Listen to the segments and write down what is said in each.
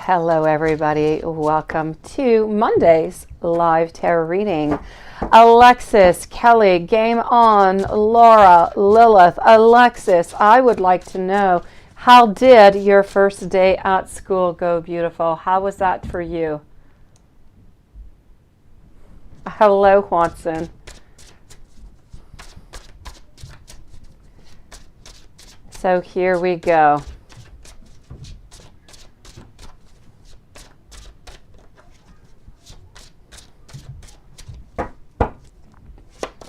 Hello everybody, welcome to Monday's live tarot reading. Alexis, Kelly, game on. Laura, Lilith, Alexis, I would like to know, how did your first day at school go? Beautiful. How was that for you? Hello, Watson. So here we go.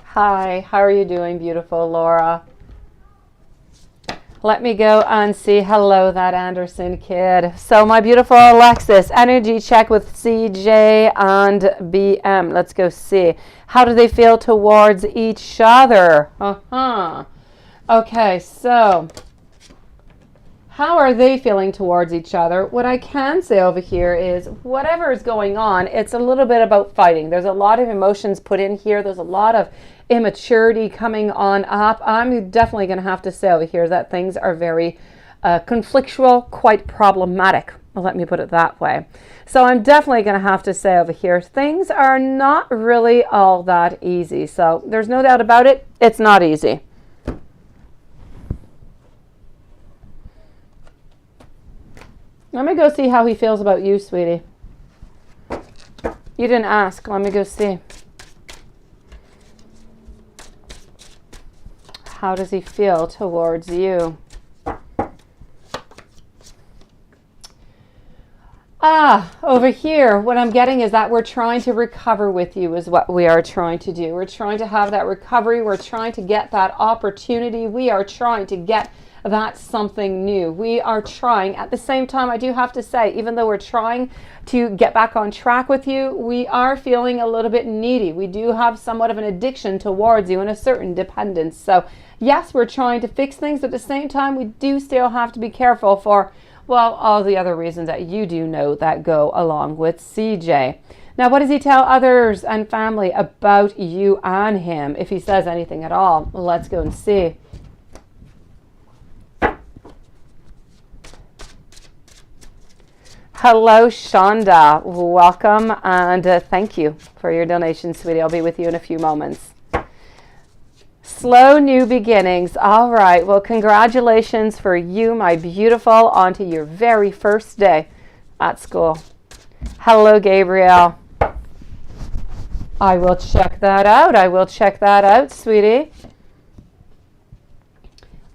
Hi, how are you doing, beautiful Laura? Let me go and see. Hello, that Anderson kid. So my beautiful Alexis, energy check with CJ and BM. Let's go see. How do they feel towards each other? Okay, so how are they feeling towards each other? What I can say over here is whatever is going on, it's a little bit about fighting. There's a lot of emotions put in here. There's a lot of immaturity coming on up. I'm definitely going to have to say over here that things are very conflictual, quite problematic. Let me put it that way. So I'm definitely going to have to say over here, things are not really all that easy. So there's no doubt about it. It's not easy. Let me go see how he feels about you, sweetie. You didn't ask. Let me go see. How does he feel towards you? Over here, what I'm getting is that we're trying to recover with you is what we are trying to do. We're trying to have that recovery. We're trying to get that opportunity. We are trying to get that something new. We are trying. At the same time, I do have to say, even though we're trying to get back on track with you, we are feeling a little bit needy. We do have somewhat of an addiction towards you and a certain dependence. So yes, we're trying to fix things. At the same time, we do still have to be careful for, well, all the other reasons that you do know that go along with CJ. Now, what does he tell others and family about you and him, if he says anything at all? Let's go and see. Hello, Shonda. Welcome and thank you for your donation, sweetie. I'll be with you in a few moments. Slow new beginnings. All right. Well, congratulations for you, my beautiful, onto your very first day at school. Hello, Gabriel. I will check that out. I will check that out, sweetie.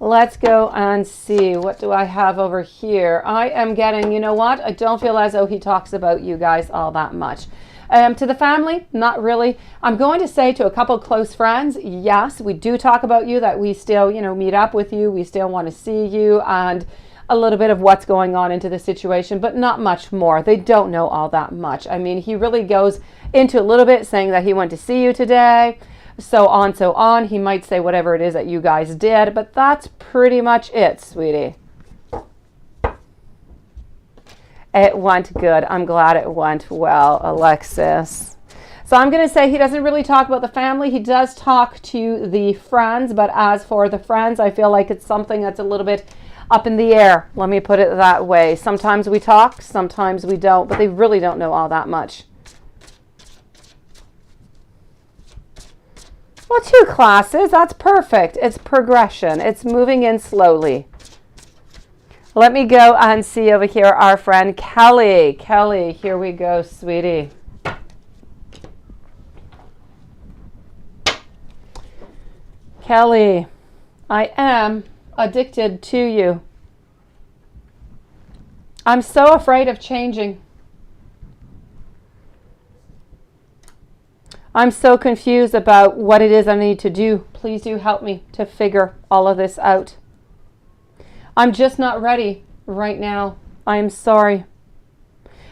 Let's go and see. What do I have over here? I am getting, you know what? I don't feel as though he talks about you guys all that much. To the family, not really. I'm going to say to a couple close friends, yes, we do talk about you, that we still, meet up with you. We still want to see you and a little bit of what's going on into the situation, but not much more. They don't know all that much. I mean, he really goes into a little bit saying that he went to see you today. So on, so on. He might say whatever it is that you guys did, but that's pretty much it, sweetie. It went good. I'm glad it went well, Alexis. So I'm going to say he doesn't really talk about the family. He does talk to the friends, but as for the friends, I feel like it's something that's a little bit up in the air. Let me put it that way. Sometimes we talk, sometimes we don't, but they really don't know all that much. Well, 2 classes, that's perfect. It's progression. It's moving in slowly. Let me go and see over here our friend Kelly. Kelly, here we go, sweetie. Kelly, I am addicted to you. I'm so afraid of changing. I'm so confused about what it is I need to do. Please do help me to figure all of this out. I'm just not ready right now. I am sorry.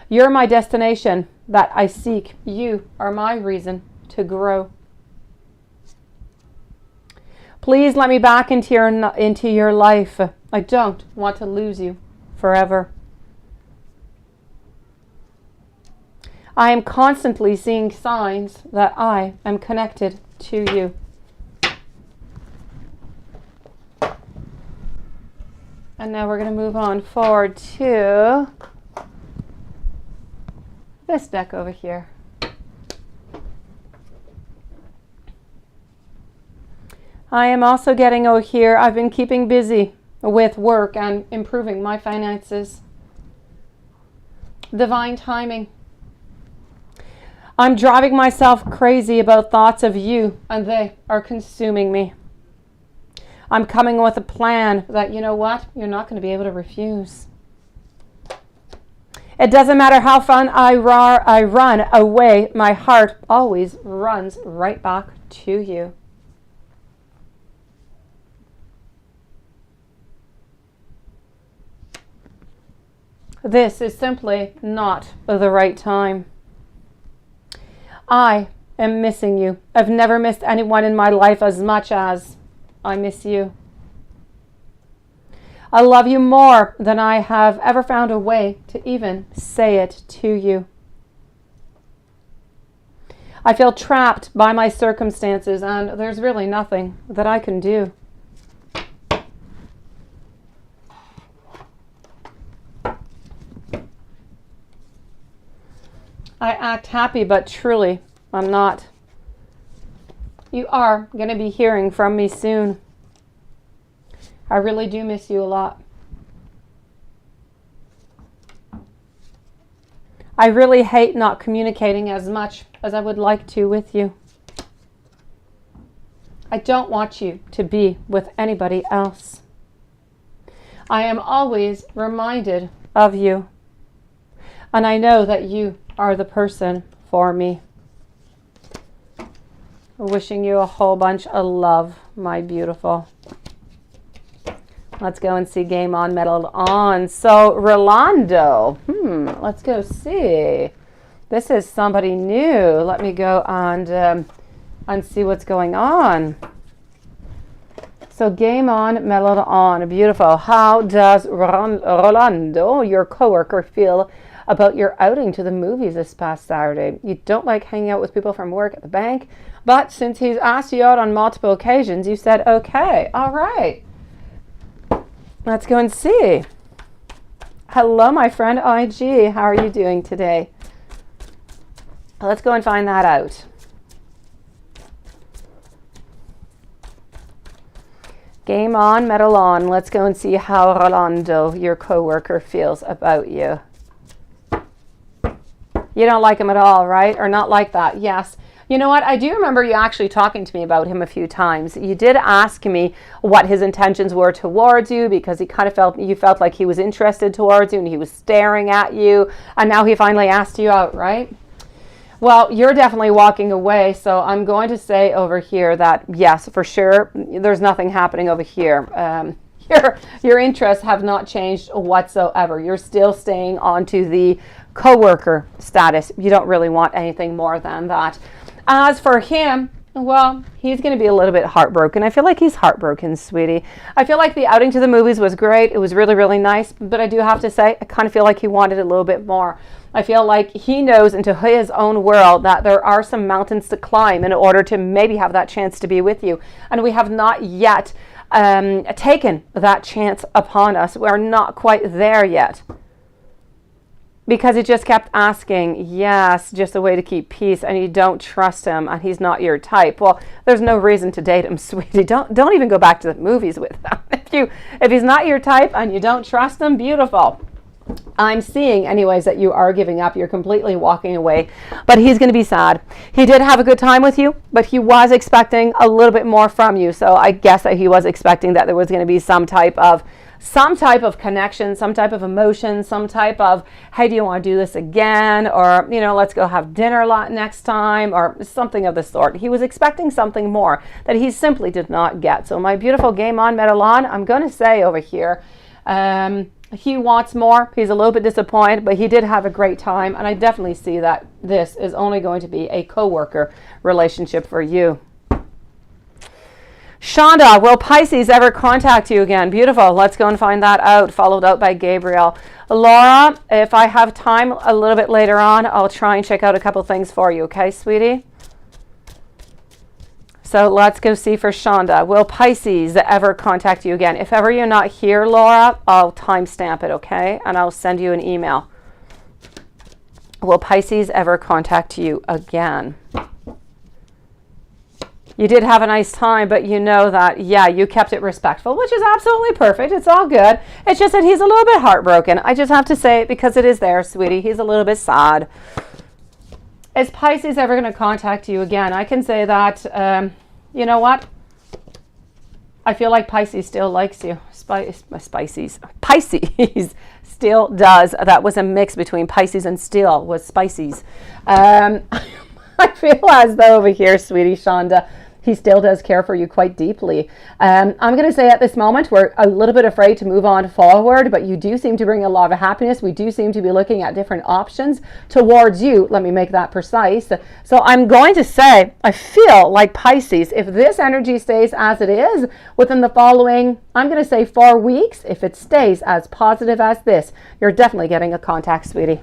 You're my destination that I seek. You are my reason to grow. Please let me back into your life. I don't want to lose you forever. I am constantly seeing signs that I am connected to you. And now we're going to move on forward to this deck over here. I am also getting over here, I've been keeping busy with work and improving my finances. Divine timing. I'm driving myself crazy about thoughts of you, and they are consuming me. I'm coming with a plan that, you know what, you're not going to be able to refuse. It doesn't matter how far I run away, my heart always runs right back to you. This is simply not the right time. I am missing you. I've never missed anyone in my life as much as I miss you. I love you more than I have ever found a way to even say it to you. I feel trapped by my circumstances, and there's really nothing that I can do. I act happy, but truly, I'm not. You are going to be hearing from me soon. I really do miss you a lot. I really hate not communicating as much as I would like to with you. I don't want you to be with anybody else. I am always reminded of you. And I know that you are the person for me. Wishing you a whole bunch of love, my beautiful. Let's go and see Game On, Metal On. So, Rolando. Let's go see. This is somebody new. Let me go and see what's going on. So, Game On, Metal On. Beautiful. How does Rolando, your coworker, feel about your outing to the movies this past Saturday? You don't like hanging out with people from work at the bank, but since he's asked you out on multiple occasions, you said, okay, all right. Let's go and see. Hello, my friend IG. How are you doing today? Let's go and find that out. Game On, Metal On. Let's go and see how Rolando, your coworker, feels about you. You don't like him at all, right? Or not like that? Yes. You know what? I do remember you actually talking to me about him a few times. You did ask me what his intentions were towards you, because he kind of you felt like he was interested towards you and he was staring at you, and now he finally asked you out, right? Well, you're definitely walking away, so I'm going to say over here that yes, for sure, there's nothing happening over here. Your interests have not changed whatsoever. You're still staying onto the coworker status. You don't really want anything more than that. As for him, well, he's going to be a little bit heartbroken. I feel like he's heartbroken, sweetie. I feel like the outing to the movies was great. It was really, really nice. But I do have to say, I kind of feel like he wanted a little bit more. I feel like he knows into his own world that there are some mountains to climb in order to maybe have that chance to be with you. And we have not yet taken that chance upon us. We're not quite there yet. Because he just kept asking, yes, just a way to keep peace, and you don't trust him, and he's not your type. Well, there's no reason to date him, sweetie. Don't even go back to the movies with him. If he's not your type and you don't trust him, beautiful. I'm seeing, anyways, that you are giving up. You're completely walking away, but he's going to be sad. He did have a good time with you, but he was expecting a little bit more from you. So I guess that he was expecting that there was going to be some type of connection, some type of emotion, some type of, hey, do you want to do this again? Or, let's go have dinner a lot next time, or something of the sort. He was expecting something more that he simply did not get. So my beautiful Game On, Metal On, I'm going to say over here, he wants more. He's a little bit disappointed, but he did have a great time. And I definitely see that this is only going to be a coworker relationship for you. Shonda, will Pisces ever contact you again? Beautiful. Let's go and find that out. Followed out by Gabriel. Laura, if I have time a little bit later on, I'll try and check out a couple things for you. Okay, sweetie? So let's go see for Shonda. Will Pisces ever contact you again? If ever you're not here, Laura, I'll timestamp it, okay? And I'll send you an email. Will Pisces ever contact you again? You did have a nice time, but you know that, yeah, you kept it respectful, which is absolutely perfect. It's all good. It's just that he's a little bit heartbroken. I just have to say it because it is there, sweetie. He's a little bit sad. Is Pisces ever going to contact you again? I can say that, you know what? I feel like Pisces still likes you. Pisces still does. That was a mix between Pisces and still was Spices. I feel as though over here, sweetie Shonda, he still does care for you quite deeply. I'm going to say at this moment, we're a little bit afraid to move on forward, but you do seem to bring a lot of happiness. We do seem to be looking at different options towards you. Let me make that precise. So I'm going to say, I feel like Pisces, if this energy stays as it is within the following, I'm going to say 4 weeks, if it stays as positive as this, you're definitely getting a contact, sweetie.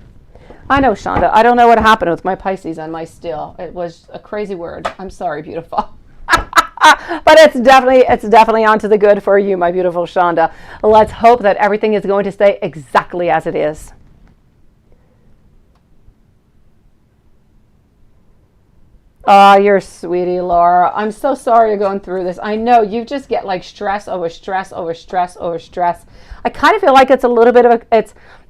I know, Shonda. I don't know what happened with my Pisces and my still. It was a crazy word. I'm sorry, beautiful. But it's definitely onto the good for you, my beautiful Shonda. Let's hope that everything is going to stay exactly as it is. Oh, you're sweetie, Laura. I'm so sorry you're going through this. I know you just get like stress over stress over stress over stress. I kind of feel like it's a little bit of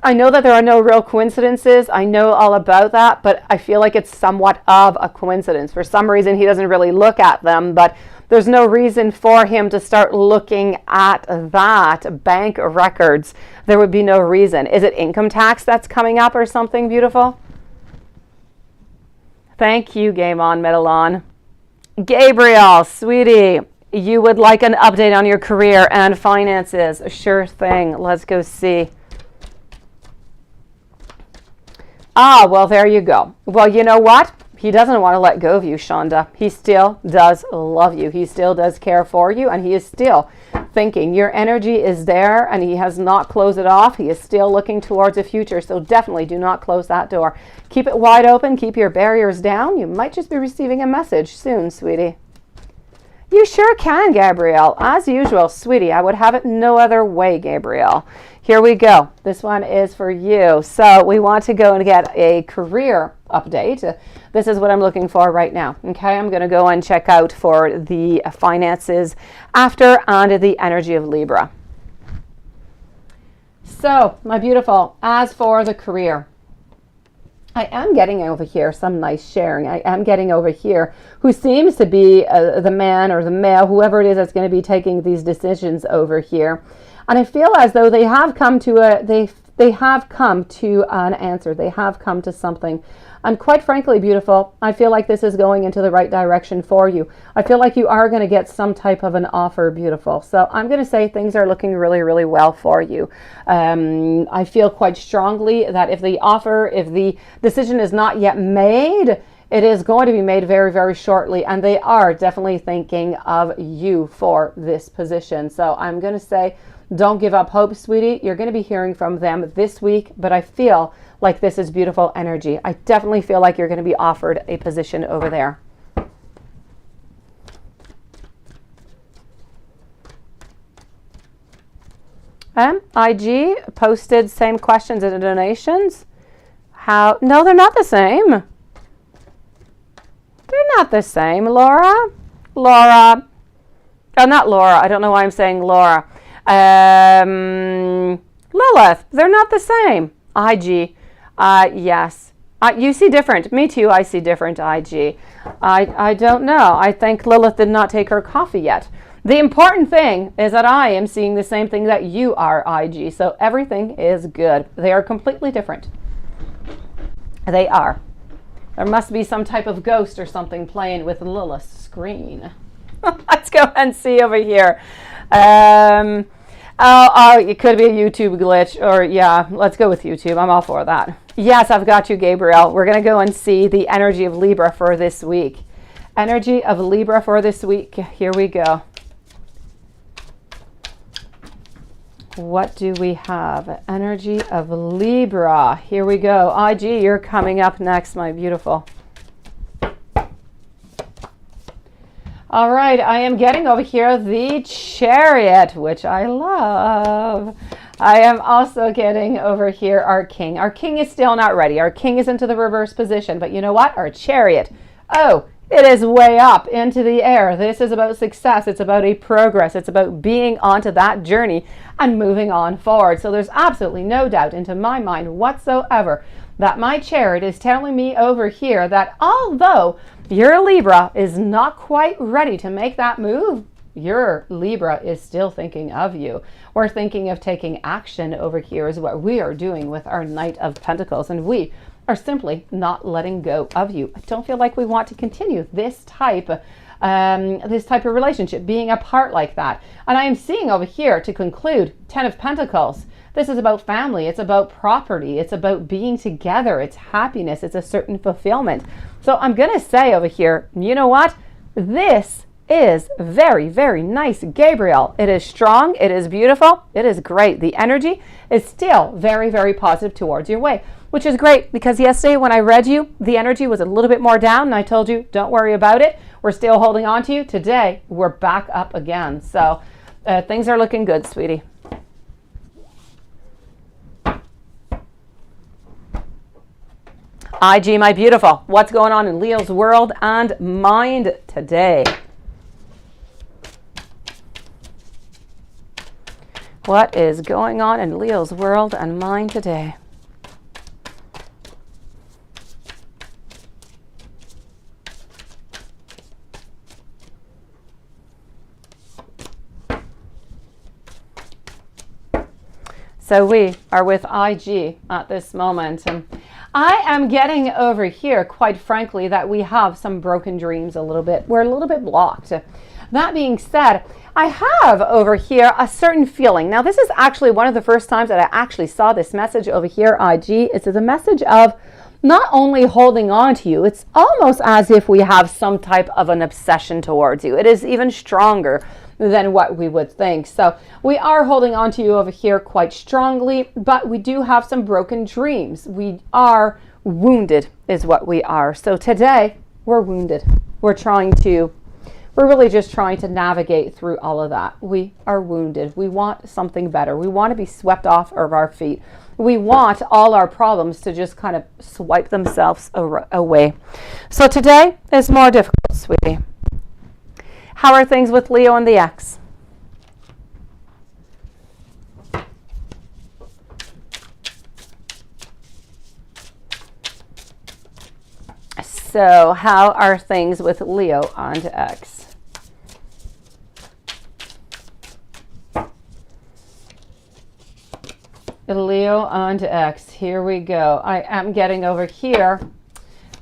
I know that there are no real coincidences. I know all about that, but I feel like it's somewhat of a coincidence. For some reason, he doesn't really look at them, but there's no reason for him to start looking at that. Bank records, there would be no reason. Is it income tax that's coming up or something, beautiful? Thank you, Game On, Metalon. Gabriel, sweetie, you would like an update on your career and finances. Sure thing. Let's go see. Ah, well, there you go. Well, you know what? He doesn't want to let go of you, Shonda. He still does love you. He still does care for you, and he is still thinking. Your energy is there, and he has not closed it off. He is still looking towards the future, so definitely do not close that door. Keep it wide open. Keep your barriers down. You might just be receiving a message soon, sweetie. You sure can, Gabrielle. As usual, sweetie, I would have it no other way, Gabrielle. Here we go. This one is for you. So we want to go and get a career update. This is what I'm looking for right now. Okay, I'm going to go and check out for the finances after and the energy of Libra. So, my beautiful, as for the career, I am getting over here some nice sharing. I am getting over here who seems to be the man or the male, whoever it is that's going to be taking these decisions over here. And I feel as though they have come to they have come to an answer. They have come to something. And quite frankly, beautiful, I feel like this is going into the right direction for you. I feel like you are going to get some type of an offer, beautiful. So I'm going to say things are looking really, really well for you. I feel quite strongly that if the decision is not yet made, it is going to be made very, very shortly. And they are definitely thinking of you for this position. So I'm going to say, don't give up hope, sweetie. You're going to be hearing from them this week, but I feel like this is beautiful energy. I definitely feel like you're going to be offered a position over there. IG posted same questions and donations. How? No, they're not the same. They're not the same, Laura. Laura. Oh, not Laura. I don't know why I'm saying Laura. Lilith, they're not the same. IG, yes. You see different. Me too, I see different, IG. I don't know. I think Lilith did not take her coffee yet. The important thing is that I am seeing the same thing that you are, IG. So everything is good. They are completely different. They are. There must be some type of ghost or something playing with Lilith's screen. Let's go and see over here. Oh, it could be a YouTube glitch, or yeah, let's go with YouTube. I'm all for that. Yes, I've got you, Gabriel. We're going to go and see the energy of Libra for this week. Energy of Libra for this week. Here we go. What do we have? Energy of Libra. Here we go. IG, you're coming up next, my beautiful. All right, I am getting over here the Chariot, which I love. I am also getting over here our king. Our king is still not ready. Our king is into the reverse position. But you know what? Our chariot. Oh, it is way up into the air. This is about success. It's about a progress. It's about being onto that journey and moving on forward. So there's absolutely no doubt into my mind whatsoever that my chariot is telling me over here that although your Libra is not quite ready to make that move, your Libra is still thinking of you. We're thinking of taking action over here is what we are doing with our Knight of Pentacles. And we are simply not letting go of you. I don't feel like we want to continue this type of relationship, being apart like that. And I am seeing over here, to conclude, 10 of Pentacles. This is about family. It's about property. It's about being together. It's happiness. It's a certain fulfillment. So I'm going to say over here, you know what? This is very, very nice, Gabriel. It is strong. It is beautiful. It is great. The energy is still very, very positive towards your way, which is great because yesterday when I read you, the energy was a little bit more down and I told you, don't worry about it. We're still holding on to you. Today, we're back up again. So things are looking good, sweetie. IG, my beautiful. What's going on in Leo's world and mind today? What is going on in Leo's world and mind today? So we are with IG at this moment. And I am getting over here, quite frankly, that we have some broken dreams a little bit. We're a little bit blocked. That being said, I have over here a certain feeling. Now, this is actually one of the first times that I actually saw this message over here, IG. It's a message of not only holding on to you, it's almost as if we have some type of an obsession towards you. It is even stronger than what we would think. So we are holding on to you over here quite strongly, but we do have some broken dreams. We are wounded is what we are. So today we're wounded. We're really just trying to navigate through all of that. We are wounded. We want something better. We want to be swept off of our feet. We want all our problems to just kind of swipe themselves away. So today is more difficult, sweetie. How are things with Leo and the ex? So how are things with Leo and ex? Leo and ex, here we go. I am getting over here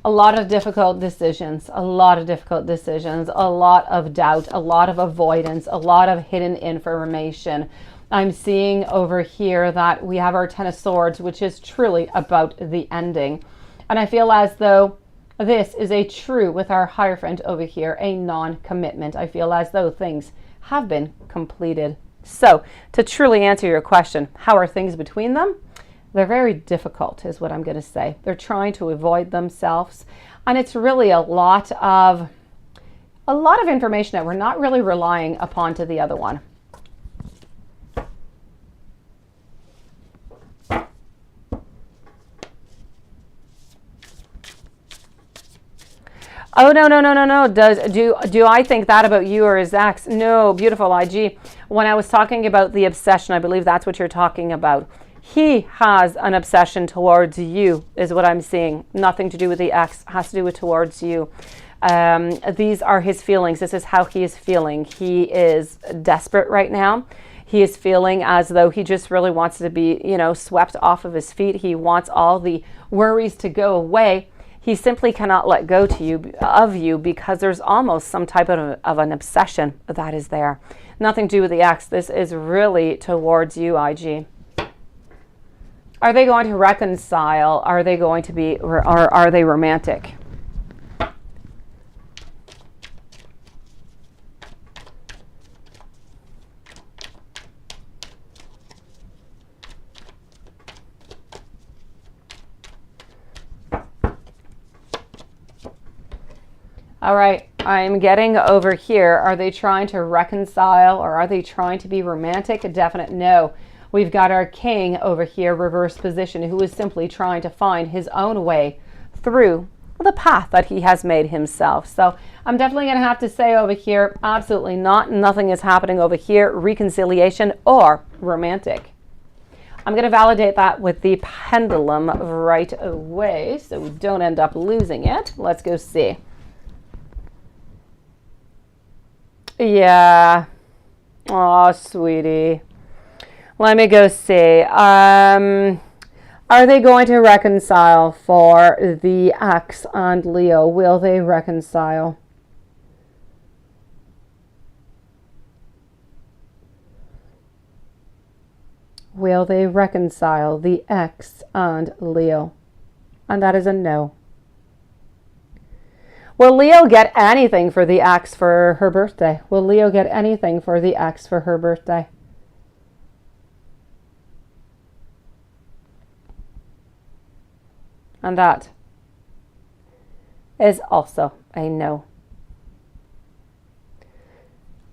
a lot of difficult decisions, a lot of doubt, a lot of avoidance, a lot of hidden information. I'm seeing over here that we have our 10 of Swords, which is truly about the ending. And I feel as though this is a true, with our Hierophant over here, a non-commitment. I feel as though things have been completed. So to truly answer your question, how are things between them? They're very difficult is what I'm going to say. They're trying to avoid themselves. And it's really a lot of information that we're not really relying upon to the other one. Oh, no. Do I think that about you or his ex? No, beautiful IG. When I was talking about the obsession, I believe that's what you're talking about. He has an obsession towards you, is what I'm seeing. Nothing to do with the ex, has to do with towards you. These are his feelings. This is how he is feeling. He is desperate right now. He is feeling as though he just really wants to be, swept off of his feet. He wants all the worries to go away. He simply cannot let go of you because there's almost some type of an obsession that is there. Nothing to do with the ex. This is really towards you, IG. Are they going to reconcile? Are they going to be, or are they romantic? All right, I'm getting over here. Are they trying to reconcile or are they trying to be romantic? A definite no. We've got our king over here, reverse position, who is simply trying to find his own way through the path that he has made himself. So I'm definitely going to have to say over here, absolutely not. Nothing is happening over here, reconciliation or romantic. I'm going to validate that with the pendulum right away so we don't end up losing it. Let's go see. Yeah. Oh, sweetie. Let me go see. Are they going to reconcile for the X and Leo? Will they reconcile? Will they reconcile the X and Leo? And that is a no. Will Leo get anything for the X for her birthday? Will Leo get anything for the X for her birthday? And that is also a no.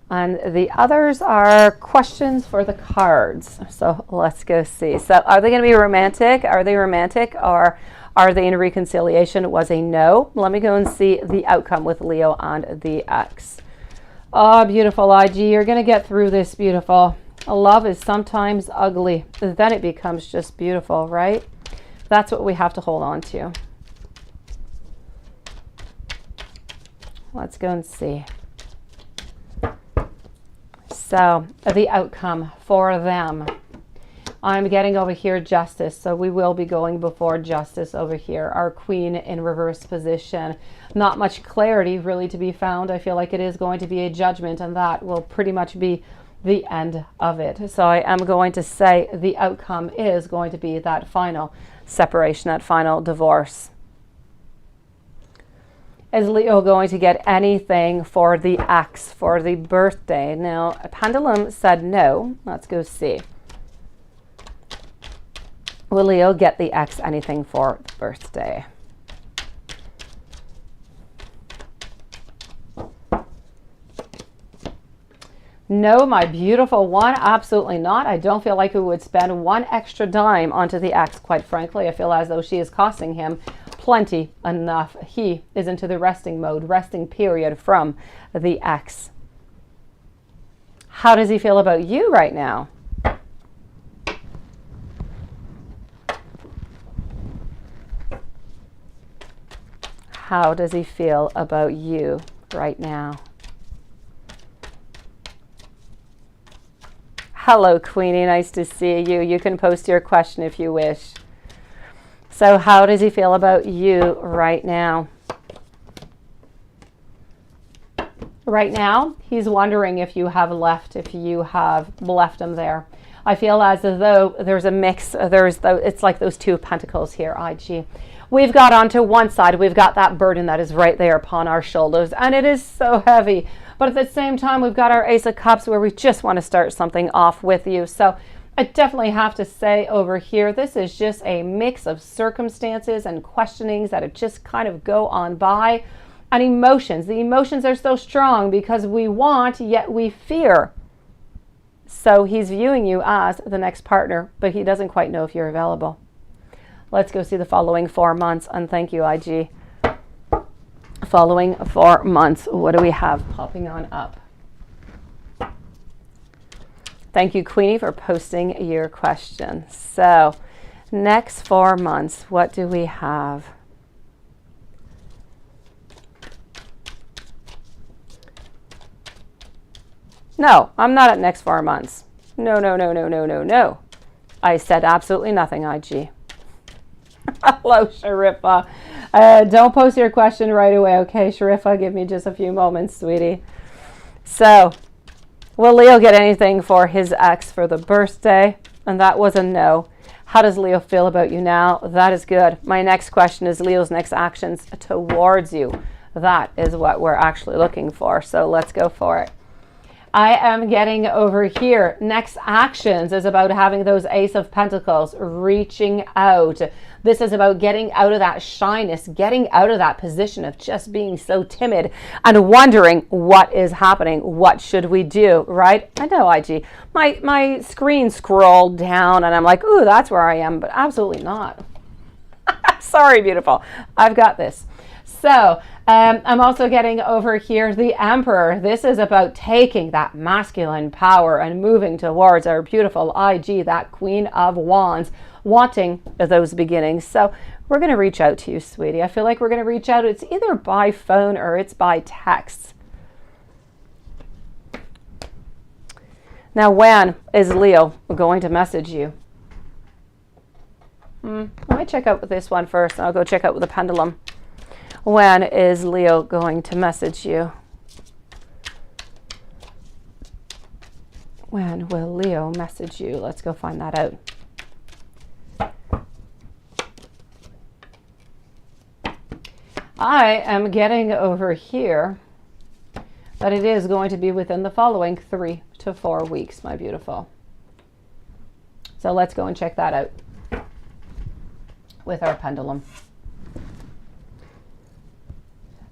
And the others are questions for the cards. So let's go see. So are they going to be romantic? Are they romantic or are they in reconciliation? It was a no. Let me go and see the outcome with Leo and the X. Oh, beautiful, IG. You're going to get through this, beautiful. Love is sometimes ugly. Then it becomes just beautiful, right? That's what we have to hold on to. Let's go and see. So the outcome for them. I'm getting over here justice. So we will be going before justice over here. Our queen in reverse position. Not much clarity really to be found. I feel like it is going to be a judgment and that will pretty much be the end of it. So I am going to say the outcome is going to be that final separation, that final divorce. Is Leo going to get anything for the X for the birthday? Now, pendulum said no. Let's go see. Will Leo get the X anything for the birthday? No, my beautiful one, absolutely not. I don't feel like we would spend one extra dime onto the X, quite frankly. I feel as though she is costing him plenty enough. He is into the resting mode, resting period from the X. How does he feel about you right now? How does he feel about you right now? Hello, Queenie. Nice to see you. You can post your question if you wish. So how does he feel about you right now? Right now, he's wondering if you have left him there. I feel as though there's a mix. It's like those two pentacles here, IG. We've got onto one side, we've got that burden that is right there upon our shoulders, and it is so heavy. But at the same time, we've got our Ace of Cups where we just want to start something off with you. So I definitely have to say over here, this is just a mix of circumstances and questionings that it just kind of go on by. And emotions. The emotions are so strong because we want, yet we fear. So he's viewing you as the next partner, but he doesn't quite know if you're available. Let's go see the following 4 months. And thank you, IG. Following 4 months. What do we have popping on up? Thank you, Queenie, for posting your question. So next 4 months, what do we have? No, I'm not at next 4 months. No, no, no, no, no, no, no. I said absolutely nothing, IG. Hello, Sharifa. Don't post your question right away, okay, Sharifa? Give me just a few moments, sweetie. So, will Leo get anything for his ex for the birthday? And that was a no. How does Leo feel about you now? That is good. My next question is Leo's next actions towards you. That is what we're actually looking for. So let's go for it. I am getting over here. Next actions is about having those Ace of Pentacles, reaching out. This is about getting out of that shyness, getting out of that position of just being so timid and wondering what is happening. What should we do, right? I know, IG. My screen scrolled down and I'm like, ooh, that's where I am, but absolutely not. Sorry, beautiful. I've got this. So I'm also getting over here the Emperor. This is about taking that masculine power and moving towards our beautiful IG, that Queen of Wands, wanting those beginnings. So we're going to reach out to you, sweetie. I feel like we're going to reach out. It's either by phone or it's by text. Now, when is Leo going to message you? Let me check out with this one first, and I'll go check out with the pendulum. When is Leo going to message you? When will Leo message you? Let's go find that out. I am getting over here that it is going to be within the following 3 to 4 weeks, my beautiful. So let's go and check that out with our pendulum.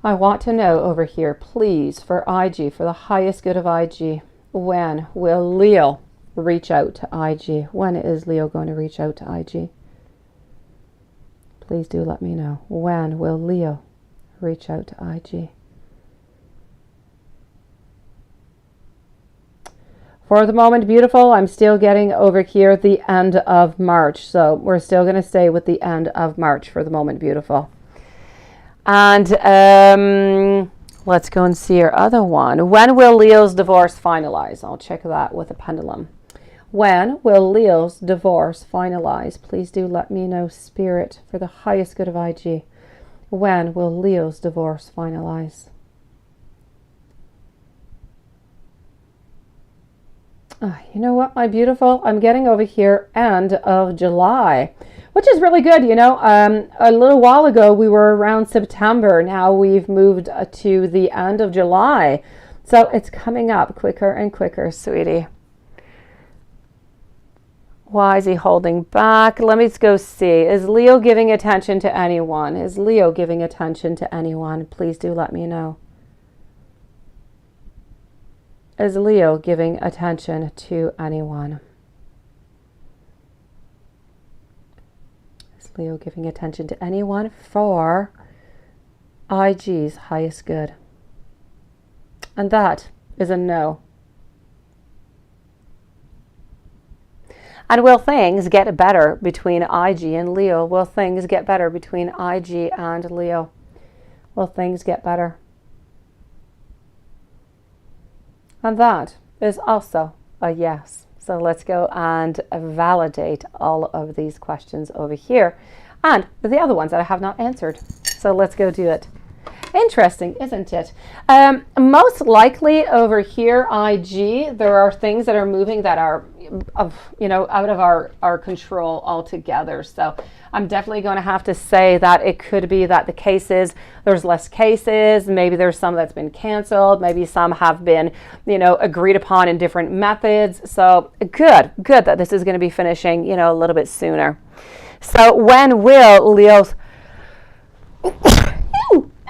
I want to know over here, please, for IG, for the highest good of IG, when will Leo reach out to IG? When is Leo going to reach out to IG? Please do let me know. When will Leo reach out to IG? For the moment, beautiful, I'm still getting over here the end of March. So we're still going to stay with the end of March for the moment, beautiful. And let's go and see our other one. When will Leo's divorce finalize? I'll check that with a pendulum. When will Leo's divorce finalize? Please do let me know, Spirit, for the highest good of IG. When will Leo's divorce finalize? You know what, my beautiful? I'm getting over here end of July, which is really good. You know, a little while ago we were around September. Now we've moved to the end of July. So it's coming up quicker and quicker, sweetie. Why is he holding back? Let me go see. Is Leo giving attention to anyone? Is Leo giving attention to anyone? Please do let me know. Is Leo giving attention to anyone? Is Leo giving attention to anyone for IG's highest good? And that is a no. And will things get better between IG and Leo? Will things get better between IG and Leo? Will things get better? And that is also a yes. So let's go and validate all of these questions over here and the other ones that I have not answered. So let's go do it. Interesting, isn't it? Most likely over here, IG, there are things that are moving that are out of our control altogether. So I'm definitely going to have to say that it could be that the cases, there's less cases. Maybe there's some that's been canceled. Maybe some have been, agreed upon in different methods. So good that this is going to be finishing, a little bit sooner. So when will Leo's...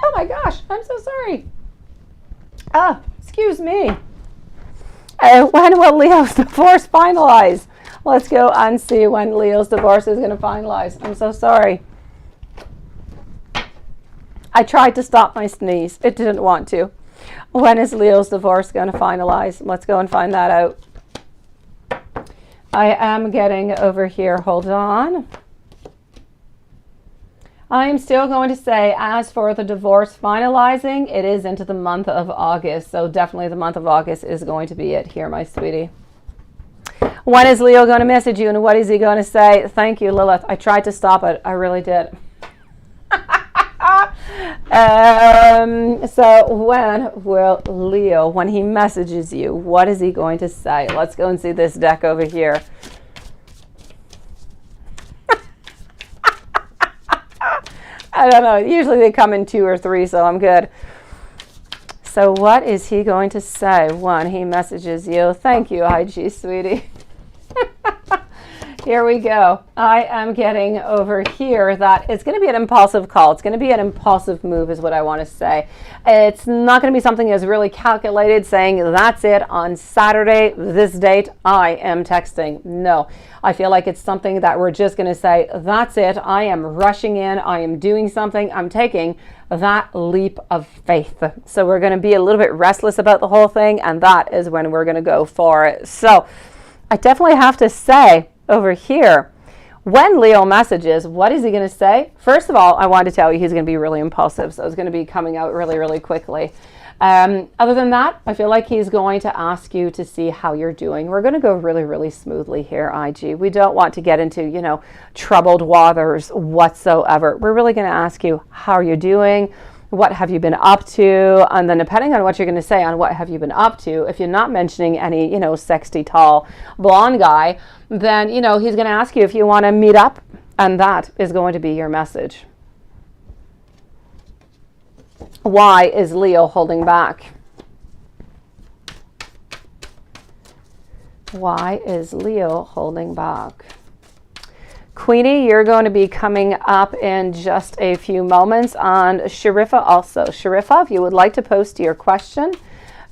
Oh my gosh, I'm so sorry. Excuse me. When will Leo's divorce finalize? Let's go and see when Leo's divorce is going to finalize. I'm so sorry. I tried to stop my sneeze. It didn't want to. When is Leo's divorce going to finalize? Let's go and find that out. I am getting over here. Hold on. I'm still going to say, as for the divorce finalizing, it is into the month of August. So definitely the month of August is going to be it here, my sweetie. When is Leo going to message you and what is he going to say? Thank you, Lilith. I tried to stop it. I really did. So when will Leo, when he messages you, what is he going to say? Let's go and see this deck over here. I don't know. Usually they come in 2 or 3, so I'm good. So what is he going to say when he messages you? Thank you, IG, sweetie. Here we go. I am getting over here that it's going to be an impulsive call. It's going to be an impulsive move is what I want to say. It's not going to be something that's really calculated, saying that's it on Saturday, this date, I am texting. No, I feel like it's something that we're just going to say, that's it. I am rushing in. I am doing something. I'm taking that leap of faith. So we're going to be a little bit restless about the whole thing, and that is when we're going to go for it. So I definitely have to say, over here, when Leo messages, what is he going to say? First of all, I want to tell you he's going to be really impulsive, so it's going to be coming out really, really quickly. Other than that, I feel like he's going to ask you to see how you're doing. We're going to go really, really smoothly here, IG. We don't want to get into, troubled waters whatsoever. We're really going to ask you, how are you doing? What have you been up to? And then depending on what you're going to say on what have you been up to, if you're not mentioning any, sexy, tall, blonde guy, then, he's going to ask you if you want to meet up. And that is going to be your message. Why is Leo holding back? Why is Leo holding back? Queenie, you're going to be coming up in just a few moments. On Sharifa also. Sharifa, if you would like to post your question,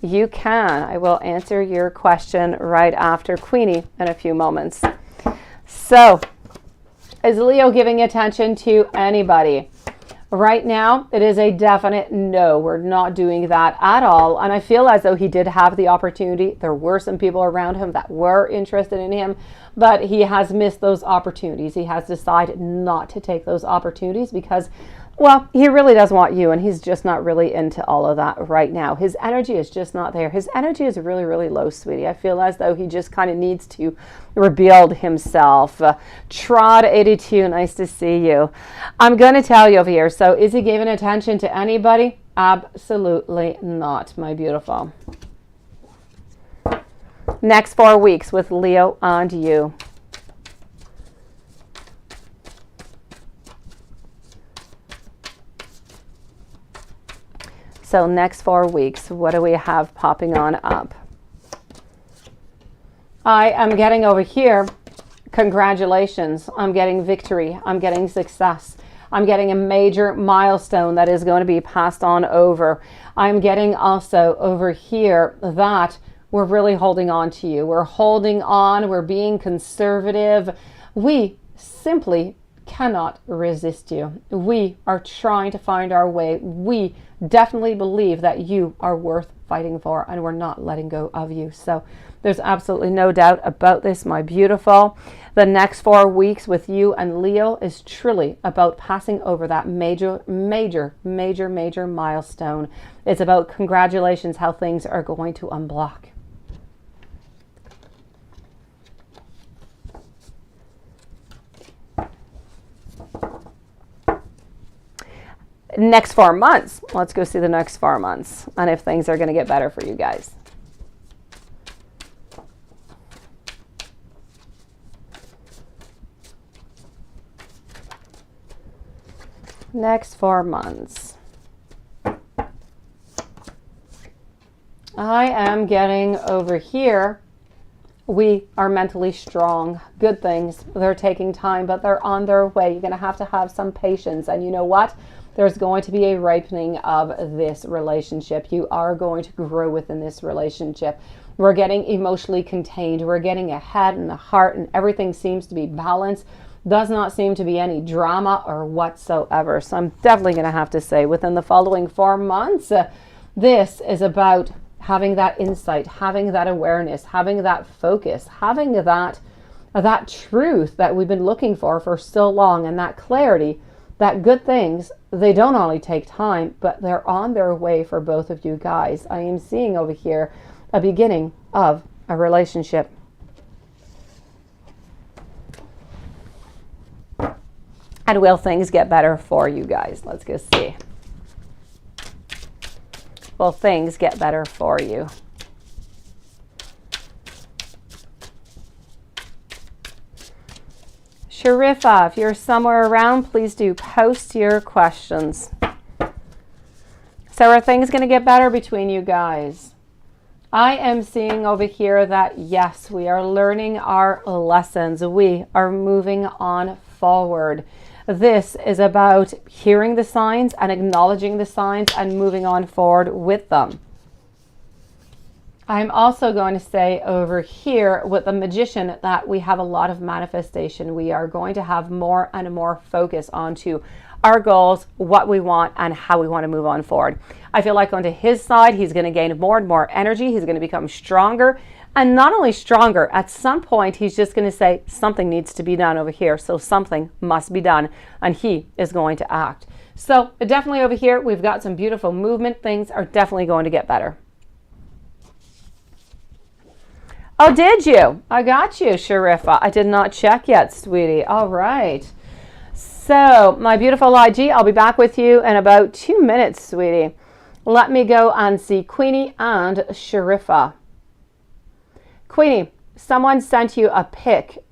you can. I will answer your question right after Queenie in a few moments. So, is Leo giving attention to anybody? Right now, it is a definite no. We're not doing that at all. And I feel as though he did have the opportunity. There were some people around him that were interested in him, but he has missed those opportunities. He has decided not to take those opportunities because, well, he really does want you, and he's just not really into all of that right now. His energy is just not there. His energy is really, really low, sweetie. I feel as though he just kind of needs to rebuild himself. Trod82, nice to see you. I'm going to tell you over here, so is he giving attention to anybody? Absolutely not, my beautiful. Next 4 weeks with Leo and you. So next 4 weeks, what do we have popping on up? I am getting over here, congratulations. I'm getting victory. I'm getting success. I'm getting a major milestone that is going to be passed on over. I'm getting also over here that we're really holding on to you. We're holding on. We're being conservative. We simply cannot resist you. We are trying to find our way. We definitely believe that you are worth fighting for, and we're not letting go of you. So there's absolutely no doubt about this, my beautiful. The next 4 weeks with you and Leo is truly about passing over that major milestone. It's about congratulations, how things are going to unblock. Next 4 months. Let's go see the next 4 months and if things are going to get better for you guys. Next 4 months. I am getting over here. We are mentally strong. Good things. They're taking time, but they're on their way. You're going to have some patience. And you know what? There's going to be a ripening of this relationship. You are going to grow within this relationship. We're getting emotionally contained. We're getting a head and a heart, and everything seems to be balanced. Does not seem to be any drama or whatsoever. So I'm definitely going to have to say within the following 4 months, this is about having that insight, having that awareness, having that focus, having that truth that we've been looking for so long, and that clarity that good things, they don't only take time, but they're on their way for both of you guys. I am seeing over here a beginning of a relationship. And will things get better for you guys? Let's go see. Will things get better for you? Sharifa, if you're somewhere around, please do post your questions. So are things going to get better between you guys? I am seeing over here that yes, we are learning our lessons. We are moving on forward. This is about hearing the signs and acknowledging the signs and moving on forward with them. I'm also going to say over here with the Magician that we have a lot of manifestation. We are going to have more and more focus onto our goals, what we want, and how we want to move on forward. I feel like onto his side, he's going to gain more and more energy. He's going to become stronger. And not only stronger, at some point, he's just going to say something needs to be done over here. So something must be done. And he is going to act. So definitely over here, we've got some beautiful movement. Things are definitely going to get better. Oh, did you? I got you, Sharifa. I did not check yet, sweetie. All right. So, my beautiful IG, I'll be back with you in about 2 minutes, sweetie. Let me go and see Queenie and Sharifa. Queenie, someone sent you a pic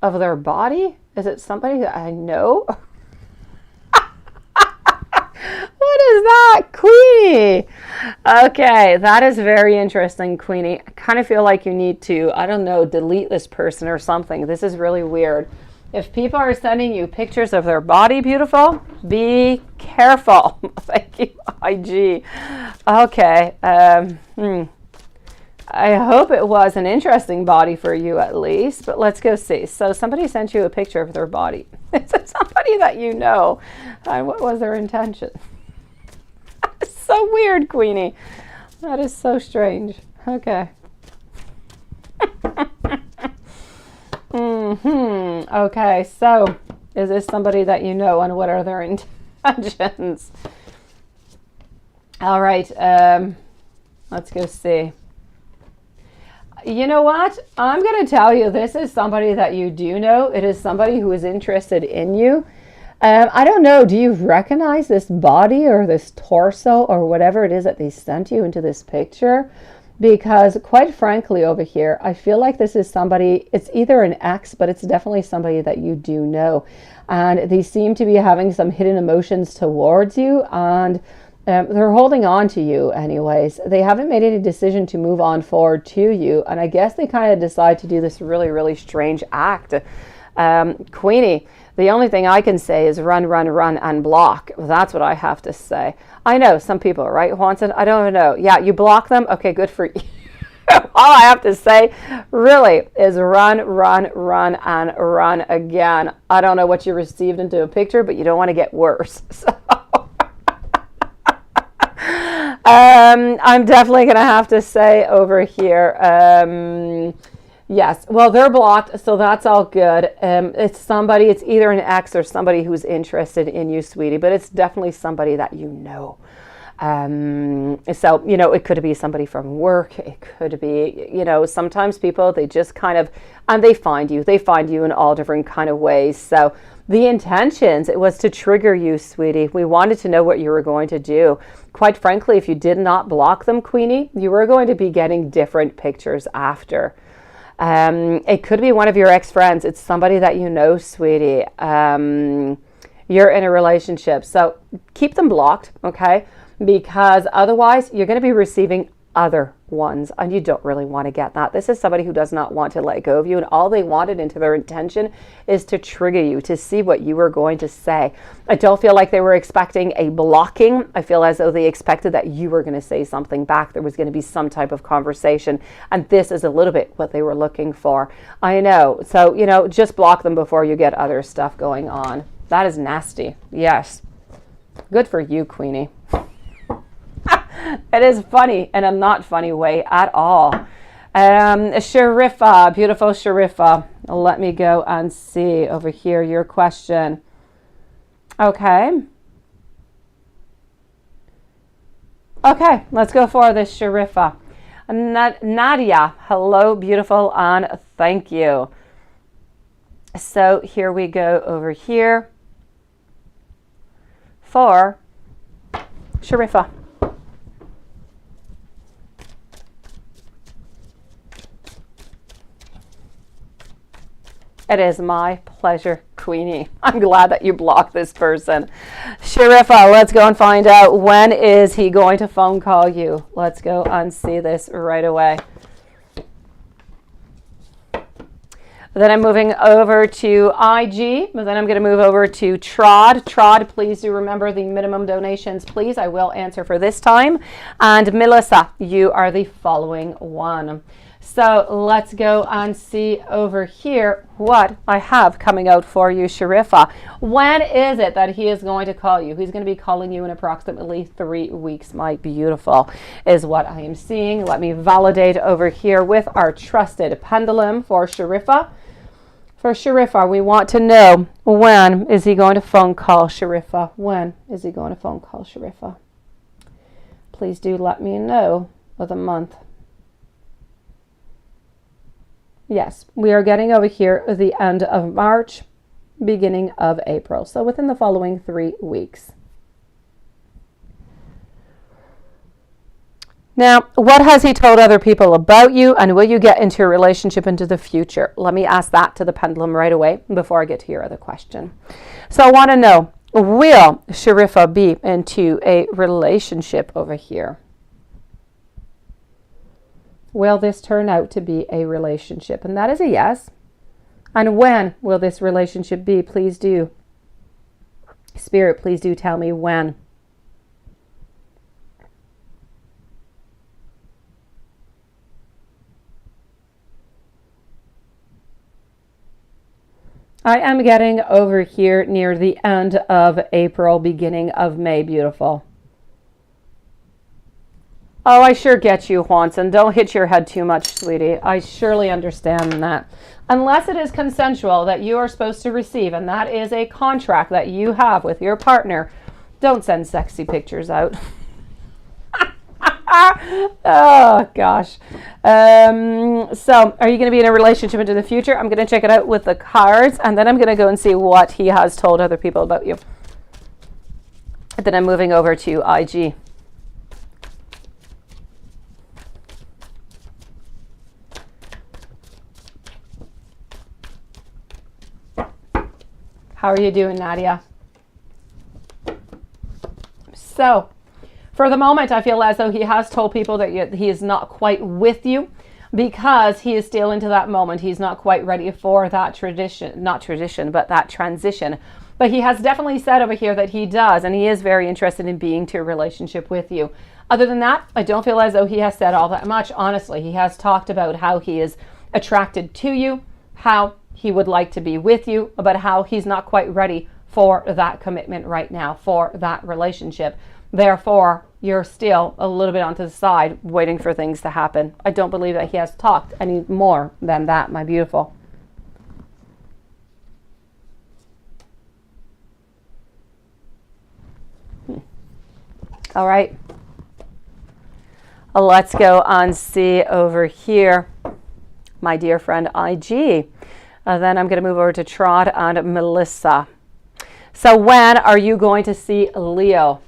of their body? Is it somebody that I know? What is that, Queenie? Okay, that is very interesting, Queenie. I kind of feel like you need to, I don't know, delete this person or something. This is really weird. If people are sending you pictures of their body, beautiful, be careful. Thank you, IG. Okay. I hope it was an interesting body for you at least, but let's go see. So somebody sent you a picture of their body. Is it somebody that you know? And what was their intention? It's so weird, Queenie. That is so strange. Okay. Okay, so is this somebody that you know, and what are their intentions? All right, let's go see. You know what? I'm going to tell you, this is somebody that you do know. It is somebody who is interested in you. I don't know, do you recognize this body or this torso or whatever it is that they sent you into this picture? Because quite frankly over here, I feel like this is somebody, it's either an ex, but it's definitely somebody that you do know. And they seem to be having some hidden emotions towards you, and they're holding on to you anyways. They haven't made any decision to move on forward to you. And I guess they kind of decide to do this really, really strange act. Queenie, the only thing I can say is run, run, run, and block. That's what I have to say. I know some people, right, Juanson? I don't know. Yeah, you block them? Okay, good for you. All I have to say really is run, run, run, and run again. I don't know what you received into a picture, but you don't want to get worse. So I'm definitely going to have to say over here, yes, well, they're blocked, so that's all good. It's somebody, it's either an ex or somebody who's interested in you, sweetie, but it's definitely somebody that you know. So, you know, it could be somebody from work. It could be, you know, sometimes people, they just kind of, and they find you in all different kind of ways. So the intentions, it was to trigger you, sweetie. We wanted to know what you were going to do. Quite frankly, if you did not block them, Queenie, you were going to be getting different pictures after. It could be one of your ex-friends. It's somebody that you know, sweetie. You're in a relationship. So keep them blocked, okay? Because otherwise you're going to be receiving other ones, and you don't really want to get that. This is somebody who does not want to let go of you, and all they wanted into their intention is to trigger you, to see what you were going to say. I don't feel like they were expecting a blocking. I feel as though they expected that you were going to say something back. There was going to be some type of conversation, and this is a little bit what they were looking for. I know. So, you know, just block them before you get other stuff going on. That is nasty. Yes. Good for you, Queenie. It is funny in a not funny way at all. Sharifa, beautiful Sharifa. Let me go and see over here your question. Okay. Okay, let's go for this, Sharifa. Nadia, hello, beautiful, and thank you. So here we go over here for Sharifa. It is my pleasure, Queenie. I'm glad that you blocked this person. Sharifa, let's go and find out, when is he going to phone call you? Let's go and see this right away. Then I'm moving over to IG, but then I'm going to move over to Trod. Trod, please do remember the minimum donations, please. I will answer for this time. And Melissa, you are the following one. So let's go and see over here what I have coming out for you, Sharifa. When is it that he is going to call you? He's going to be calling you in approximately 3 weeks, my beautiful, is what I am seeing. Let me validate over here with our trusted pendulum for Sharifa. For Sharifa, we want to know, when is he going to phone call Sharifa? When is he going to phone call Sharifa? Please do let me know with a month. Yes, we are getting over here at the end of March, beginning of April. So within the following 3 weeks. Now, what has he told other people about you, and will you get into a relationship into the future? Let me ask that to the pendulum right away before I get to your other question. So I want to know, will Sharifa be into a relationship over here? Will this turn out to be a relationship? And that is a yes. And when will this relationship be? Please do. Spirit, please do tell me when. I am getting over here near the end of April, beginning of May, beautiful. Oh, I sure get you, Juanson. Don't hit your head too much, sweetie. I surely understand that. Unless it is consensual that you are supposed to receive, and that is a contract that you have with your partner, don't send sexy pictures out. Oh, gosh. So, are you going to be in a relationship into the future? I'm going to check it out with the cards, and then I'm going to go and see what he has told other people about you. And then I'm moving over to IG. How are you doing, Nadia? So, for the moment, I feel as though he has told people that he is not quite with you because he is still into that moment. He's not quite ready for that but that transition. But he has definitely said over here that he does, and he is very interested in being to a relationship with you. Other than that, I don't feel as though he has said all that much. Honestly, he has talked about how he is attracted to you, how he would like to be with you, but how he's not quite ready for that commitment right now, for that relationship. Therefore, you're still a little bit onto the side, waiting for things to happen. I don't believe that he has talked any more than that, my beautiful. All right. Let's go and see over here, my dear friend IG. Then I'm going to move over to Trot and Melissa. So when are you going to see Leo?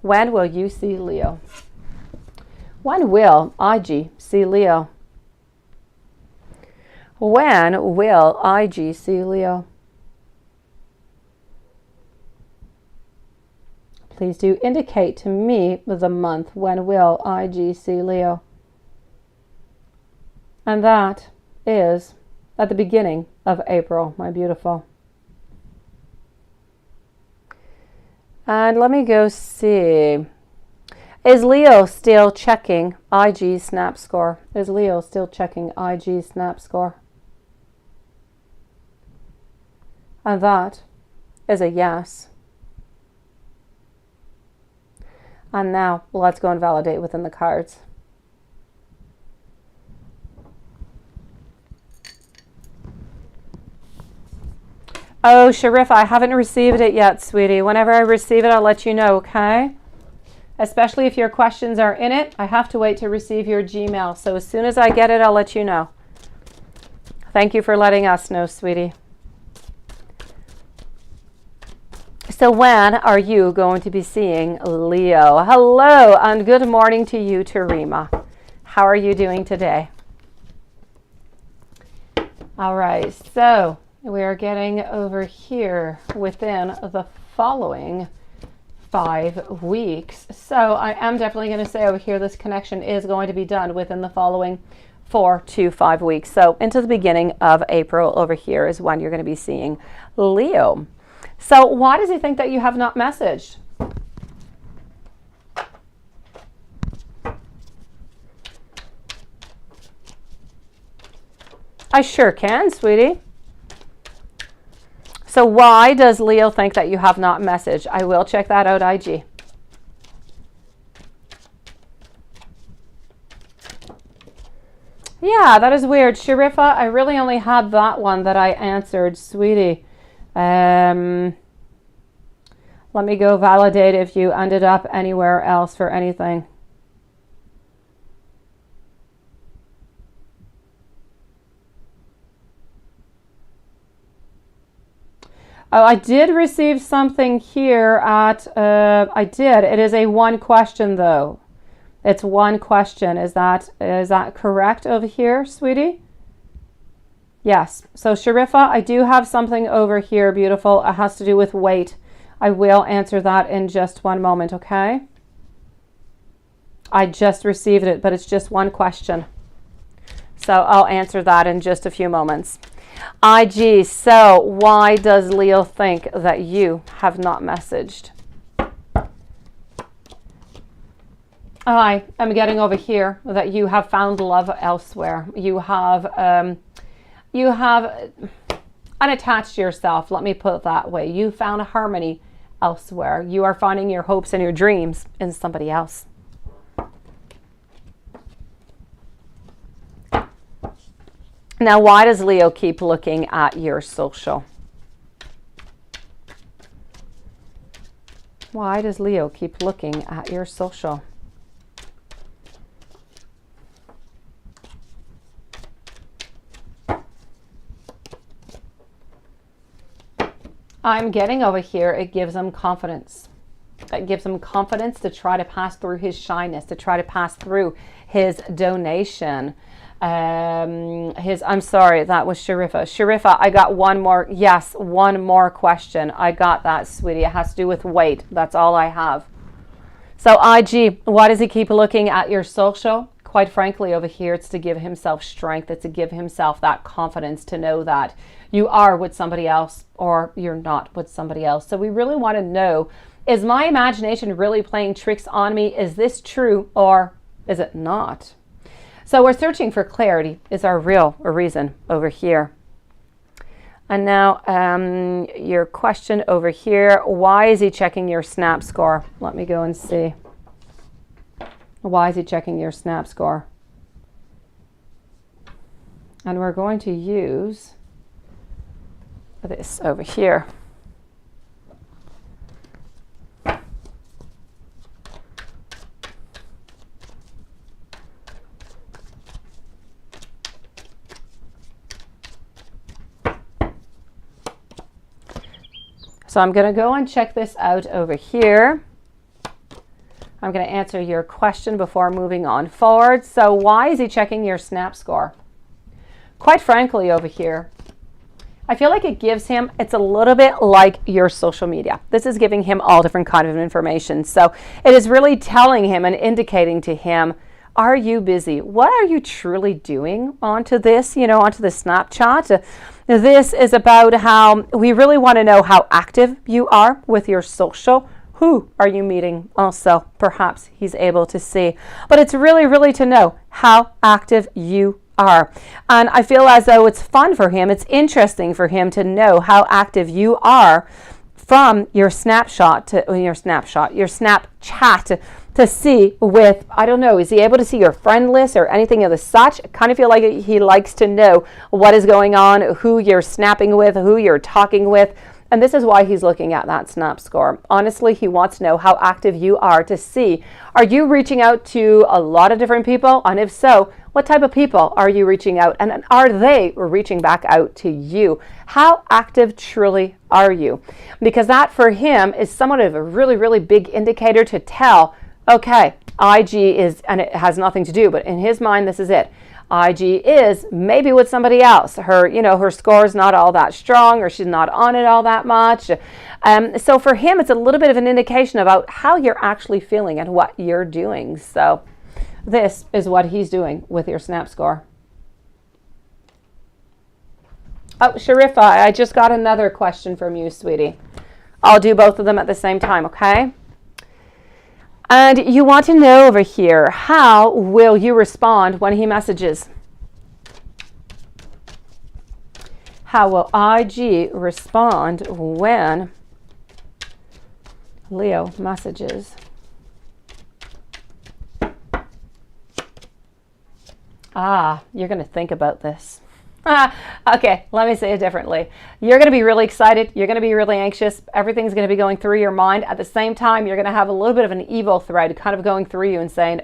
When will you see Leo? When will IG see Leo? When will IG see Leo? Please do indicate to me the month. When will IG see Leo? And that is at the beginning of April, my beautiful. And let me go see. Is Leo still checking IG snap score? Is Leo still checking IG snap score? And that is a yes. And now let's go and validate within the cards. Oh, Sharifa, I haven't received it yet, sweetie. Whenever I receive it, I'll let you know, okay? Especially if your questions are in it, I have to wait to receive your Gmail. So as soon as I get it, I'll let you know. Thank you for letting us know, sweetie. So when are you going to be seeing Leo? Hello, and good morning to you, Tarima. How are you doing today? All right, so we are getting over here within the following 5 weeks. So I am definitely going to say over here, this connection is going to be done within the following 4 to 5 weeks. So into the beginning of April over here is when you're going to be seeing Leo. So why does he think that you have not messaged? I sure can, sweetie. So why does Leo think that you have not messaged? I will check that out, IG. Yeah, that is weird. Sharifa, I really only had that one that I answered, sweetie. Let me go validate if you ended up anywhere else for anything. Oh, I did receive something here at, I did. It is a 1 question though. It's 1 question. Is that correct over here, sweetie? Yes. So Sharifa, I do have something over here, beautiful. It has to do with weight. I will answer that in just 1 moment, okay? I just received it, but it's just 1 question. So I'll answer that in just a few moments. IG, so why does Leo think that you have not messaged? I am getting over here that you have found love elsewhere. You have unattached yourself. Let me put it that way. You found a harmony elsewhere. You are finding your hopes and your dreams in somebody else. Now, why does Leo keep looking at your social? Why does Leo keep looking at your social? I'm getting over here, it gives him confidence. It gives him confidence to try to pass through his shyness, to try to pass through his donation. I'm sorry, that was Sharifa. Sharifa, I got one more. Yes, 1 more question. I got that, sweetie. It has to do with weight. That's all I have. So IG, why does he keep looking at your social? Quite frankly, over here, it's to give himself strength. It's to give himself that confidence to know that you are with somebody else or you're not with somebody else. So we really want to know, is my imagination really playing tricks on me? Is this true or is it not? So we're searching for clarity. Is our real reason over here? And now your question over here, why is he checking your snap score? Let me go and see. Why is he checking your snap score? And we're going to use this over here. So I'm going to go and check this out over here. I'm going to answer your question before moving on forward. So why is he checking your snap score? Quite frankly, over here, I feel like it gives him, it's a little bit like your social media. This is giving him all different kind of information. So it is really telling him and indicating to him, are you busy? What are you truly doing onto this, onto the Snapchat? This is about how we really want to know how active you are with your social. Who are you meeting? Also, perhaps he's able to see. But it's really, really to know how active you are. And I feel as though it's fun for him. It's interesting for him to know how active you are from your Snapchat to see with, I don't know, is he able to see your friend list or anything of the such? I kind of feel like he likes to know what is going on, who you're snapping with, who you're talking with. And this is why he's looking at that snap score. Honestly, he wants to know how active you are to see, are you reaching out to a lot of different people? And if so, what type of people are you reaching out? And are they reaching back out to you? How active truly are you? Because that for him is somewhat of a really, really big indicator to tell, okay, IG is, and it has nothing to do, but in his mind, this is it. IG is maybe with somebody else. Her, her score is not all that strong, or she's not on it all that much. So for him, it's a little bit of an indication about how you're actually feeling and what you're doing. So this is what he's doing with your snap score. Oh, Sharifa, I just got another question from you, sweetie. I'll do both of them at the same time, okay? And you want to know over here, how will you respond when he messages? How will IG respond when Leo messages? You're going to think about this. Okay, let me say it differently. You're going to be really excited. You're going to be really anxious. Everything's going to be going through your mind. At the same time, you're going to have a little bit of an evil thread kind of going through you and saying,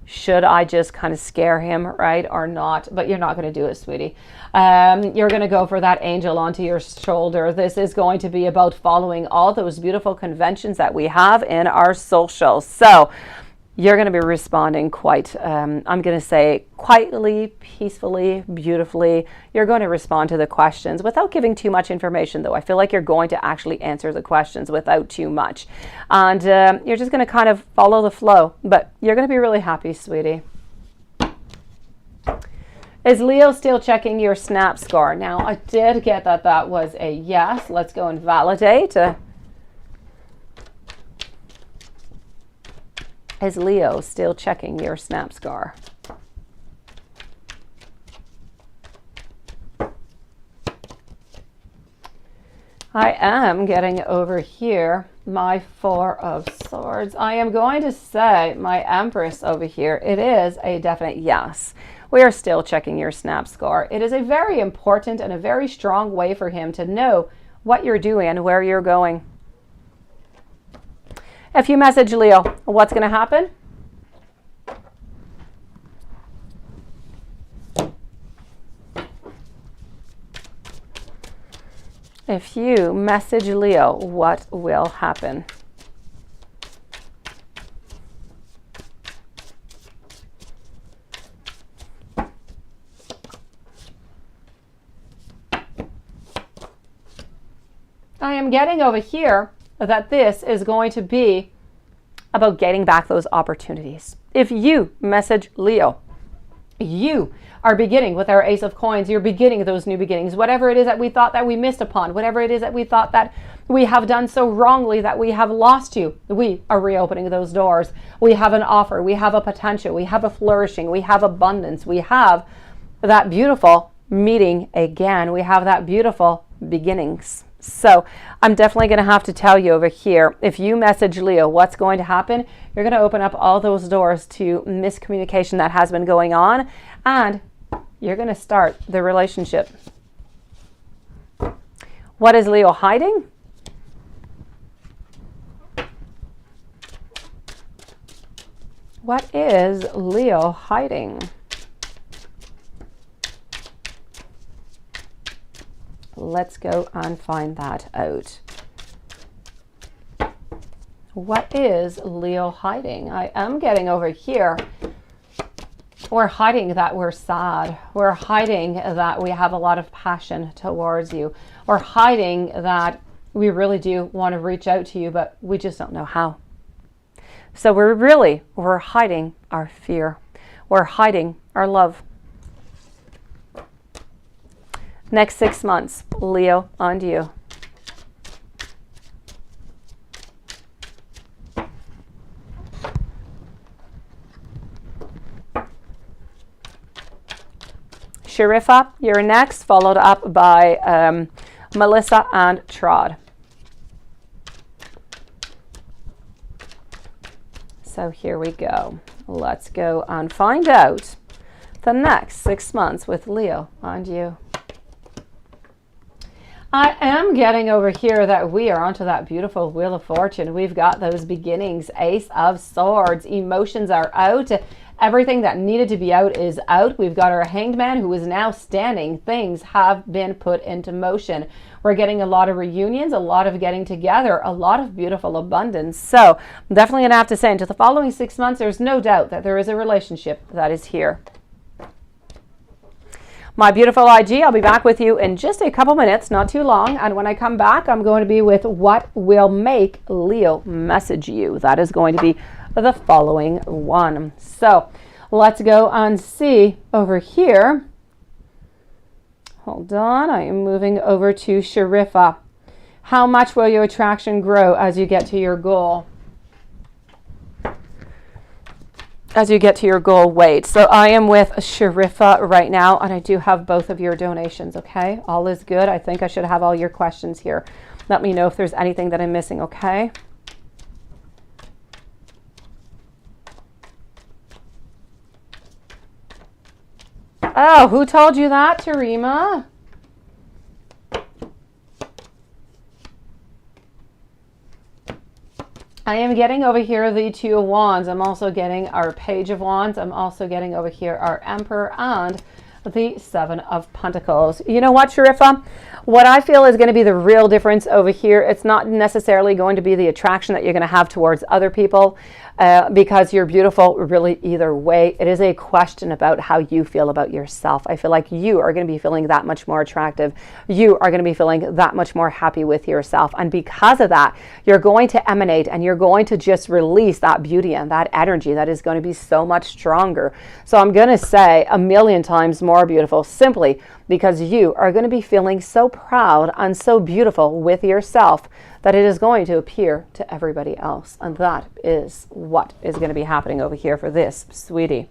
should I just kind of scare him, right, or not? But you're not going to do it, sweetie. You're going to go for that angel onto your shoulder. This is going to be about following all those beautiful conventions that we have in our socials. So you're going to be responding quite, I'm going to say, quietly, peacefully, beautifully. You're going to respond to the questions without giving too much information, though. I feel like you're going to actually answer the questions without too much. And you're just going to kind of follow the flow. But you're going to be really happy, sweetie. Is Leo still checking your snap score? Now, I did get that was a yes. Let's go and validate. Is Leo still checking your snap score? I am getting over here my Four of Swords. I am going to say my Empress over here. It is a definite yes. We are still checking your snap score. It is a very important and a very strong way for him to know what you're doing and where you're going. If you message Leo, what's going to happen? If you message Leo, what will happen? I am getting over here that this is going to be about getting back those opportunities. If you message Leo, you are beginning with our Ace of Coins. You're beginning those new beginnings. Whatever it is that we thought that we missed upon, whatever it is that we thought that we have done so wrongly that we have lost you, we are reopening those doors. We have an offer. We have a potential. We have a flourishing. We have abundance. We have that beautiful meeting again. We have that beautiful beginnings. So I'm definitely going to have to tell you over here, if you message Leo, what's going to happen? You're going to open up all those doors to miscommunication that has been going on, and you're going to start the relationship. What is Leo hiding? What is Leo hiding? Let's go and find that out. What is Leo hiding? I am getting over here. We're hiding that we're sad. We're hiding that we have a lot of passion towards you. We're hiding that we really do want to reach out to you, but we just don't know how. So we're hiding our fear. We're hiding our love. Next 6 months, Leo, on to you. Sharifa, you're next, followed up by Melissa and Trod. So here we go. Let's go and find out the next 6 months with Leo and you. I am getting over here that we are onto that beautiful Wheel of Fortune. We've got those beginnings, Ace of Swords. Emotions are out. Everything that needed to be out is out. We've got our Hanged Man who is now standing. Things have been put into motion. We're getting a lot of reunions, a lot of getting together, a lot of beautiful abundance. So I'm definitely going to have to say, into the following 6 months, there's no doubt that there is a relationship that is here. My beautiful IG, I'll be back with you in just a couple minutes, not too long. And when I come back, I'm going to be with what will make Leo message you. That is going to be the following one. So let's go and see over here. Hold on, I am moving over to Sharifa. How much will your attraction grow as you get to your goal? As you get to your goal weight. So I am with Sharifa right now, and I do have both of your donations, okay? All is good. I think I should have all your questions here. Let me know if there's anything that I'm missing, okay? Oh, who told you that, Tarima? I am getting over here the Two of Wands. I'm also getting our Page of Wands. I'm also getting over here our Emperor and the Seven of Pentacles. You know what, Sharifa? What I feel is going to be the real difference over here, it's not necessarily going to be the attraction that you're going to have towards other people because you're beautiful really either way. It is a question about how you feel about yourself. I feel like you are going to be feeling that much more attractive. You are going to be feeling that much more happy with yourself. And because of that, you're going to emanate and you're going to just release that beauty and that energy that is going to be so much stronger. So I'm going to say a million times more beautiful simply because you are going to be feeling so proud and so beautiful with yourself that it is going to appear to everybody else. And that is what is going to be happening over here for this, sweetie.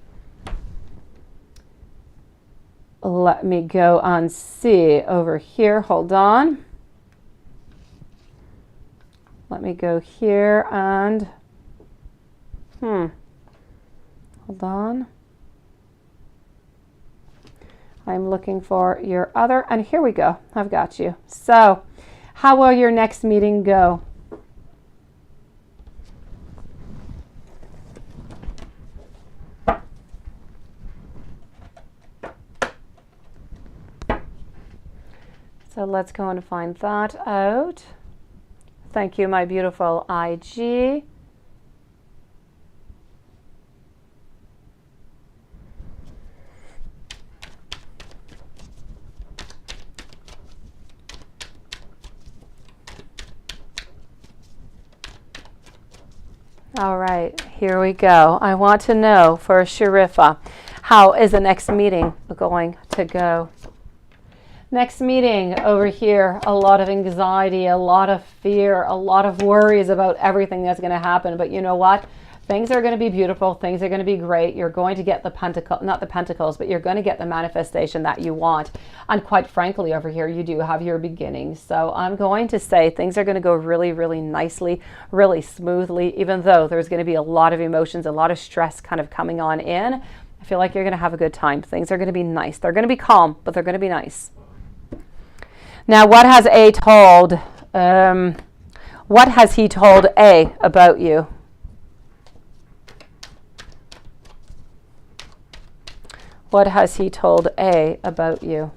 Let me go and see over here. Hold on. Let me go here and, hold on. I'm looking for your other, and here we go. I've got you. So, how will your next meeting go? So let's go and find that out. Thank you, my beautiful IG. All right, here we go. I want to know for Sharifa, how is the next meeting going to go? Next meeting over here, a lot of anxiety, a lot of fear, a lot of worries about everything that's going to happen. But you know what? Things are going to be beautiful. Things are going to be great. You're going to get the not the pentacles, but you're going to get the manifestation that you want. And quite frankly, over here, you do have your beginnings. So I'm going to say things are going to go really, really nicely, really smoothly, even though there's going to be a lot of emotions, a lot of stress kind of coming on in. I feel like you're going to have a good time. Things are going to be nice. They're going to be calm, but they're going to be nice. Now, what has A told? What has he told A about you? What has he told A about you?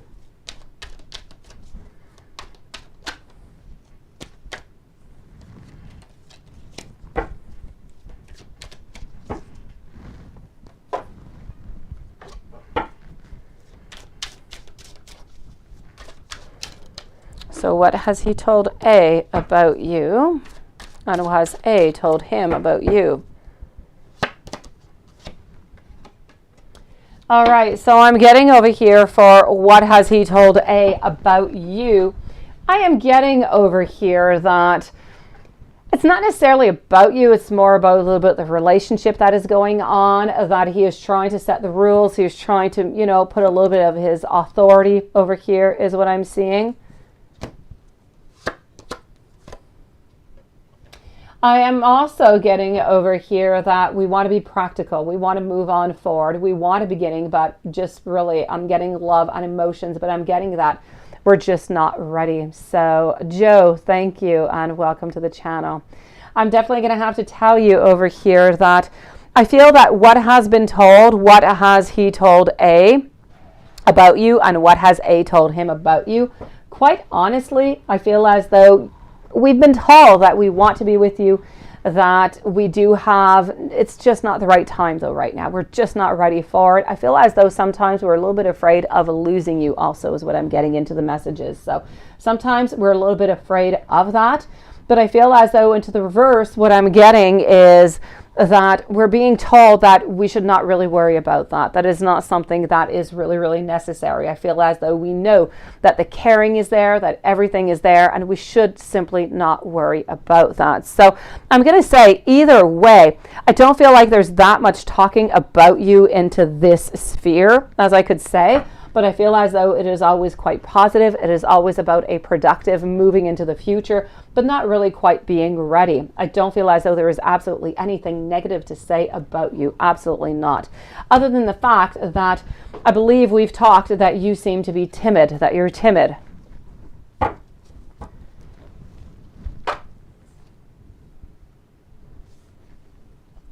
So what has he told A about you? And what has A told him about you? All right, so I'm getting over here for what has he told A about you. I am getting over here that it's not necessarily about you. It's more about a little bit the relationship that is going on, that he is trying to set the rules. He is trying to, you know, put a little bit of his authority over here is what I'm seeing. I am also getting over here that we want to be practical. We want to move on forward. We want a beginning, but just really, I'm getting love and emotions, but I'm getting that we're just not ready. So Joe, thank you and welcome to the channel. I'm definitely going to have to tell you over here that I feel that what has been told, what has he told A about you, and what has A told him about you, quite honestly, I feel as though we've been told that we want to be with you, that we do have. It's just not the right time though right now. We're just not ready for it. I feel as though sometimes we're a little bit afraid of losing you also, is what I'm getting into the messages. So sometimes we're a little bit afraid of that. But I feel as though into the reverse, what I'm getting is that we're being told that we should not really worry about that. That is not something that is really, really necessary. I feel as though we know that the caring is there, that everything is there, and we should simply not worry about that. So I'm going to say either way, I don't feel like there's that much talking about you into this sphere, as I could say. But I feel as though it is always quite positive. It is always about a productive moving into the future, but not really quite being ready. I don't feel as though there is absolutely anything negative to say about you. Absolutely not. Other than the fact that I believe we've talked that you seem to be timid, that you're timid.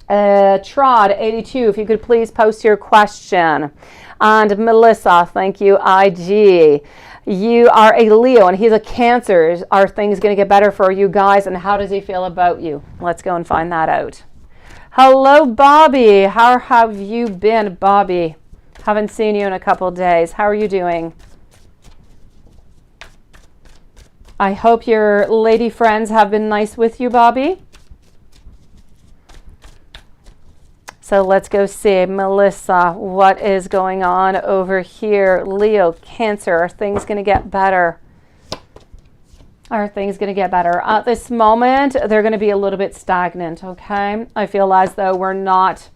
Trod82, if you could please post your question. And Melissa, thank you, IG. You are a Leo and he's a Cancer. Are things going to get better for you guys? And how does he feel about you? Let's go and find that out. Hello, Bobby. How have you been, Bobby? Haven't seen you in a couple days. How are you doing? I hope your lady friends have been nice with you, Bobby. So let's go see, Melissa, what is going on over here? Leo, Cancer, are things going to get better? Are things going to get better? At this moment, they're going to be a little bit stagnant, okay? I feel as though we're not,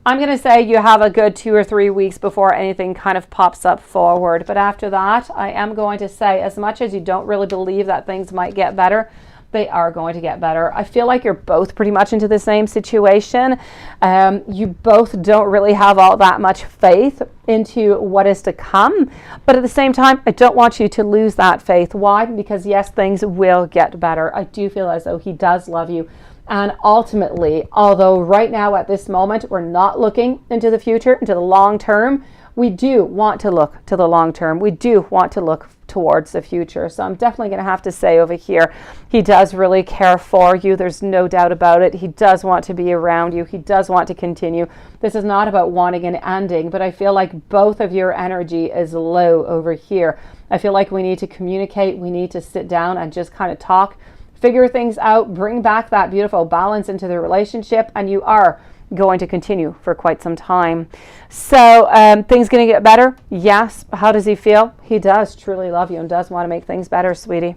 I'm going to say you have a good 2 or 3 weeks before anything kind of pops up forward. But after that, I am going to say, as much as you don't really believe that things might get better, they are going to get better. I feel like you're both pretty much into the same situation. You both don't really have all that much faith into what is to come. But at the same time, I don't want you to lose that faith. Why? Because yes, things will get better. I do feel as though he does love you. And ultimately, although right now at this moment, we're not looking into the future, into the long term, we do want to look to the long term. We do want to look towards the future. So I'm definitely going to have to say over here, he does really care for you. There's no doubt about it. He does want to be around you. He does want to continue. This is not about wanting an ending, but I feel like both of your energy is low over here. I feel like we need to communicate. We need to sit down and just kind of talk, figure things out, bring back that beautiful balance into the relationship, and you are going to continue for quite some time. So things going to get better? Yes. How does he feel? He does truly love you and does want to make things better, sweetie.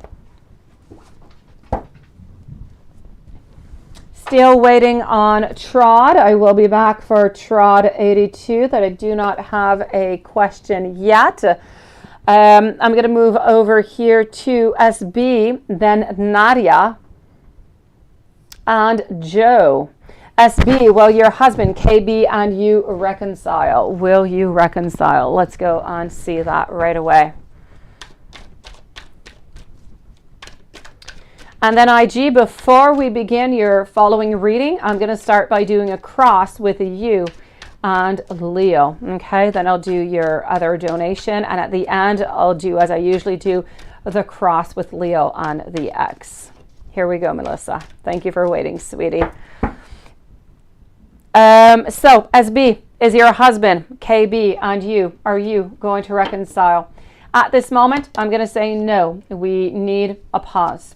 Still waiting on Trod. I will be back for Trod 82 that I do not have a question yet. I'm going to move over here to SB, then Nadia and Joe. SB, will your husband, KB, and you reconcile? Will you reconcile? Let's go and see that right away. And then IG, before we begin your following reading, I'm going to start by doing a cross with you and Leo. Okay, then I'll do your other donation. And at the end, I'll do, as I usually do, the cross with Leo on the X. Here we go, Melissa. Thank you for waiting, sweetie. So SB, is your husband, KB, and you, are you going to reconcile? At this moment, I'm going to say no. We need a pause.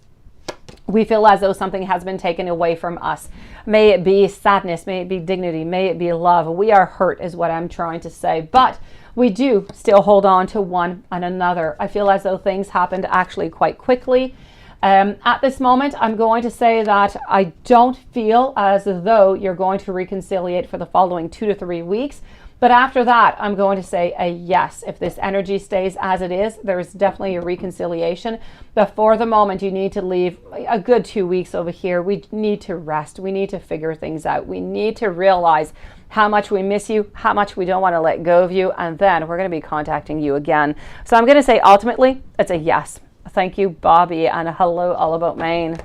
We feel as though something has been taken away from us. May it be sadness, may it be dignity, may it be love. We are hurt is what I'm trying to say. But we do still hold on to one and another. I feel as though things happened actually quite quickly. At this moment, I'm going to say that I don't feel as though you're going to reconciliate for the following 2 to 3 weeks. But after that, I'm going to say a yes. If this energy stays as it is, there's definitely a reconciliation. But for the moment, you need to leave a good 2 weeks over here. We need to rest. We need to figure things out. We need to realize how much we miss you, how much we don't want to let go of you. And then we're going to be contacting you again. So I'm going to say ultimately, it's a yes. Thank you, Bobby, and hello, all about Maine.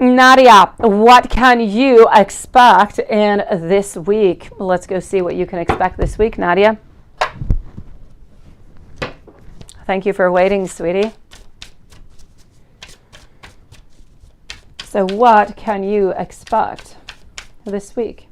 Nadia, what can you expect in this week? Let's go see what you can expect this week, Nadia. Thank you for waiting, sweetie. So what can you expect this week?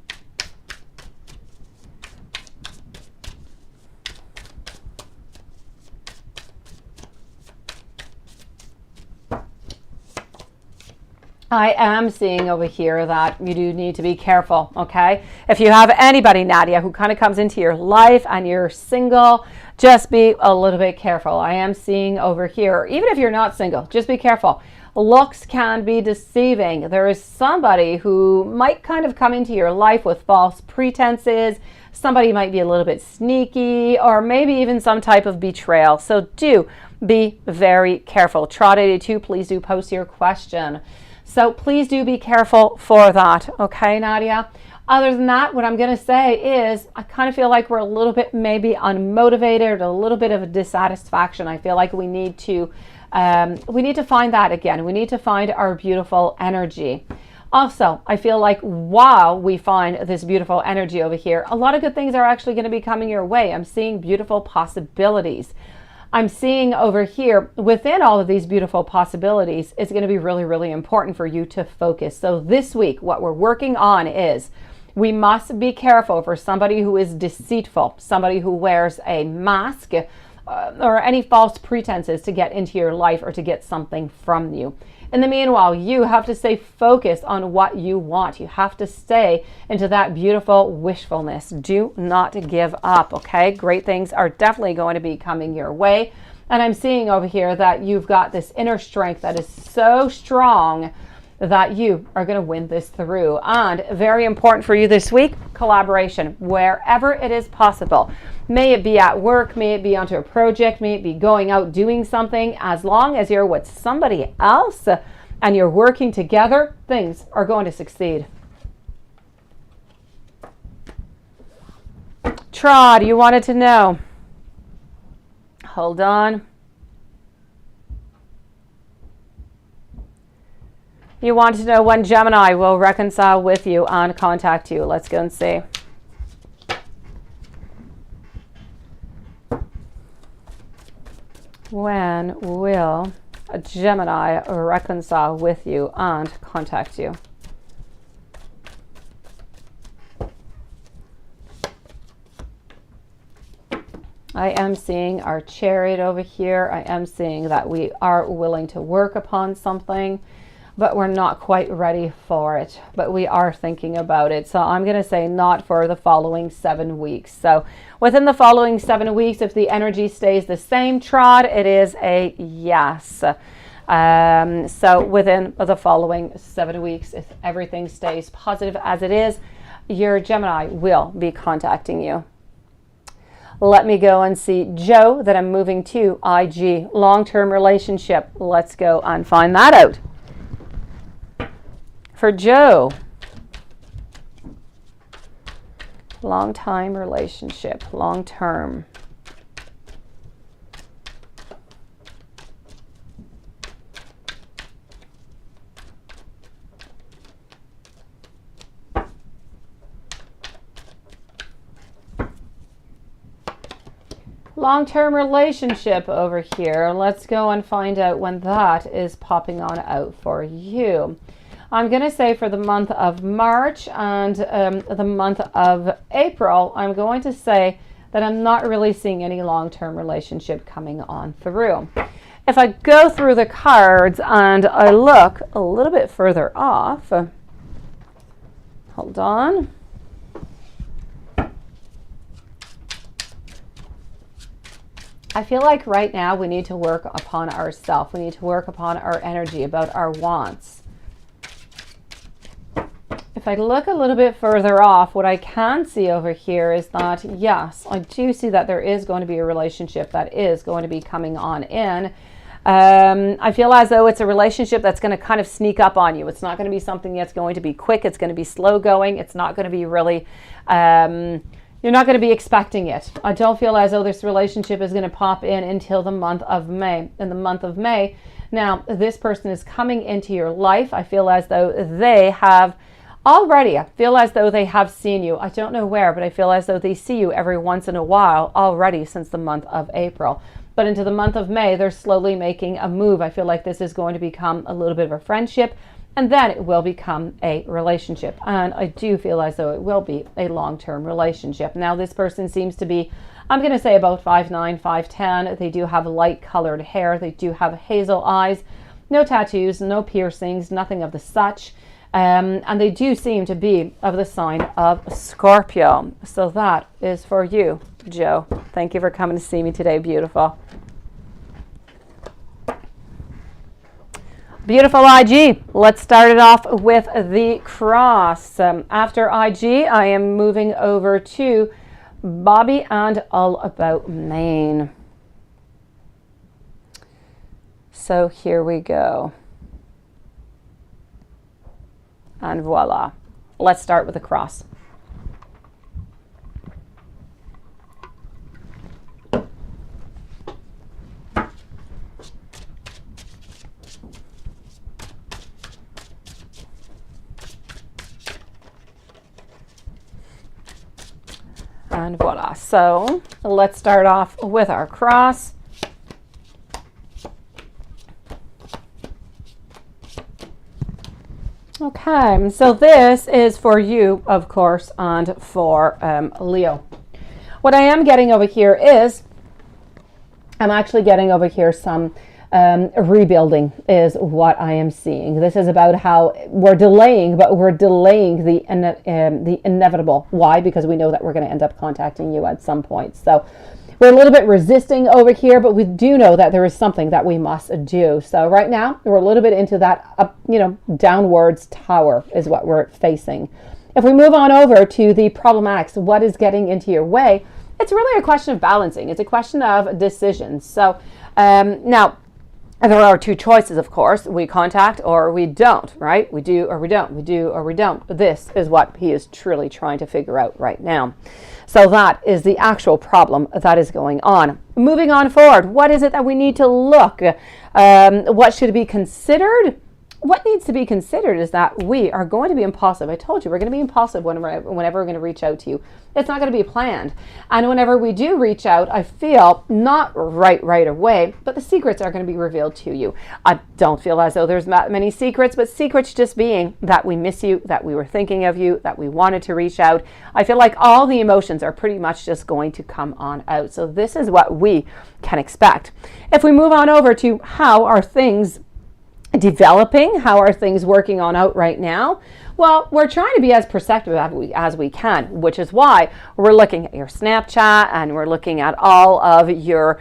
I am seeing over here that you do need to be careful, okay? If you have anybody, Nadia, who kind of comes into your life and you're single, just be a little bit careful. I am seeing over here, even if you're not single, just be careful. Looks can be deceiving. There is somebody who might kind of come into your life with false pretenses. Somebody might be a little bit sneaky, or maybe even some type of betrayal. So do be very careful. Trot82, please do post your question. So please do be careful for that. Okay, Nadia? Other than that, what I'm going to say is I kind of feel like we're a little bit maybe unmotivated, a little bit of a dissatisfaction. I feel like we need to find that again. We need to find our beautiful energy. Also, I feel like while we find this beautiful energy over here, a lot of good things are actually going to be coming your way. I'm seeing beautiful possibilities. I'm seeing over here within all of these beautiful possibilities, it's going to be really, really important for you to focus. So this week, what we're working on is we must be careful for somebody who is deceitful, somebody who wears a mask or any false pretenses to get into your life or to get something from you. In the meanwhile, you have to stay focused on what you want. You have to stay into that beautiful wishfulness. Do not give up, okay? Great things are definitely going to be coming your way. And I'm seeing over here that you've got this inner strength that is so strong that you are going to win this through. And very important for you this week, collaboration, wherever it is possible. May it be at work, may it be onto a project, may it be going out doing something. As long as you're with somebody else and you're working together, things are going to succeed. Trod, you wanted to know. Hold on. You want to know when Gemini will reconcile with you and contact you. Let's go and see. When will a Gemini reconcile with you and contact you? I am seeing our Chariot over here. I am seeing that we are willing to work upon something, but we're not quite ready for it, but we are thinking about it. So I'm going to say not for the following 7 weeks. So within the following 7 weeks, if the energy stays the same, Trod, it is a yes. So within the following 7 weeks, if everything stays positive as it is, your Gemini will be contacting you. Let me go and see Joe that I'm moving to IG, long-term relationship. Let's go and find that out. For Joe, long-time relationship, long-term. Long-term relationship over here. Let's go and find out when that is popping on out for you. I'm going to say for the month of March and the month of April, I'm going to say that I'm not really seeing any long-term relationship coming on through. If I go through the cards and I look a little bit further off, hold on. I feel like right now we need to work upon ourselves. We need to work upon our energy, about our wants. If I look a little bit further off, what I can see over here is that, yes, I do see that there is going to be a relationship that is going to be coming on in. I feel as though it's a relationship that's going to kind of sneak up on you. It's not going to be something that's going to be quick. It's going to be slow going. It's not going to be really... you're not going to be expecting it. I don't feel as though this relationship is going to pop in until the month of May. In the month of May, now this person is coming into your life. I feel as though they have already, I feel as though they have seen you. I don't know where, but I feel as though they see you every once in a while already since the month of April. But into the month of May, they're slowly making a move. I feel like this is going to become a little bit of a friendship, and then it will become a relationship. And I do feel as though it will be a long-term relationship. Now, this person seems to be, I'm going to say about 5'9", 5'10". They do have light colored hair. They do have hazel eyes, no tattoos, no piercings, nothing of the such. And they do seem to be of the sign of Scorpio. So that is for you, Joe. Thank you for coming to see me today, beautiful. Beautiful IG. Let's start it off with the cross. After IG, I am moving over to Bobby and All About Maine. So here we go. And voila. Let's start with the cross. And voila. So let's start off with our cross. Okay, so this is for you, of course, and for Leo. What I am getting over here is, I'm actually getting over here some rebuilding is what I am seeing. This is about how we're delaying, but we're delaying the inevitable. Why? Because we know that we're going to end up contacting you at some point. So we're a little bit resisting over here, but we do know that there is something that we must do. So right now, we're a little bit into that, downwards tower is what we're facing. If we move on over to the problematics, what is getting into your way? It's really a question of balancing. It's a question of decisions. So now, there are two choices, of course. We contact or we don't, right? We do or we don't. We do or we don't. This is what he is truly trying to figure out right now. So that is the actual problem that is going on. Moving on forward, what is it that we need to look? What should be considered? What needs to be considered is that we are going to be impulsive. I told you, we're going to be impulsive whenever we're going to reach out to you. It's not going to be planned. And whenever we do reach out, I feel not right away, but the secrets are going to be revealed to you. I don't feel as though there's that many secrets, but secrets just being that we miss you, that we were thinking of you, that we wanted to reach out. I feel like all the emotions are pretty much just going to come on out. So this is what we can expect. If we move on over to how are things developing, how are things working on out right now? Well, we're trying to be as perceptive as we can, which is why we're looking at your Snapchat and we're looking at all of your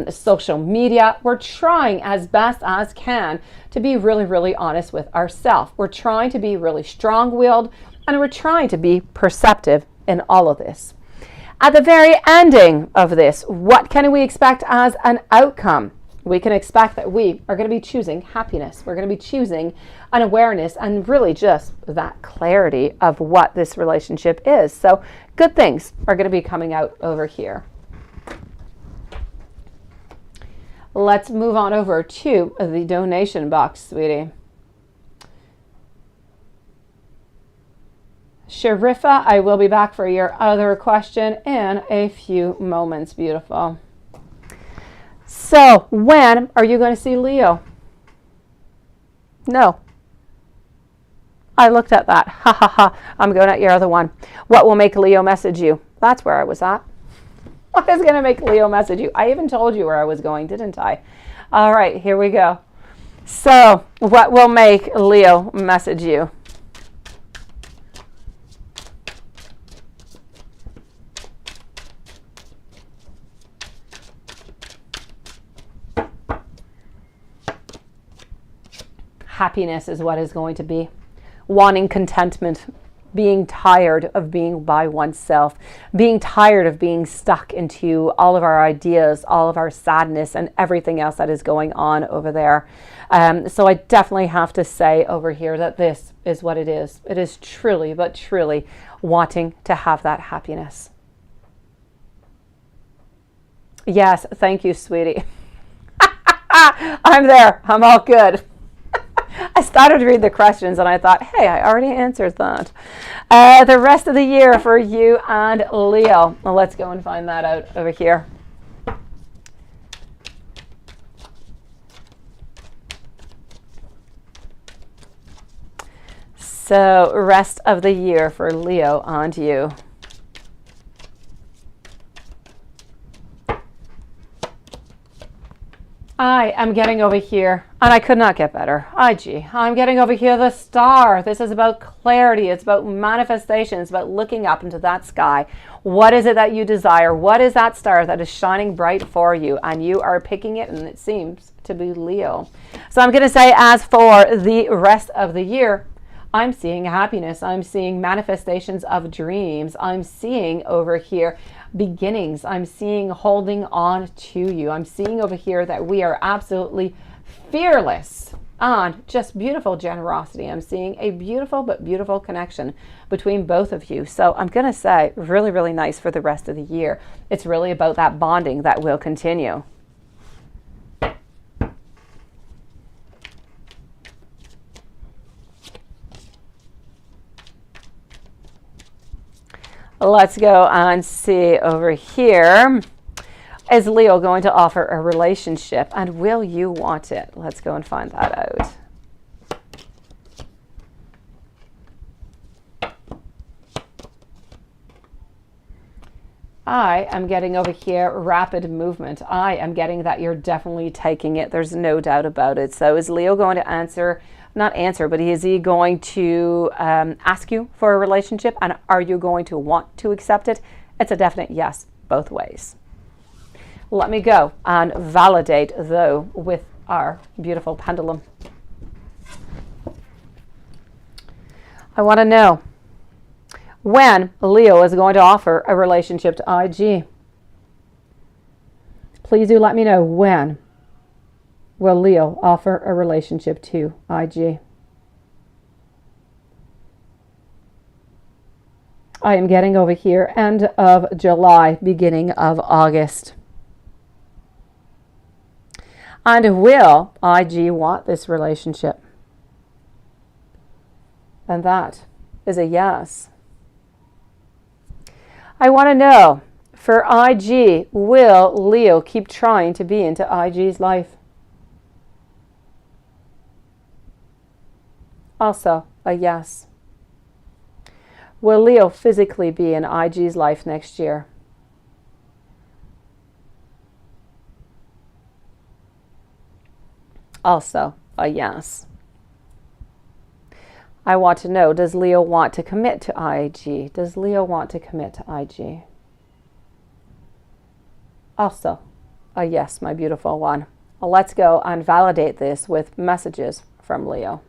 social media. We're trying as best as can to be really, really honest with ourselves. We're trying to be really strong-willed and we're trying to be perceptive in all of this. At the very ending of this, what can we expect as an outcome? We can expect that we are going to be choosing happiness. We're going to be choosing an awareness and really just that clarity of what this relationship is. So good things are going to be coming out over here. Let's move on over to the donation box, sweetie. Sharifa, I will be back for your other question in a few moments, beautiful. So, when are you going to see Leo? No. I looked at that. Ha ha ha. I'm going at your other one. What will make Leo message you? That's where I was at. What is going to make Leo message you? I even told you where I was going, didn't I? All right, here we go. So, what will make Leo message you? Happiness is what is going to be. Wanting contentment, being tired of being by oneself, being tired of being stuck into all of our ideas, all of our sadness and everything else that is going on over there. So I definitely have to say over here that this is what it is. It is truly, but truly wanting to have that happiness. Yes, thank you, sweetie. I'm there. I'm all good. I started to read the questions and I thought, hey, I already answered that. The rest of the year for you and Leo. Well, let's go and find that out over here. So rest of the year for Leo and you. I am getting over here, and I could not get better. I'm getting over here the star. This is about clarity. It's about manifestation. It's about looking up into that sky. What is it that you desire? What is that star that is shining bright for you? And you are picking it, and it seems to be Leo. So I'm going to say, as for the rest of the year, I'm seeing happiness. I'm seeing manifestations of dreams. I'm seeing over here beginnings. I'm seeing holding on to you. I'm seeing over here that we are absolutely fearless and just beautiful generosity. I'm seeing a beautiful but beautiful connection between both of you. So I'm going to say really, really nice for the rest of the year. It's really about that bonding that will continue. Let's go and see over here. Is Leo going to offer a relationship, and will you want it? Let's go and find that out. I am getting over here rapid movement. I am getting that you're definitely taking it. There's no doubt about it. So is Leo going to answer? Not answer, but is he going to ask you for a relationship, and are you going to want to accept it? It's a definite yes, both ways. Let me go and validate, though, with our beautiful pendulum. I want to know when Leo is going to offer a relationship to IG. Please do let me know when will Leo offer a relationship to IG. I am getting over here end of July, beginning of August. And will IG want this relationship? And that is a yes. I want to know, for IG, will Leo keep trying to be into IG's life? Also, a yes. Will Leo physically be in IG's life next year? Also, a yes. I want to know, does Leo want to commit to IG? Does Leo want to commit to IG? Also, a yes, my beautiful one. Well, let's go and validate this with messages from Leo.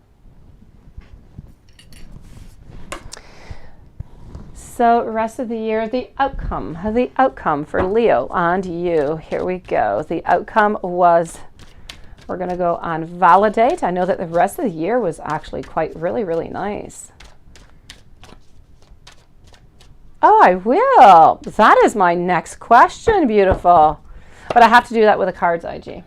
So rest of the year, the outcome for Leo and you. Here we go. The outcome was, we're going to go and validate. I know that the rest of the year was actually really, really nice. Oh, I will. That is my next question. Beautiful. But I have to do that with the cards, IG.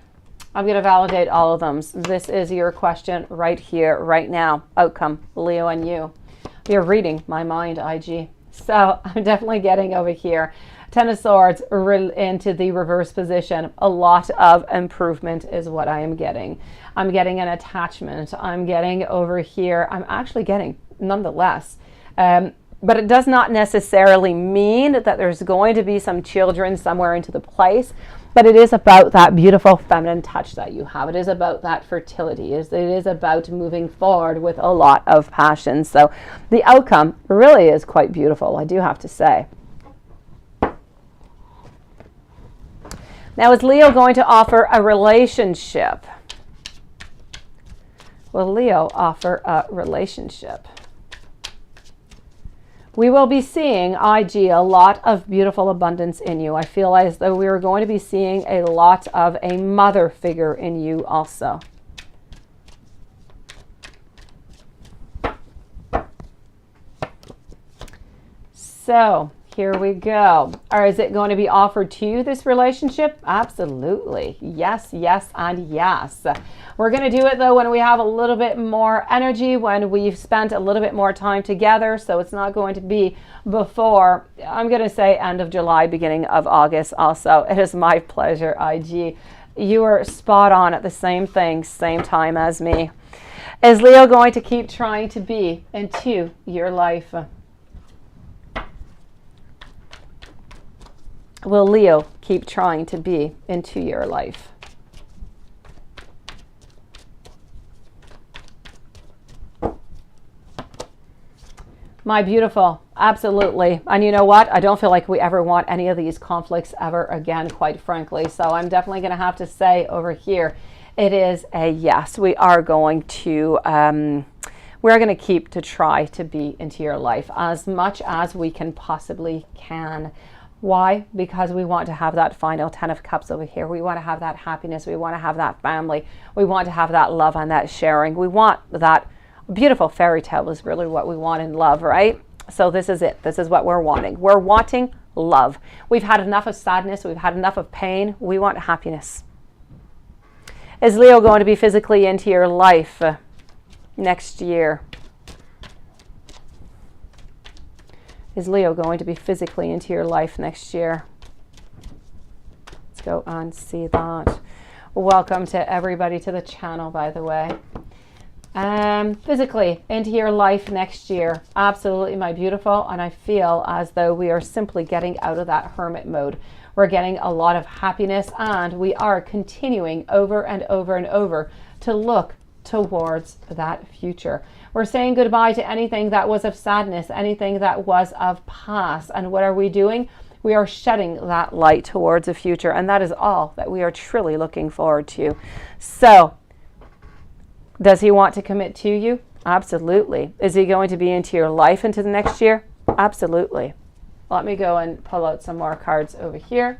I'm going to validate all of them. This is your question right here, right now. Outcome, Leo and you. You're reading my mind, IG. So I'm definitely getting over here Ten of Swords into the reverse position. A lot of improvement is what I am getting. I'm getting an attachment. I'm getting over here. I'm actually getting nonetheless. But it does not necessarily mean that there's going to be some children somewhere into the place. But it is about that beautiful feminine touch that you have. It is about that fertility. It is about moving forward with a lot of passion. So the outcome really is quite beautiful, I do have to say. Now, is Leo going to offer a relationship? Will Leo offer a relationship? We will be seeing, IG, a lot of beautiful abundance in you. I feel as though we are going to be seeing a lot of a mother figure in you also. So here we go. Or is it going to be offered to you, this relationship? Absolutely. Yes, yes, and yes. We're going to do it, though, when we have a little bit more energy, when we've spent a little bit more time together. So it's not going to be before, I'm going to say, end of July, beginning of August also. It is my pleasure, IG. You are spot on at the same thing, same time as me. Is Leo going to keep trying to be into your life? Will Leo keep trying to be into your life? My beautiful, absolutely. And you know what? I don't feel like we ever want any of these conflicts ever again, quite frankly. So I'm definitely going to have to say over here, it is a yes. We are going to, we're going to keep to try to be into your life as much as we can possibly can. Why? Because we want to have that final 10 of cups over here. We want to have that happiness. We want to have that family. We want to have that love and that sharing. We want that beautiful fairy tale is really what we want in love, right? So this is it. This is what we're wanting. We're wanting love. We've had enough of sadness. We've had enough of pain. We want happiness. Is Leo going to be physically into your life next year? Is Leo going to be physically into your life next year? Let's go and see that. Welcome to everybody to the channel, by the way. Physically into your life next year. Absolutely, my beautiful. And I feel as though we are simply getting out of that hermit mode. We're getting a lot of happiness, and we are continuing over and over and over to look towards that future. We're saying goodbye to anything that was of sadness, anything that was of past. And what are we doing? We are shedding that light towards the future. And that is all that we are truly looking forward to. So, does he want to commit to you? Absolutely. Is he going to be into your life into the next year? Absolutely. Let me go and pull out some more cards over here.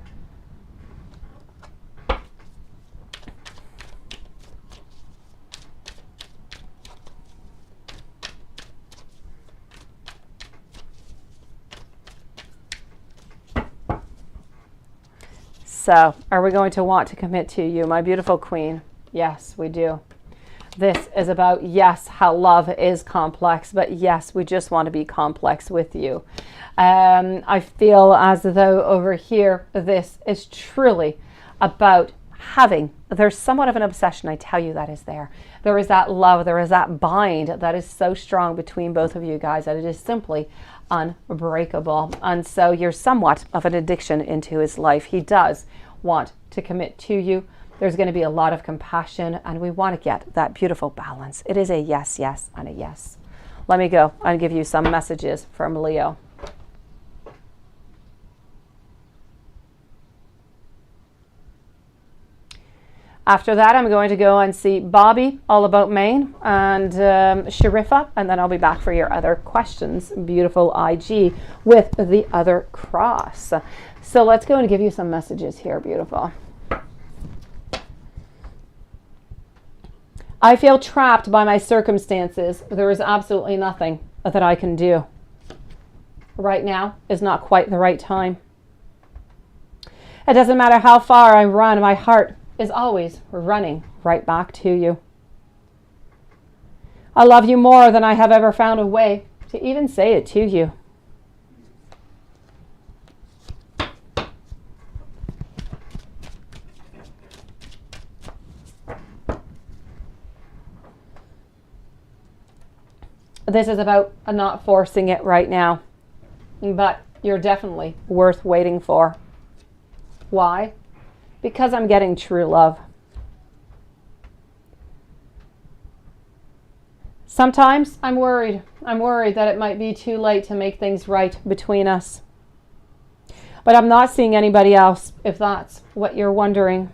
So, are we going to want to commit to you, my beautiful queen? Yes, we do. This is about, yes, how love is complex, but yes, we just want to be complex with you. I feel as though over here, this is truly about having, there's somewhat of an obsession, I tell you, that is there. There is that love, there is that bind that is so strong between both of you guys that it is simply unbreakable. And so you're somewhat of an addiction into his life. He does want to commit to you. There's going to be a lot of compassion, and we want to get that beautiful balance. It is a yes, yes, and a yes. Let me go and give you some messages from Leo. After that, I'm going to go and see Bobby, all about Maine, and Sharifa, and then I'll be back for your other questions. Beautiful IG with the other cross. So let's go and give you some messages here, beautiful. I feel trapped by my circumstances. There is absolutely nothing that I can do. Right now is not quite the right time. It doesn't matter how far I run, my heart is always running right back to you. I love you more than I have ever found a way to even say it to you. This is about not forcing it right now, but you're definitely worth waiting for. Why? Because I'm getting true love. Sometimes I'm worried. I'm worried that it might be too late to make things right between us. But I'm not seeing anybody else, if that's what you're wondering.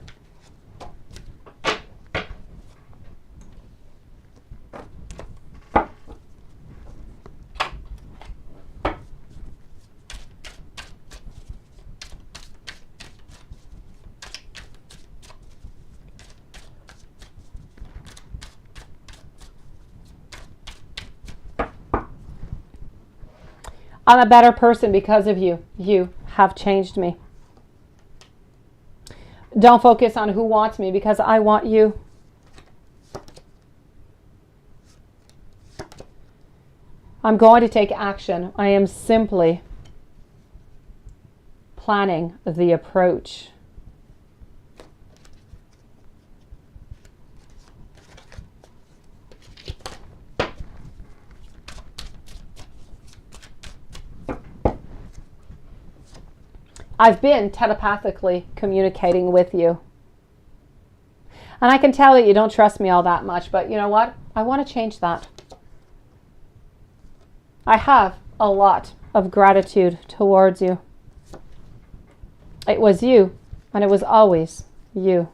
I'm a better person because of you. You have changed me. Don't focus on who wants me because I want you. I'm going to take action. I am simply planning the approach. I've been telepathically communicating with you. And I can tell that you don't trust me all that much, but you know what? I want to change that. I have a lot of gratitude towards you. It was you, and it was always you.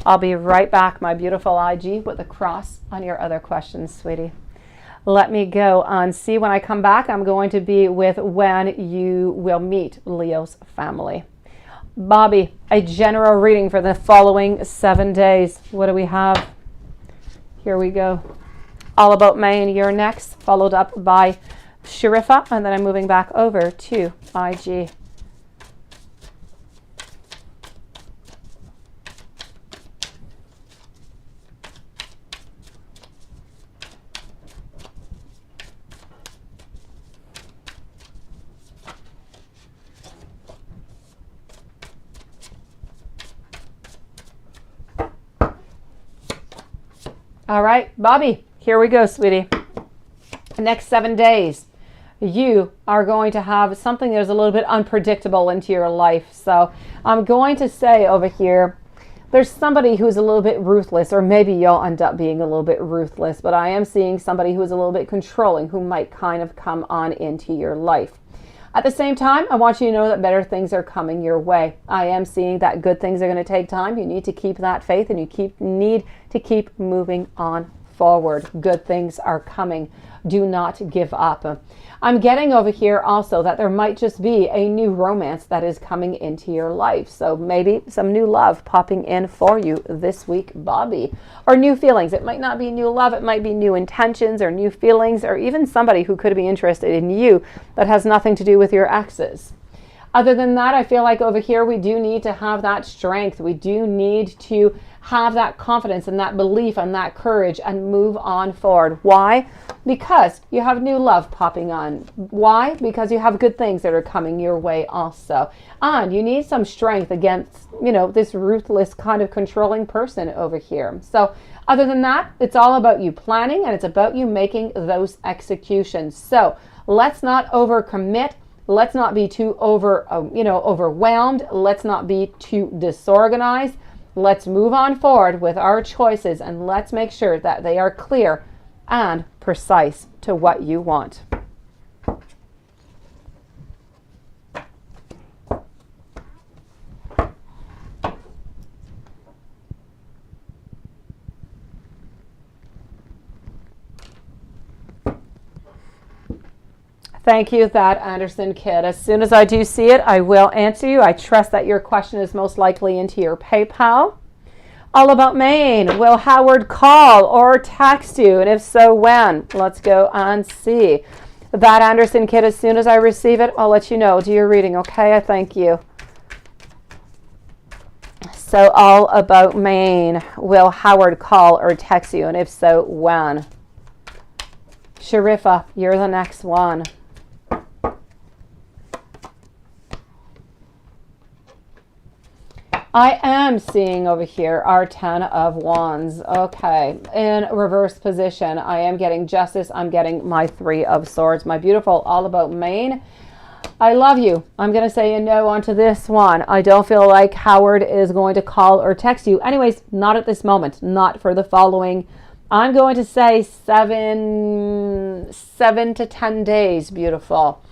I'll be right back, my beautiful IG, with a cross on your other questions, sweetie. Let me go and see when I come back. I'm going to be with when you will meet Leo's family. Bobby, a general reading for the following 7 days. What do we have? Here we go. All About Maine, you're next, followed up by Sharifa, and then I'm moving back over to IG. All right, Bobby, here we go, sweetie. The next 7 days, you are going to have something that's a little bit unpredictable into your life. So I'm going to say over here, there's somebody who's a little bit ruthless, or maybe you'll end up being a little bit ruthless, but I am seeing somebody who is a little bit controlling, who might kind of come on into your life. At the same time, I want you to know that better things are coming your way. I am seeing that good things are going to take time. You need to keep that faith, and you need to keep moving on forward. Good things are coming. Do not give up. I'm getting over here also that there might just be a new romance that is coming into your life. So maybe some new love popping in for you this week, Bobby. Or new feelings. It might not be new love. It might be new intentions or new feelings, or even somebody who could be interested in you that has nothing to do with your exes. Other than that, I feel like over here we do need to have that strength. We do need to have that confidence and that belief and that courage and move on forward. Why? Because you have new love popping on. Why? Because you have good things that are coming your way also. And you need some strength against, this ruthless kind of controlling person over here. So other than that, it's all about you planning, and it's about you making those executions. So let's not overcommit. Let's not be too overwhelmed. Let's not be too disorganized. Let's move on forward with our choices, and let's make sure that they are clear and precise to what you want. Thank you, that Anderson kid. As soon as I do see it, I will answer you. I trust that your question is most likely into your PayPal. All About Maine. Will Howard call or text you? And if so, when? Let's go and see. That Anderson kid, as soon as I receive it, I'll let you know. Do your reading, okay? I thank you. So All About Maine. Will Howard call or text you? And if so, when? Sharifa, you're the next one. I am seeing over here our 10 of Wands. Okay, in reverse position, I am getting Justice. I'm getting my 3 of Swords. My beautiful All About Maine. I love you. I'm going to say a no onto this one. I don't feel like Howard is going to call or text you. Anyways, not at this moment. Not for the following. I'm going to say 7 to 10 days, beautiful.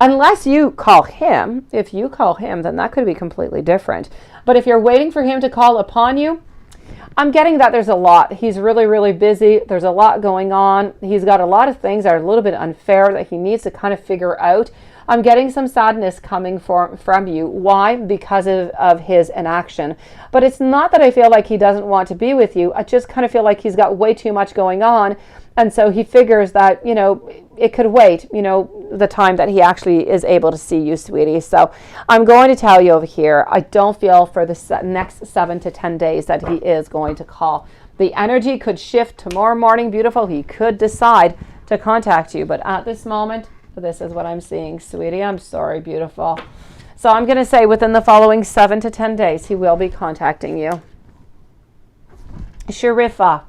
Unless you call him. If you call him, then that could be completely different. But if you're waiting for him to call upon you, I'm getting that there's a lot. He's really, really busy. There's a lot going on. He's got a lot of things that are a little bit unfair that he needs to kind of figure out. I'm getting some sadness coming from you. Why? Because of his inaction. But it's not that I feel like he doesn't want to be with you. I just kind of feel like he's got way too much going on. And so he figures that, it could wait, the time that he actually is able to see you, sweetie. So I'm going to tell you over here, I don't feel for the next 7 to 10 days that he is going to call. The energy could shift tomorrow morning, beautiful. He could decide to contact you. But at this moment, this is what I'm seeing, sweetie. I'm sorry, beautiful. So I'm going to say within the following 7 to 10 days, he will be contacting you. Sharifa.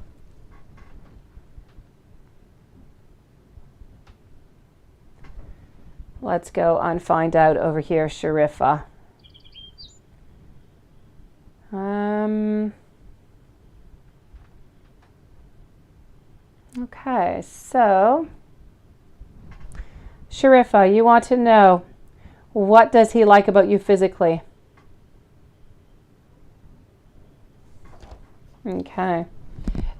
Let's go and find out over here, Sharifa. Okay, so Sharifa, you want to know, what does he like about you physically? Okay.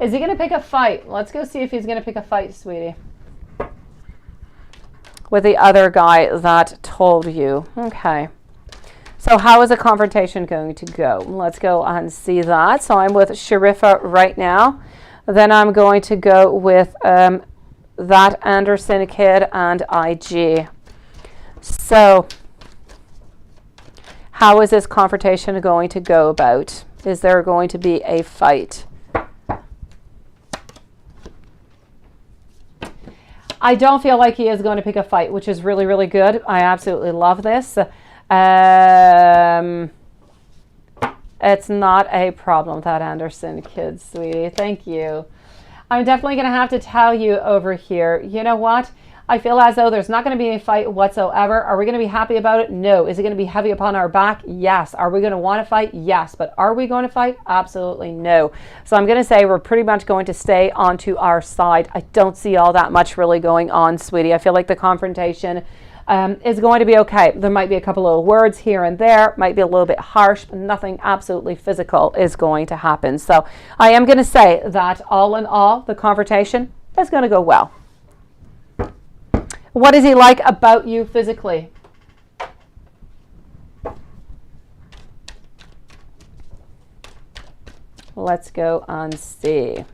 Is he going to pick a fight? Let's go see if he's going to pick a fight, sweetie. With the other guy that told you. Okay. So how is the confrontation going to go? Let's go and see that. So I'm with Sharifa right now. Then I'm going to go with that Anderson kid and IG. So how is this confrontation going to go about? Is there going to be a fight? I don't feel like he is going to pick a fight, which is really, really good. I absolutely love this. It's not a problem, that Anderson kid, sweetie. Thank you. I'm definitely going to have to tell you over here, you know what? I feel as though there's not going to be a fight whatsoever. Are we going to be happy about it? No. Is it going to be heavy upon our back? Yes. Are we going to want to fight? Yes. But are we going to fight? Absolutely no. So I'm going to say we're pretty much going to stay onto our side. I don't see all that much really going on, sweetie. I feel like the confrontation is going to be okay. There might be a couple of words here and there, might be a little bit harsh, but nothing absolutely physical is going to happen. So I am going to say that all in all, the confrontation is going to go well. What does he like about you physically? Let's go and see.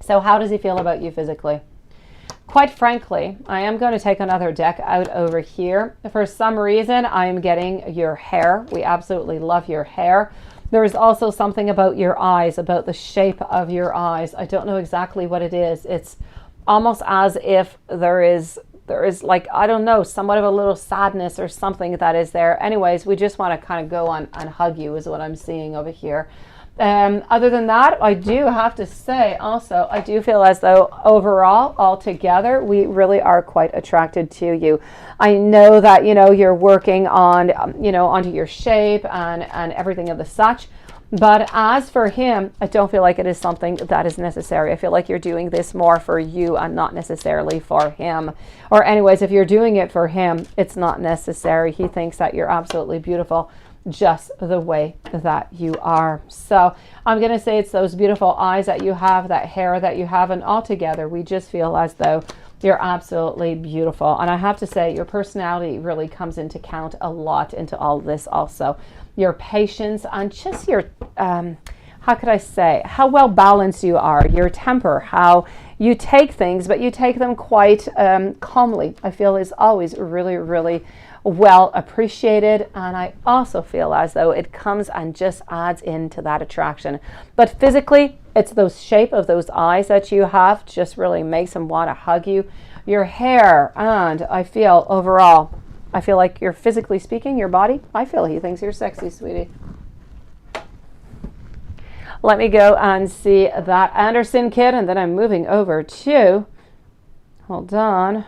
So how does he feel about you physically? Quite frankly, I am going to take another deck out over here. For some reason, I am getting your hair. We absolutely love your hair. There is also something about your eyes, about the shape of your eyes. I don't know exactly what it is. It's almost as if there is like, I don't know, somewhat of a little sadness or something that is there. Anyways, we just want to kind of go on and hug you is what I'm seeing over here. Other than that, I do have to say also, I do feel as though overall, altogether, we really are quite attracted to you. I know that, you know, you're working on, onto your shape and everything of the such. But as for him, I don't feel like it is something that is necessary. I feel like you're doing this more for you and not necessarily for him. Or anyways, if you're doing it for him, it's not necessary. He thinks that you're absolutely beautiful just the way that you are. So I'm going to say it's those beautiful eyes that you have, that hair that you have, and altogether we just feel as though you're absolutely beautiful. And I have to say your personality really comes into count a lot into all this also. Your patience and just your, how could I say, how well balanced you are, your temper, how you take things, but you take them quite calmly, I feel is always really, really well appreciated. And I also feel as though it comes and just adds into that attraction. But physically, it's those shape of those eyes that you have just really makes him want to hug you. Your hair, and I feel overall, I feel like you're physically speaking, your body, I feel he thinks you're sexy, sweetie. Let me go and see that Anderson kid, and then I'm moving over to, hold on,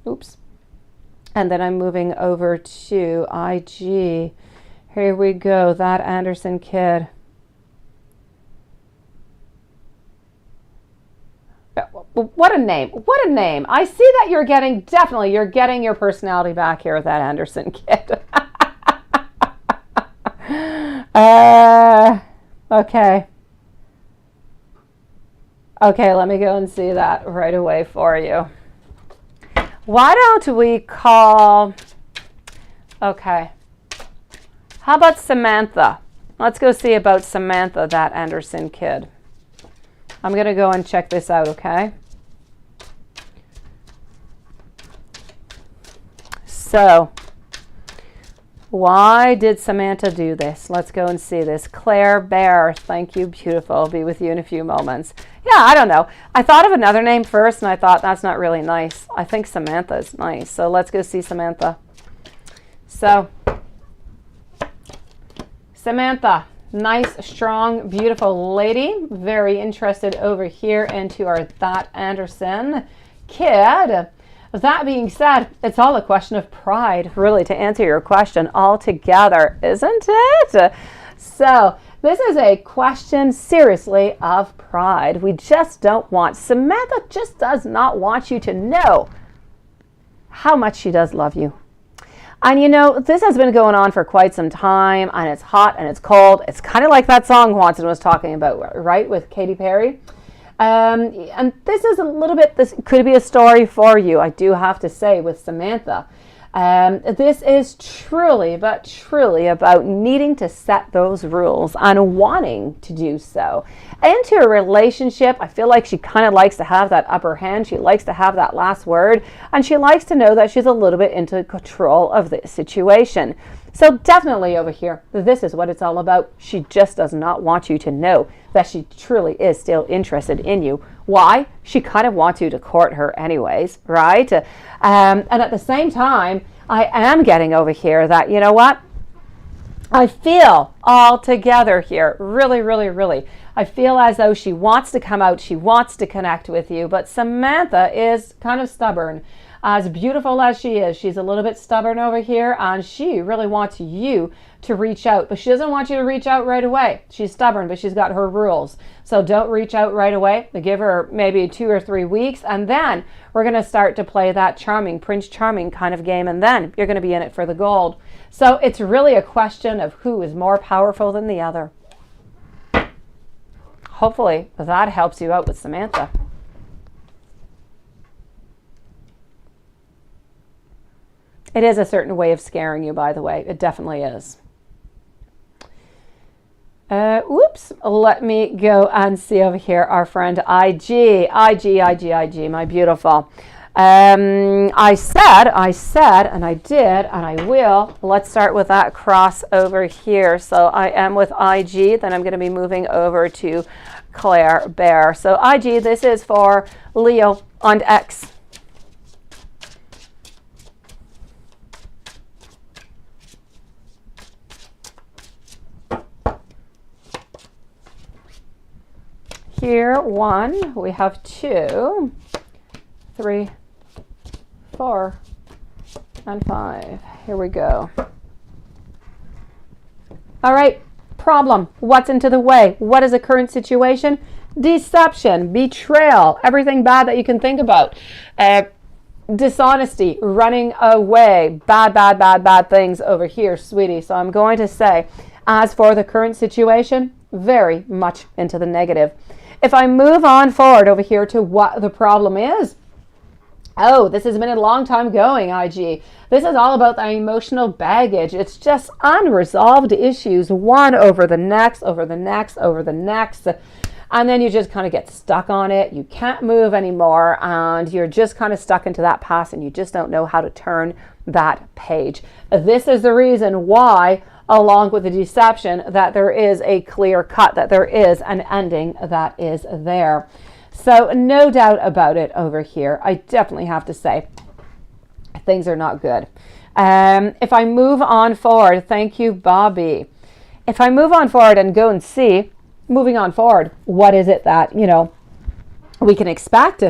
oops. And then I'm moving over to IG. Here we go, that Anderson kid. What a name. What a name. I see that you're getting, definitely, you're getting your personality back here with that Anderson kid. Okay. Okay, let me go and see that right away for you. Why don't we call, okay, how about Samantha? Let's go see about Samantha, that Anderson kid. I'm going to go and check this out, okay? So, why did Samantha do this? Let's go and see this. Claire Bear, thank you, beautiful. I'll be with you in a few moments. Yeah, I don't know. I thought of another name first, and I thought that's not really nice. I think Samantha is nice. So let's go see Samantha. So, Samantha, Nice, strong, beautiful lady. Very interested over here into our That Anderson kid. That being said, it's all a question of pride, really, to answer your question altogether, isn't it? So this is a question, seriously, of pride. We just don't want, Samantha just does not want you to know how much she does love you. And you know, this has been going on for quite some time, and it's hot and it's cold. It's kind of like that song Watson was talking about, right, with Katy Perry. And this is a little bit, this could be a story for you, I do have to say, with Samantha. This is truly, but truly about needing to set those rules and wanting to do so. Into a relationship, I feel like she kind of likes to have that upper hand. She likes to have that last word, and she likes to know that she's a little bit into control of the situation. So definitely over here, this is what it's all about. She just does not want you to know that she truly is still interested in you. Why? She kind of wants you to court her anyways, right? And at the same time, I am getting over here that, you know what? I feel all together here, really, really, really. I feel as though she wants to come out, she wants to connect with you, but Samantha is kind of stubborn. As beautiful as she is, she's a little bit stubborn over here, and she really wants you to reach out, but she doesn't want you to reach out right away. She's stubborn, but she's got her rules. So don't reach out right away. Give her maybe 2 or 3 weeks, and then we're going to start to play that charming, Prince Charming kind of game, and then you're going to be in it for the gold. So it's really a question of who is more powerful than the other. Hopefully that helps you out with Samantha. It is a certain way of scaring you, by the way. It definitely is. Oops. Let me go and see over here our friend IG, my beautiful. I said, and I did, and I will. Let's start with that cross over here. So I am with IG, then I'm going to be moving over to Claire Bear. So IG, this is for Leo and X. Here, 1, we have 2, 3, 4, and 5. Here we go. All right, problem. What's into the way? What is the current situation? Deception, betrayal, everything bad that you can think about. Dishonesty, running away, bad things over here, sweetie. So I'm going to say, as for the current situation, very much into the negative. If I move on forward over here to what the problem is, oh, this has been a long time going, IG. This is all about the emotional baggage. It's just unresolved issues, one over the next, over the next, over the next. And then you just kind of get stuck on it. You can't move anymore, and you're just kind of stuck into that past, and you just don't know how to turn that page. This is the reason why, along with the deception, that there is a clear cut, that there is an ending that is there. So no doubt about it over here. I definitely have to say things are not good. If I move on forward, thank you, Bobby. If I move on forward and go and see, moving on forward, what is it that, you know, we can expect?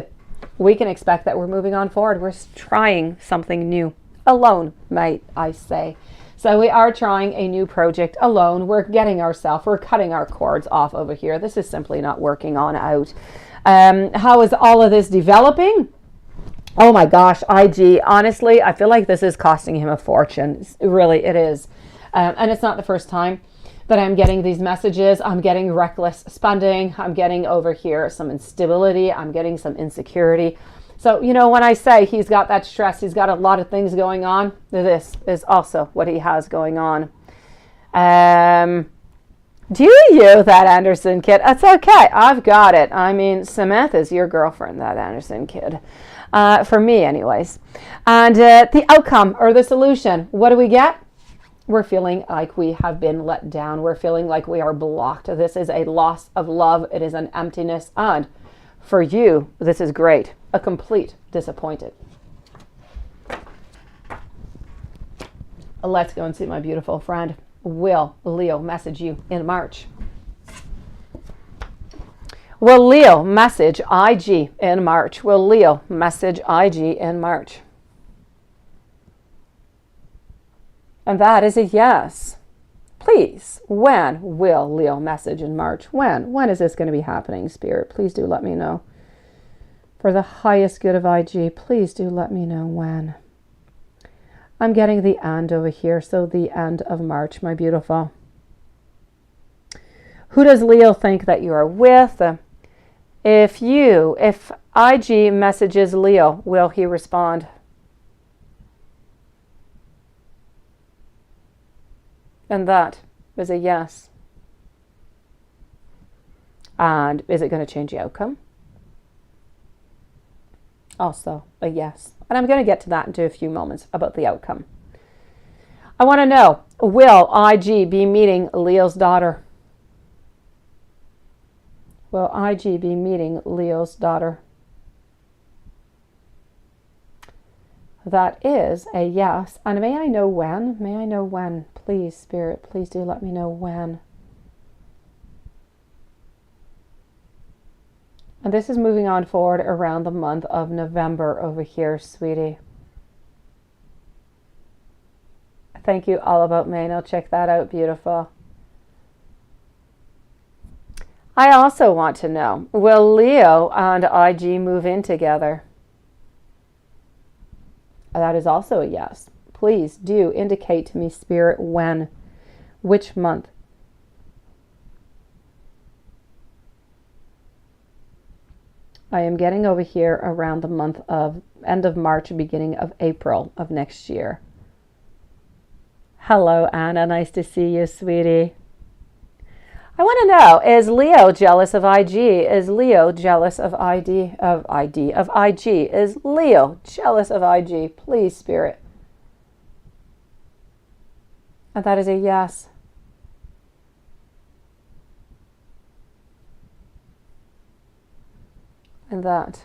We can expect that we're moving on forward. We're trying something new. Alone, might I say. So we are trying a new project alone. We're we're cutting our cords off over here. This is simply not working on out. How is all of this developing? Oh my gosh, IG, honestly, I feel like this is costing him a fortune. Really, it is. And it's not the first time that I'm getting these messages. I'm getting reckless spending. I'm getting over here some instability. I'm getting some insecurity. So, you know, when I say he's got that stress, he's got a lot of things going on, this is also what he has going on. Do you, that Anderson kid? That's okay. I've got it. I mean, Samantha's your girlfriend, that Anderson kid. For me, anyways. And the outcome or the solution, what do we get? We're feeling like we have been let down. We're feeling like we are blocked. This is a loss of love. It is an emptiness. And for you, this is great. A complete disappointed. Let's go and see my beautiful friend. will Leo message you in March? Will Leo message IG in March? Will Leo message IG in March? And that is a yes. Please, when will Leo message in March? When? When is this going to be happening, Spirit? Please do let me know. For the highest good of IG, please do let me know when. I'm getting the end over here, so the end of March, my beautiful. Who does Leo think that you are with? If IG messages Leo, will he respond? And that is a yes. And is it going to change the outcome? Also a yes. And I'm going to get to that in a few moments about the outcome. I want to know, will IG be meeting Leo's daughter? Will IG be meeting Leo's daughter? That is a yes. And may I know when? May I know when? Please, Spirit, please do let me know when. And this is moving on forward around the month of November over here, sweetie. Thank you, All About Mano. Check that out, beautiful. I also want to know, will Leo and IG move in together? That is also a yes. Please do indicate to me, Spirit, when, which month. I am getting over here around the month of end of March, beginning of April of next year. Hello, Anna. Nice to see you, sweetie. I want to know, is Leo jealous of IG? Is Leo jealous of IG? Is Leo jealous of IG? Please, Spirit. And that is a yes. And that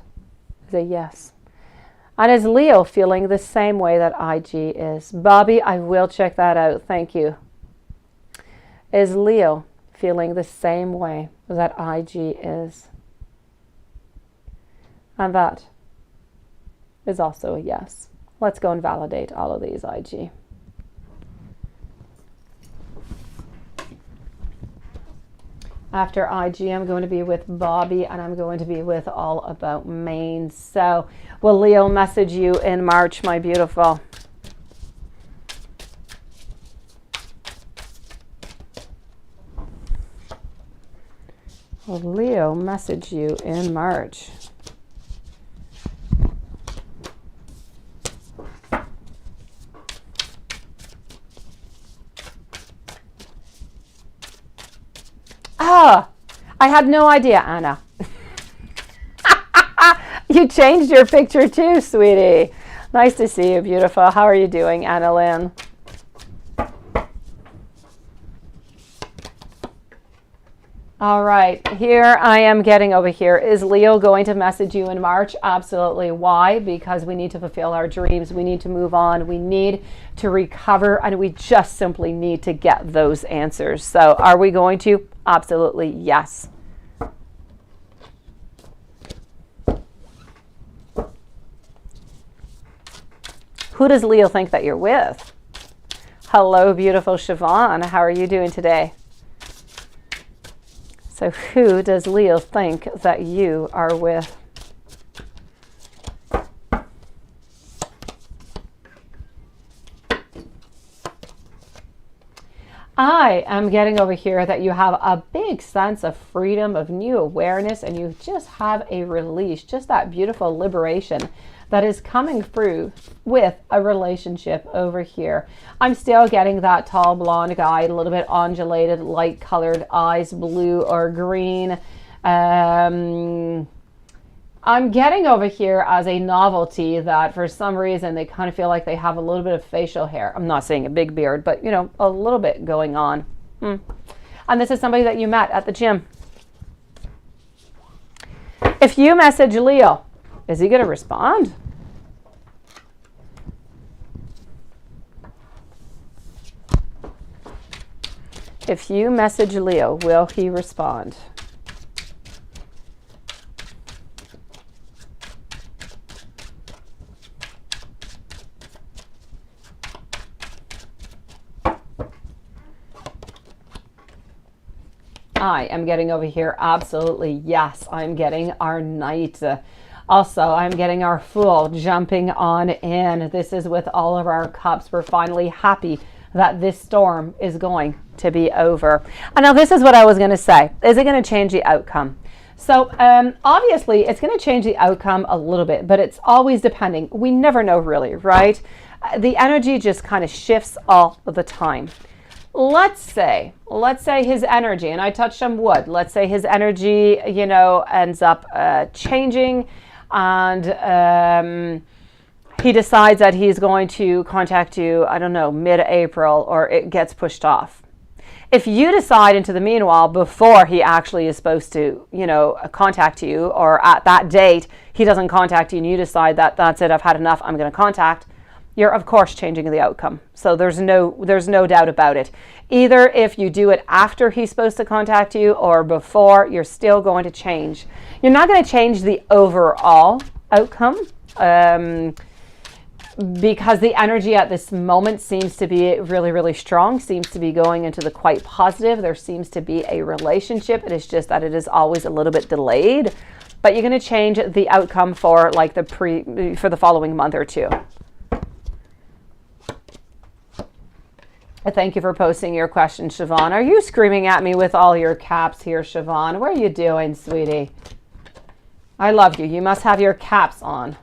is a yes. And is Leo feeling the same way that IG is? Bobby, I will check that out. Thank you. Is Leo feeling the same way that IG is? And that is also a yes. Let's go and validate all of these, IG. After IG, I'm going to be with Bobby, and I'm going to be with All About Maine. So, will Leo message you in March, my beautiful? Will Leo message you in March? Ah, I had no idea, Anna. You changed your picture too, sweetie. Nice to see you, beautiful. How are you doing, Anna Lynn? All right, here I am getting over here. Is Leo going to message you in March? Absolutely. Why? Because we need to fulfill our dreams. We need to move on. We need to recover, and we just simply need to get those answers. So are we going to? Absolutely, yes. Who does Leo think that you're with? Hello, beautiful Siobhan. How are you doing today? So who does Leo think that you are with? I am getting over here that you have a big sense of freedom, of new awareness, and you just have a release, just that beautiful liberation that is coming through with a relationship over here. I'm still getting that tall blonde guy, a little bit undulated, light colored eyes, blue or green. I'm getting over here as a novelty that for some reason they kind of feel like they have a little bit of facial hair. I'm not saying a big beard, but you know, a little bit going on. And this is somebody that you met at the gym. If you message Leo, is he going to respond? If you message Leo, will he respond? I am getting over here, absolutely yes. I'm getting our Knight. Also, I'm getting our Fool jumping on in. This is with all of our cups. We're finally happy that this storm is going to be over. And now this is what I was going to say. Is it going to change the outcome? So obviously it's going to change the outcome a little bit, but it's always depending. We never know really, right? The energy just kind of shifts all the time. Let's say his energy, and I touched on wood, let's say his energy, you know, ends up changing, and he decides that he's going to contact you, I don't know, mid-April, or it gets pushed off. If you decide into the meanwhile, before he actually is supposed to, you know, contact you, or at that date, he doesn't contact you and you decide that that's it, I've had enough, I'm going to contact, you're of course changing the outcome. So there's no doubt about it. Either if you do it after he's supposed to contact you or before, you're still going to change. You're not going to change the overall outcome because the energy at this moment seems to be really, really strong, seems to be going into the quite positive. There seems to be a relationship. It is just that it is always a little bit delayed, but you're going to change the outcome for like for the following month or two. Thank you for posting your question, Siobhan. Are you screaming at me with all your caps here, Siobhan? What are you doing, sweetie? I love you. You must have your caps on.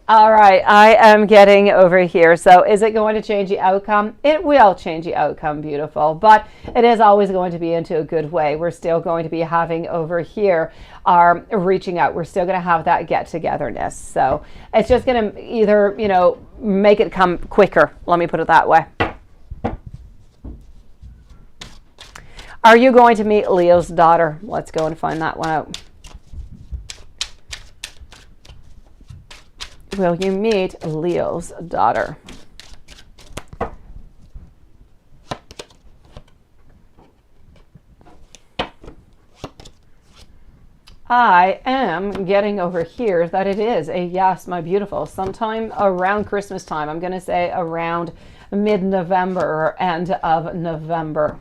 All right, I am getting over here. So is it going to change the outcome? It will change the outcome, beautiful. But it is always going to be into a good way. We're still going to be having over here our reaching out. We're still going to have that get-togetherness. So it's just going to either, you know, make it come quicker. Let me put it that way. Are you going to meet Leo's daughter? Let's go and find that one out. Will you meet Leo's daughter? I am getting over here that it is a yes, my beautiful. Sometime around Christmas time. I'm going to say around mid-November or end of November.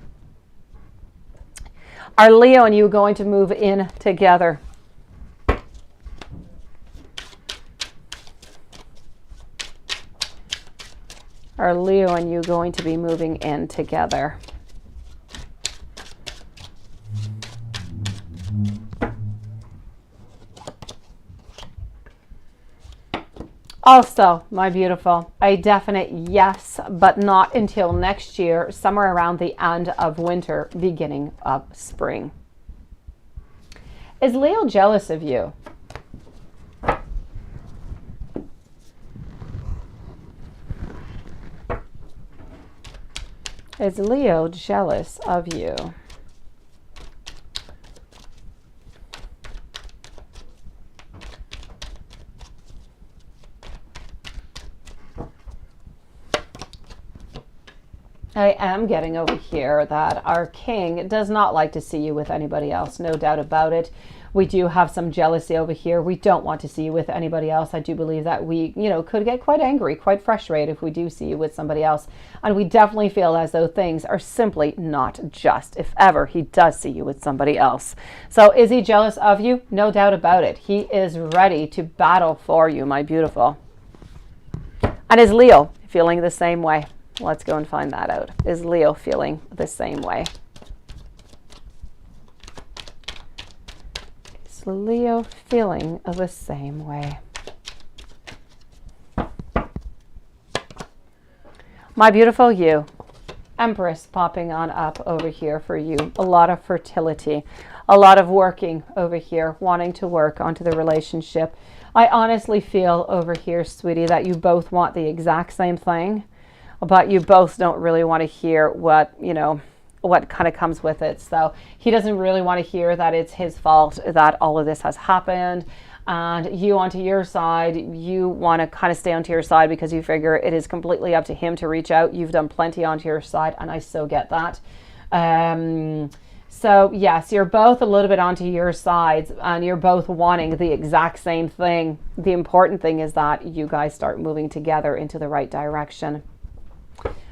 Are Leo and you going to move in together? Are Leo and you going to be moving in together? Also, my beautiful, a definite yes, but not until next year, somewhere around the end of winter, beginning of spring. Is Leo jealous of you? Is Leo jealous of you? I am getting over here that our king does not like to see you with anybody else, no doubt about it. We do have some jealousy over here. We don't want to see you with anybody else. I do believe that we, you know, could get quite angry, quite frustrated if we do see you with somebody else. And we definitely feel as though things are simply not just if ever he does see you with somebody else. So is he jealous of you? No doubt about it. He is ready to battle for you, my beautiful. And is Leo feeling the same way? Let's go and find that out. Is Leo feeling the same way? Is Leo feeling the same way? My beautiful you. Empress popping on up over here for you. A lot of fertility. A lot of working over here. Wanting to work onto the relationship. I honestly feel over here, sweetie, that you both want the exact same thing. But you both don't really want to hear what, you know, what kind of comes with it. So he doesn't really want to hear that it's his fault that all of this has happened. And you onto your side, you want to kind of stay onto your side because you figure it is completely up to him to reach out. You've done plenty onto your side, and I so get that. So yes, you're both a little bit onto your sides, and you're both wanting the exact same thing. The important thing is that you guys start moving together into the right direction.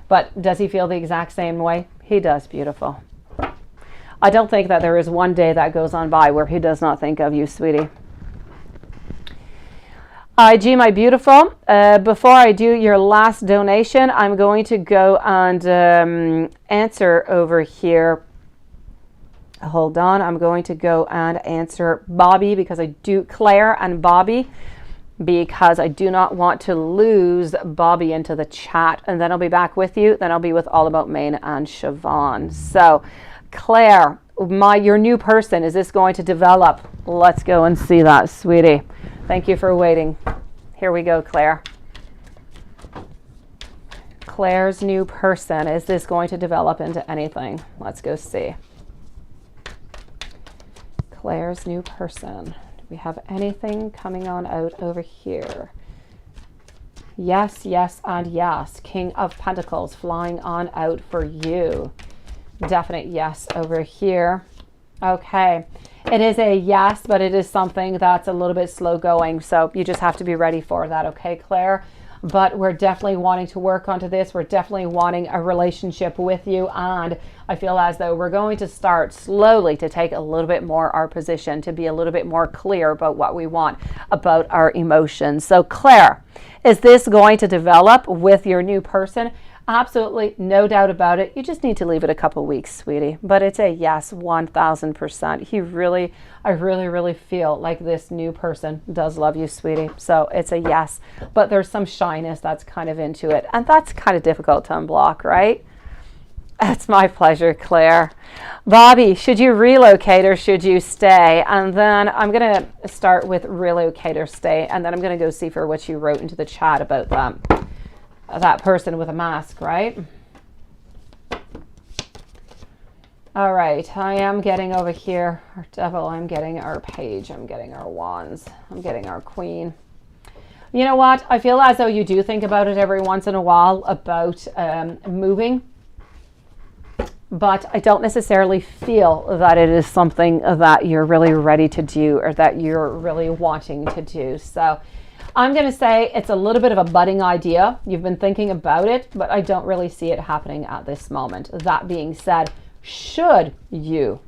But does he feel the exact same way? He does, beautiful. I don't think that there is one day that goes on by where he does not think of you, sweetie. IG, my beautiful, before I do your last donation, I'm going to go and answer over here. Hold on, I'm going to go and answer Bobby because I do, Claire and Bobby, because I do not want to lose Bobby into the chat. And then I'll be back with you. Then I'll be with All About Maine and Siobhan. So Claire, your new person, is this going to develop? Let's go and see that, sweetie. Thank you for waiting. Here we go, Claire. Claire's new person, is this going to develop into anything? Let's go see. Claire's new person. Do we have anything coming on out over here? Yes, yes, and yes. King of Pentacles flying on out for you. Definite yes over here. Okay. It is a yes, but it is something that's a little bit slow going. So you just have to be ready for that. Okay, Claire? But we're definitely wanting to work onto this. We're definitely wanting a relationship with you. And I feel as though we're going to start slowly to take a little bit more our position, to be a little bit more clear about what we want, about our emotions. So Claire, is this going to develop with your new person? Absolutely, no doubt about it. You just need to leave it a couple weeks, sweetie. But it's a yes, 1000%. I really feel like this new person does love you, sweetie. So it's a yes. But there's some shyness that's kind of into it. And that's kind of difficult to unblock, right? It's my pleasure, Claire. Bobby, should you relocate or should you stay? And then I'm going to start with relocate or stay. And then I'm going to go see for what you wrote into the chat about that person with a mask, right? All right, I am getting over here our devil, I'm getting our page, I'm getting our wands, I'm getting our queen. You know what? I feel as though you do think about it every once in a while about moving, but I don't necessarily feel that it is something that you're really ready to do or that you're really wanting to do. So I'm going to say it's a little bit of a budding idea. You've been thinking about it, but I don't really see it happening at this moment. That being said, should you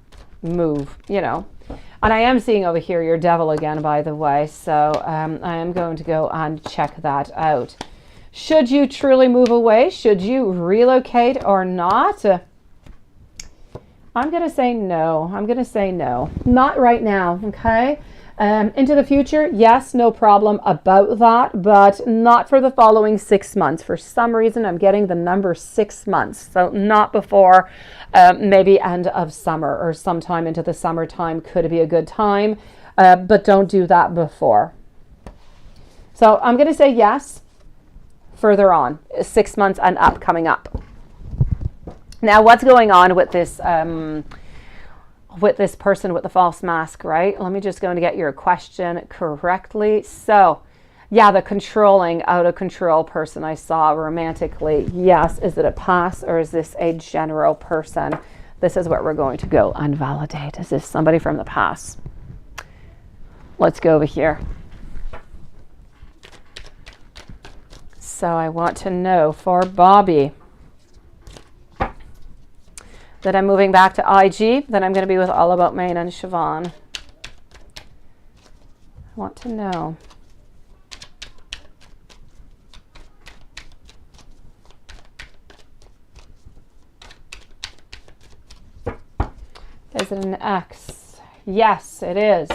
move, and I am seeing over here your devil again, by the way. So I am going to go and check that out. Should you truly move away? Should you relocate or not? I'm going to say no. I'm going to say no. Not right now, okay? Into the future, yes, no problem about that, but not for the following 6 months. For some reason, I'm getting the number 6 months. So not before maybe end of summer or sometime into the summertime could be a good time, but don't do that before. So I'm going to say yes further on, 6 months and up, coming up. Now, what's going on with this person with the false mask, right? Let me just go and get your question correctly. So, yeah, the controlling, out of control person I saw romantically. Yes, is it a pass or is this a general person? This is what we're going to go and validate. Is this somebody from the past? Let's go over here. So I want to know for Bobby that I'm moving back to IG, then I'm going to be with All About Maine and Siobhan. I want to know. Is it an X? Yes, it is.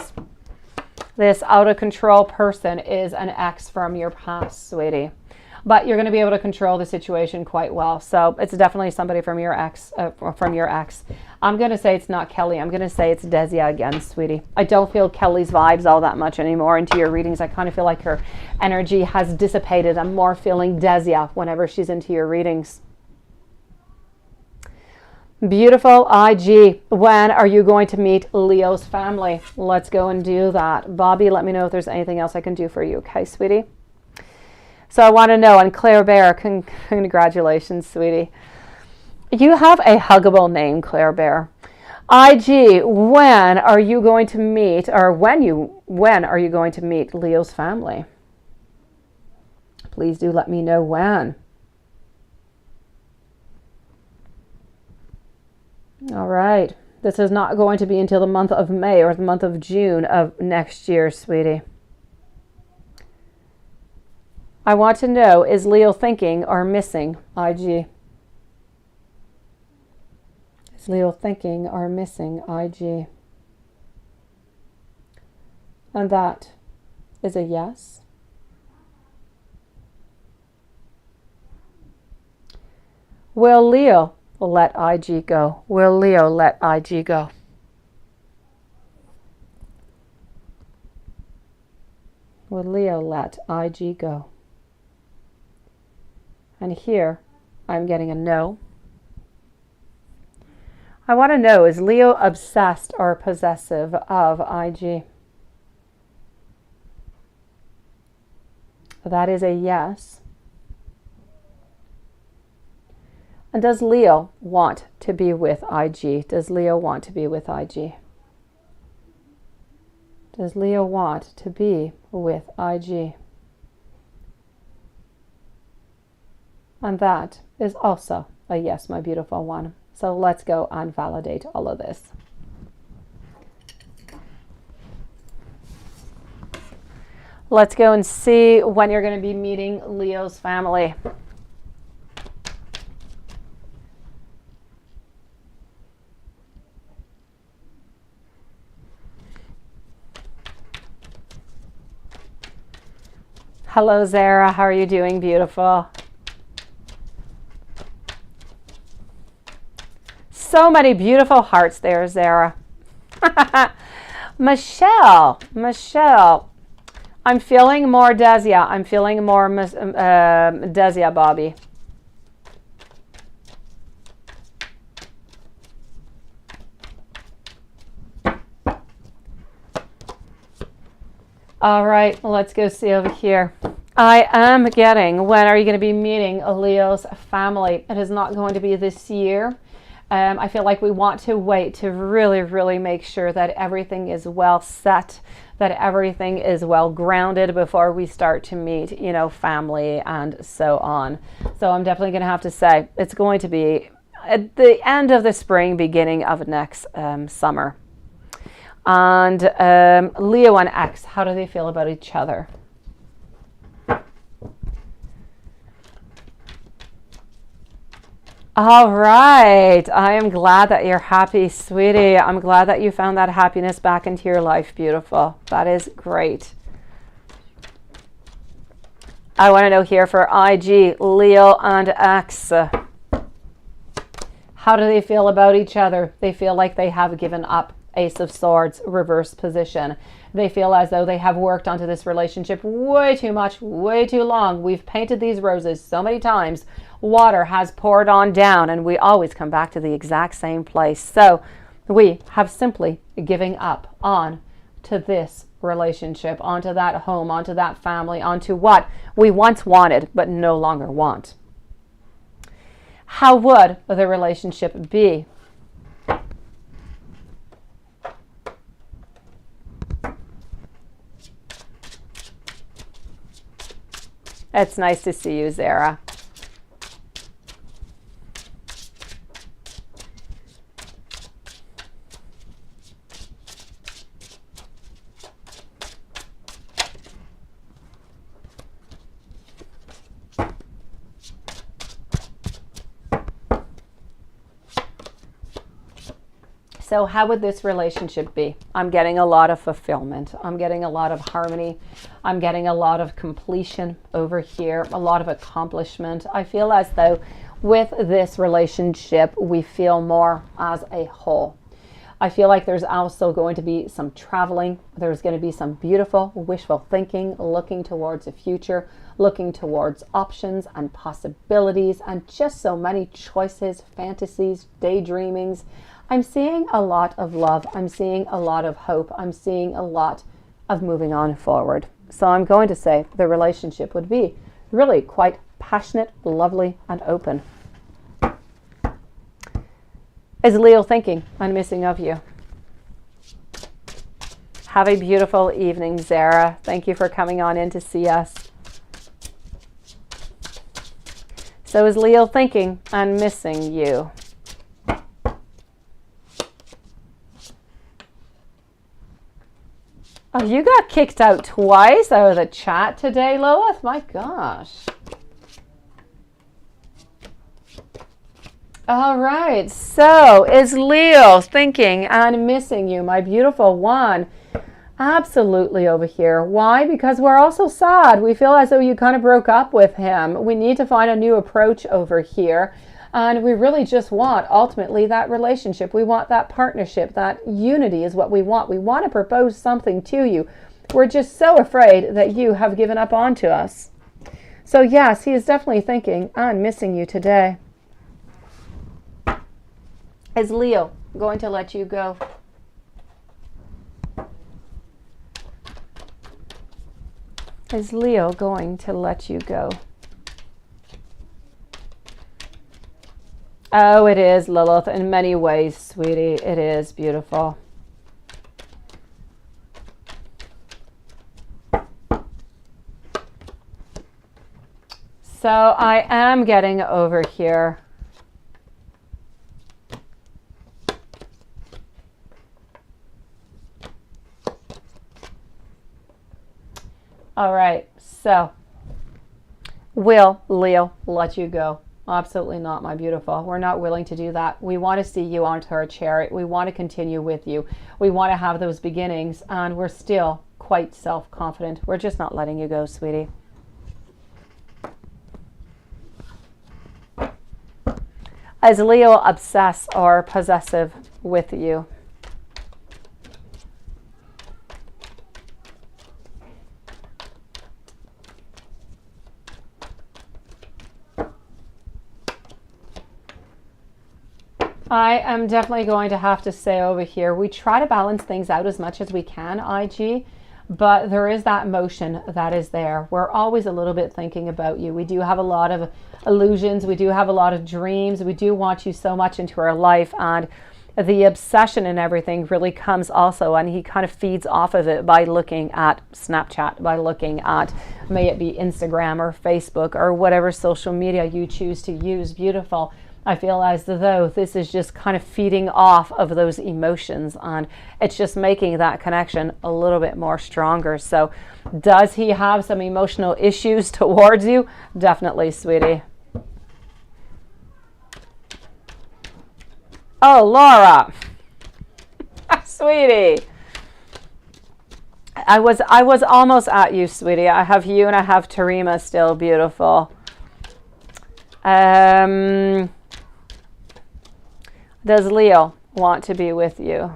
This out of control person is an X from your past, sweetie. But you're going to be able to control the situation quite well. So it's definitely somebody from your ex. I'm going to say it's not Kelly. I'm going to say it's Desia again, sweetie. I don't feel Kelly's vibes all that much anymore into your readings. I kind of feel like her energy has dissipated. I'm more feeling Desia whenever she's into your readings. Beautiful IG. When are you going to meet Leo's family? Let's go and do that. Bobby, let me know if there's anything else I can do for you. Okay, sweetie? So I want to know, and Claire Bear, congratulations, sweetie. You have a huggable name, Claire Bear. IG, when are you going to meet, or when are you going to meet Leo's family? Please do let me know when. All right. This is not going to be until the month of May or the month of June of next year, sweetie. I want to know, is Leo thinking or missing IG? Is Leo thinking or missing IG? And that is a yes. Will Leo let IG go? Will Leo let IG go? Will Leo let IG go? And here I'm getting a no. I want to know, is Leo obsessed or possessive of IG? That is a yes. And does Leo want to be with IG? Does Leo want to be with IG? Does Leo want to be with IG? And that is also a yes, my beautiful one. So let's go and validate all of this. Let's go and see when you're going to be meeting Leo's family. Hello, Zara. How are you doing, beautiful? So many beautiful hearts there, Zara. Michelle. I'm feeling more Desia. I'm feeling more Desia, Bobby. All right, let's go see over here. I am getting, when are you going to be meeting Leo's family? It is not going to be this year. I feel like we want to wait to really, really make sure that everything is well set, that everything is well grounded before we start to meet, you know, family and so on. So I'm definitely going to have to say it's going to be at the end of the spring, beginning of next summer. And Leo and X, how do they feel about each other? All right. I am glad that you're happy, sweetie. I'm glad that you found that happiness back into your life. Beautiful. That is great. I want to know here for IG, Leo and X. How do they feel about each other? They feel like they have given up. Ace of Swords, reverse position. They feel as though they have worked onto this relationship way too much, way too long. We've painted these roses so many times. Water has poured on down and we always come back to the exact same place. So we have simply giving up on to this relationship, onto that home, onto that family, onto what we once wanted but no longer want. How would the relationship be? It's nice to see you, Zara. So how would this relationship be? I'm getting a lot of fulfillment. I'm getting a lot of harmony. I'm getting a lot of completion over here, a lot of accomplishment. I feel as though with this relationship, we feel more as a whole. I feel like there's also going to be some traveling. There's going to be some beautiful wishful thinking, looking towards the future, looking towards options and possibilities, and just so many choices, fantasies, daydreamings. I'm seeing a lot of love. I'm seeing a lot of hope. I'm seeing a lot of moving on forward. So I'm going to say the relationship would be really quite passionate, lovely, and open. Is Leo thinking and missing of you? Have a beautiful evening, Zara. Thank you for coming on in to see us. So is Leo thinking and missing you? Oh, you got kicked out twice out of the chat today, Lois? My gosh. All right, so is Leo thinking and missing you, my beautiful one? Absolutely over here. Why? Because we're also sad. We feel as though you kind of broke up with him. We need to find a new approach over here. And we really just want, ultimately, that relationship. We want that partnership. That unity is what we want. We want to propose something to you. We're just so afraid that you have given up on to us. So yes, he is definitely thinking and missing you today. Is Leo going to let you go? Is Leo going to let you go? Oh, it is, Lilith, in many ways, sweetie. It is beautiful. So I am getting over here. All right, so will Leo let you go? Absolutely not, my beautiful. We're not willing to do that. We want to see you onto our chariot. We want to continue with you. We want to have those beginnings, and we're still quite self-confident. We're just not letting you go, sweetie. Is Leo obsessed or possessive with you? I am definitely going to have to say over here, we try to balance things out as much as we can, IG, but there is that emotion that is there. We're always a little bit thinking about you. We do have a lot of illusions. We do have a lot of dreams. We do want you so much into our life, and the obsession and everything really comes also, and he kind of feeds off of it by looking at Snapchat, by looking at, may it be Instagram or Facebook or whatever social media you choose to use. Beautiful. I feel as though this is just kind of feeding off of those emotions, and it's just making that connection a little bit more stronger. So does he have some emotional issues towards you? Definitely, sweetie. Oh, Laura. Sweetie. I was almost at you, sweetie. I have you and I have Tarima still. Beautiful. Does Leo want to be with you?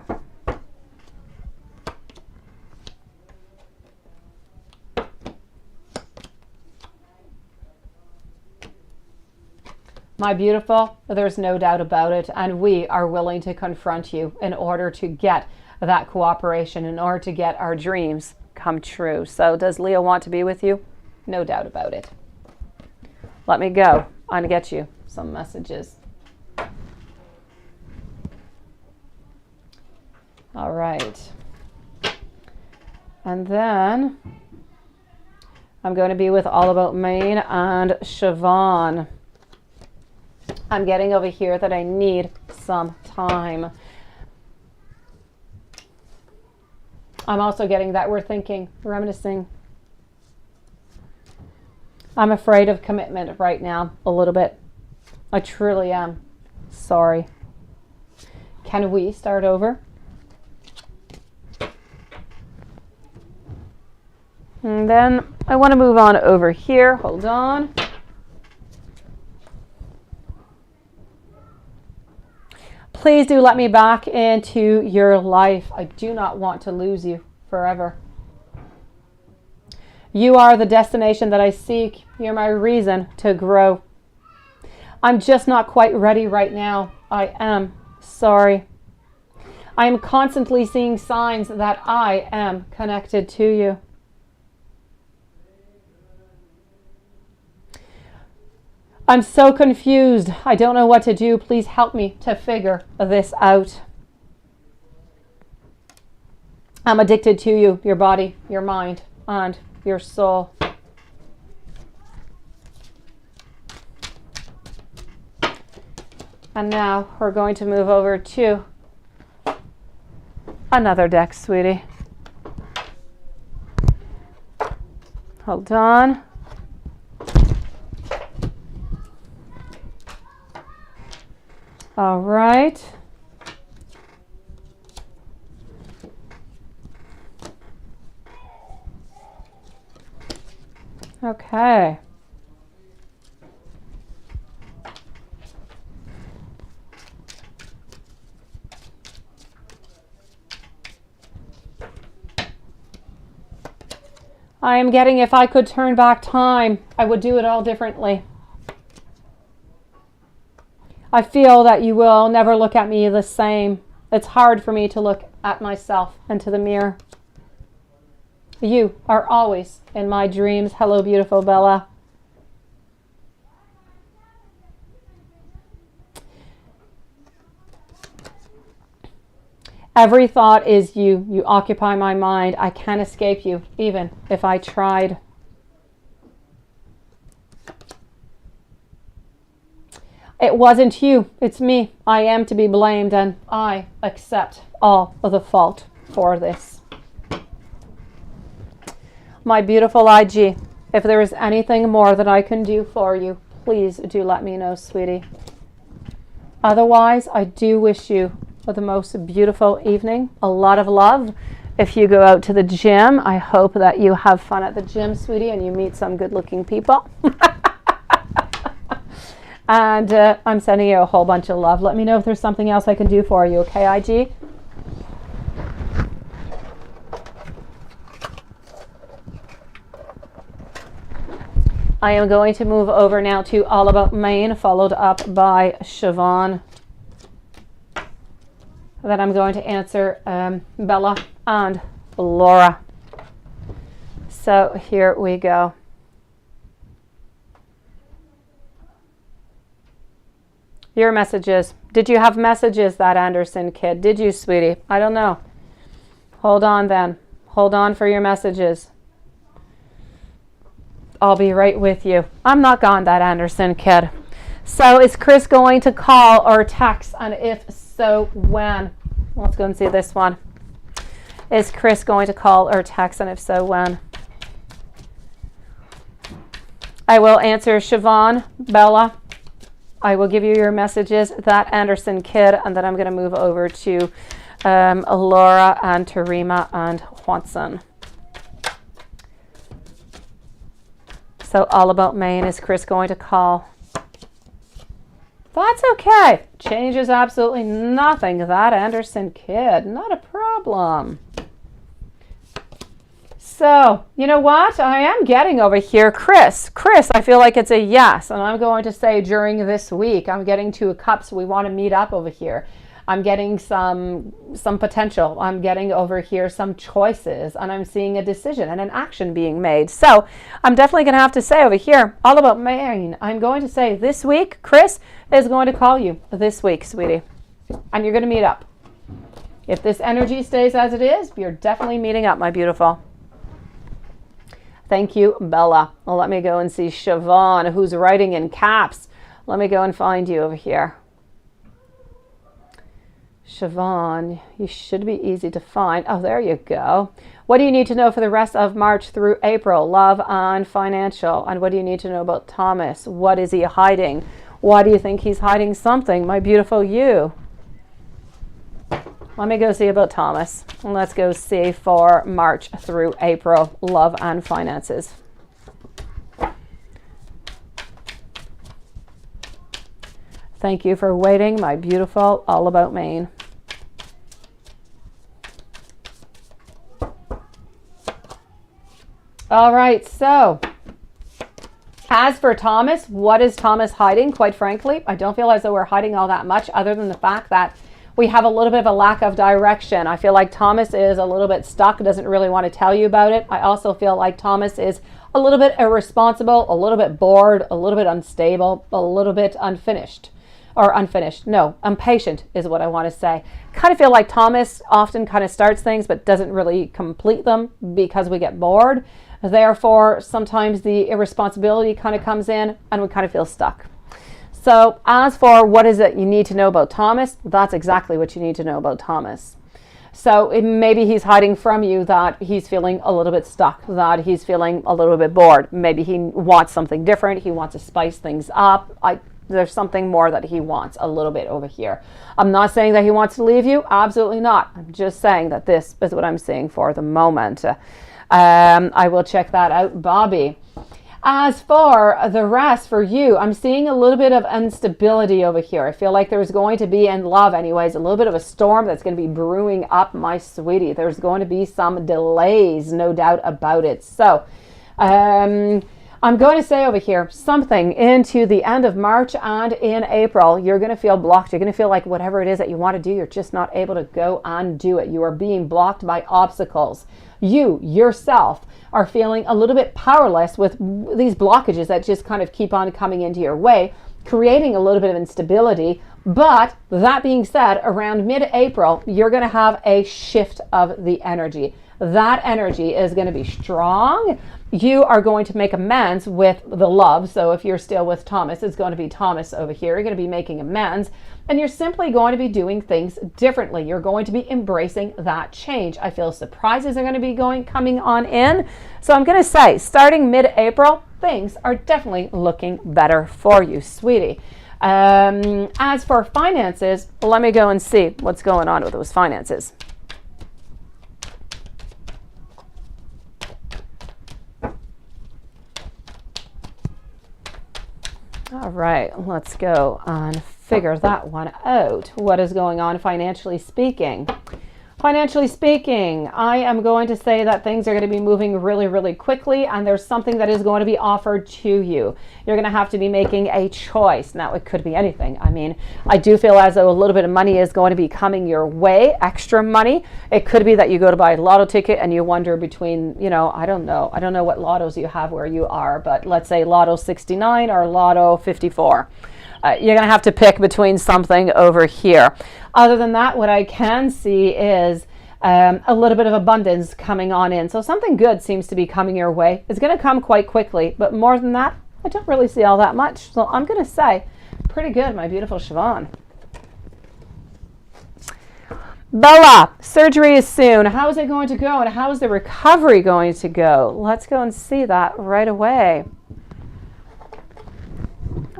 My beautiful, there's no doubt about it, and we are willing to confront you in order to get that cooperation, in order to get our dreams come true. So does Leo want to be with you? No doubt about it. Let me go and get you some messages. All right. And then I'm going to be with All About Maine and Siobhan. I'm getting over here that I need some time. I'm also getting that we're thinking, reminiscing. I'm afraid of commitment right now, a little bit. I truly am. Sorry. Can we start over? And then I want to move on over here. Hold on. Please do let me back into your life. I do not want to lose you forever. You are the destination that I seek. You're my reason to grow. I'm just not quite ready right now. I am sorry. I am constantly seeing signs that I am connected to you. I'm so confused. I don't know what to do. Please help me to figure this out. I'm addicted to you, your body, your mind, and your soul. And now we're going to move over to another deck, sweetie. Hold on. All right. Okay. I am getting, if I could turn back time, I would do it all differently. I feel that you will never look at me the same. It's hard for me to look at myself into the mirror. You are always in my dreams. Hello, beautiful Bella. Every thought is you. You occupy my mind. I can't escape you, even if I tried. It wasn't you. It's me. I am to be blamed, and I accept all of the fault for this. My beautiful IG, if there is anything more that I can do for you, please do let me know, sweetie. Otherwise, I do wish you the most beautiful evening. A lot of love. If you go out to the gym, I hope that you have fun at the gym, sweetie, and you meet some good-looking people. And I'm sending you a whole bunch of love. Let me know if there's something else I can do for you, okay, IG? I am going to move over now to All About Maine, followed up by Siobhan. Then I'm going to answer Bella and Laura. So here we go. Your messages. Did you have messages, that Anderson kid? Did you, sweetie? I don't know. Hold on then. Hold on for your messages. I'll be right with you. I'm not gone, that Anderson kid. So is Chris going to call or text? And if so, when? Let's go and see this one. Is Chris going to call or text? And if so, when? I will answer Siobhan, Bella. I will give you your messages, that Anderson kid, and then I'm going to move over to Laura and Tarima and Watson. So All About Maine, is Chris going to call? That's okay. Changes absolutely nothing. That Anderson kid, not a problem. So, you know what? I am getting over here. Chris, I feel like it's a yes. And I'm going to say during this week, I'm getting 2 cups. We want to meet up over here. I'm getting some potential. I'm getting over here some choices, and I'm seeing a decision and an action being made. So I'm definitely going to have to say over here, All About Maine, I'm going to say this week, Chris is going to call you this week, sweetie. And you're going to meet up. If this energy stays as it is, you're definitely meeting up, my beautiful. Thank you, Bella. Well, let me go and see Siobhan, who's writing in caps. Let me go and find you over here. Siobhan, you should be easy to find. Oh, there you go. What do you need to know for the rest of March through April? Love and financial. And what do you need to know about Thomas? What is he hiding? Why do you think he's hiding something? My beautiful you. Let me go see about Thomas. Let's go see for March through April, love and finances. Thank you for waiting, my beautiful All About Maine. All right, so as for Thomas, what is Thomas hiding? Quite frankly, I don't feel as though we're hiding all that much other than the fact that we have a little bit of a lack of direction. I feel like Thomas is a little bit stuck, doesn't really want to tell you about it. I also feel like Thomas is a little bit irresponsible, a little bit bored, a little bit unstable, a little bit unfinished. Or unfinished. No, impatient is what I want to say. Kind of feel like Thomas often kind of starts things but doesn't really complete them because we get bored. Therefore, sometimes the irresponsibility kind of comes in and we kind of feel stuck. So as for what is it you need to know about Thomas, that's exactly what you need to know about Thomas. So maybe he's hiding from you that he's feeling a little bit stuck, that he's feeling a little bit bored. Maybe he wants something different. He wants to spice things up. There's something more that he wants a little bit over here. I'm not saying that he wants to leave you. Absolutely not. I'm just saying that this is what I'm seeing for the moment. I will check that out, Bobby. As for the rest for you, I'm seeing a little bit of instability over here. I feel like there's going to be, in love anyways, a little bit of a storm that's going to be brewing up, my sweetie. There's going to be some delays, no doubt about it. So, I'm going to say over here, something into the end of March and in April, you're going to feel blocked. You're going to feel like whatever it is that you want to do, you're just not able to go and do it. You are being blocked by obstacles. You, yourself, are feeling a little bit powerless with these blockages that just kind of keep on coming into your way, creating a little bit of instability. But that being said, around mid-April, you're going to have a shift of the energy. That energy is going to be strong. You are going to make amends with the love. So if you're still with Thomas, it's going to be Thomas over here. You're going to be making amends, and you're simply going to be doing things differently. You're going to be embracing that change. I feel surprises are going to be coming on in. So I'm going to say, starting mid-April, things are definitely looking better for you, sweetie. As for finances, let me go and see what's going on with those finances. All right, let's go and figure that one out. What is going on financially speaking? Financially speaking, I am going to say that things are going to be moving really, really quickly, and there's something that is going to be offered to you. You're going to have to be making a choice. Now, it could be anything. I mean, I do feel as though a little bit of money is going to be coming your way, extra money. It could be that you go to buy a lotto ticket and you wonder between, I don't know what lottos you have where you are, but let's say Lotto 69 or Lotto 54. You're going to have to pick between something over here. Other than that, what I can see is a little bit of abundance coming on in. So something good seems to be coming your way. It's going to come quite quickly, but more than that, I don't really see all that much. So I'm going to say pretty good, my beautiful Siobhan. Bella, surgery is soon. How is it going to go, and how is the recovery going to go? Let's go and see that right away.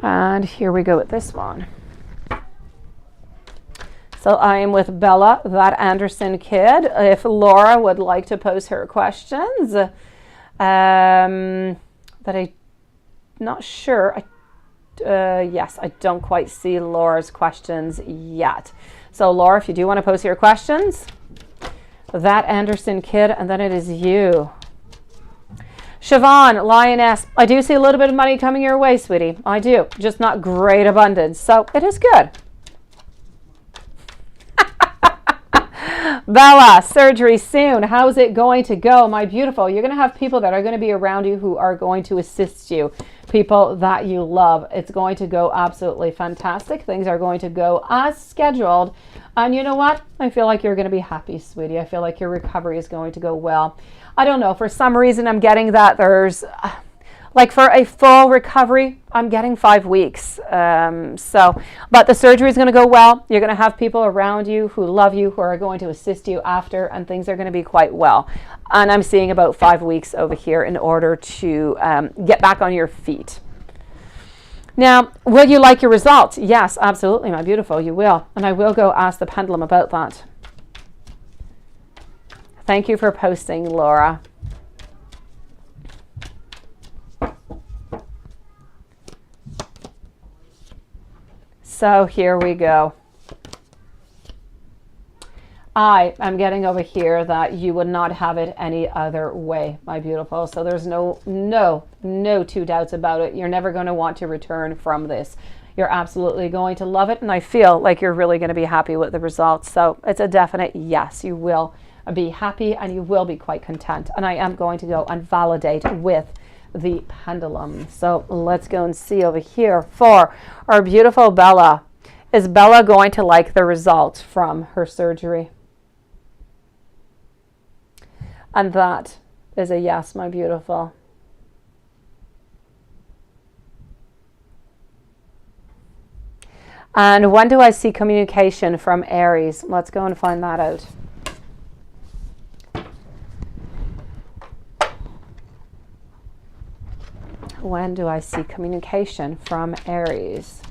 And here we go with this one. So I am with Bella, that Anderson kid. If Laura would like to pose her questions, that I'm not sure. Yes, I don't quite see Laura's questions yet. So Laura, if you do want to pose your questions, that Anderson kid, and then it is you. Siobhan, Lioness, I do see a little bit of money coming your way, sweetie. I do, just not great abundance. So it is good. Bella, surgery soon. How's it going to go, my beautiful? You're going to have people that are going to be around you who are going to assist you. People that you love. It's going to go absolutely fantastic. Things are going to go as scheduled. And you know what? I feel like you're going to be happy, sweetie. I feel like your recovery is going to go well. I don't know. For some reason, I'm getting that there's, like for a full recovery, I'm getting 5 weeks. But the surgery is going to go well. You're going to have people around you who love you, who are going to assist you after, and things are going to be quite well. And I'm seeing about 5 weeks over here in order to get back on your feet. Now, will you like your results? Yes, absolutely, my beautiful, you will. And I will go ask the pendulum about that. Thank you for posting, Laura. So here we go. I am getting over here that you would not have it any other way, my beautiful. So there's no two doubts about it. You're never going to want to return from this. You're absolutely going to love it. And I feel like you're really going to be happy with the results. So it's a definite yes. You will be happy and you will be quite content. And I am going to go and validate with the pendulum. So let's go and see over here for our beautiful Bella. Is Bella going to like the results from her surgery? And that is a yes, my beautiful. And when do I see communication from Aries? Let's go and find that out. When do I see communication from Aries?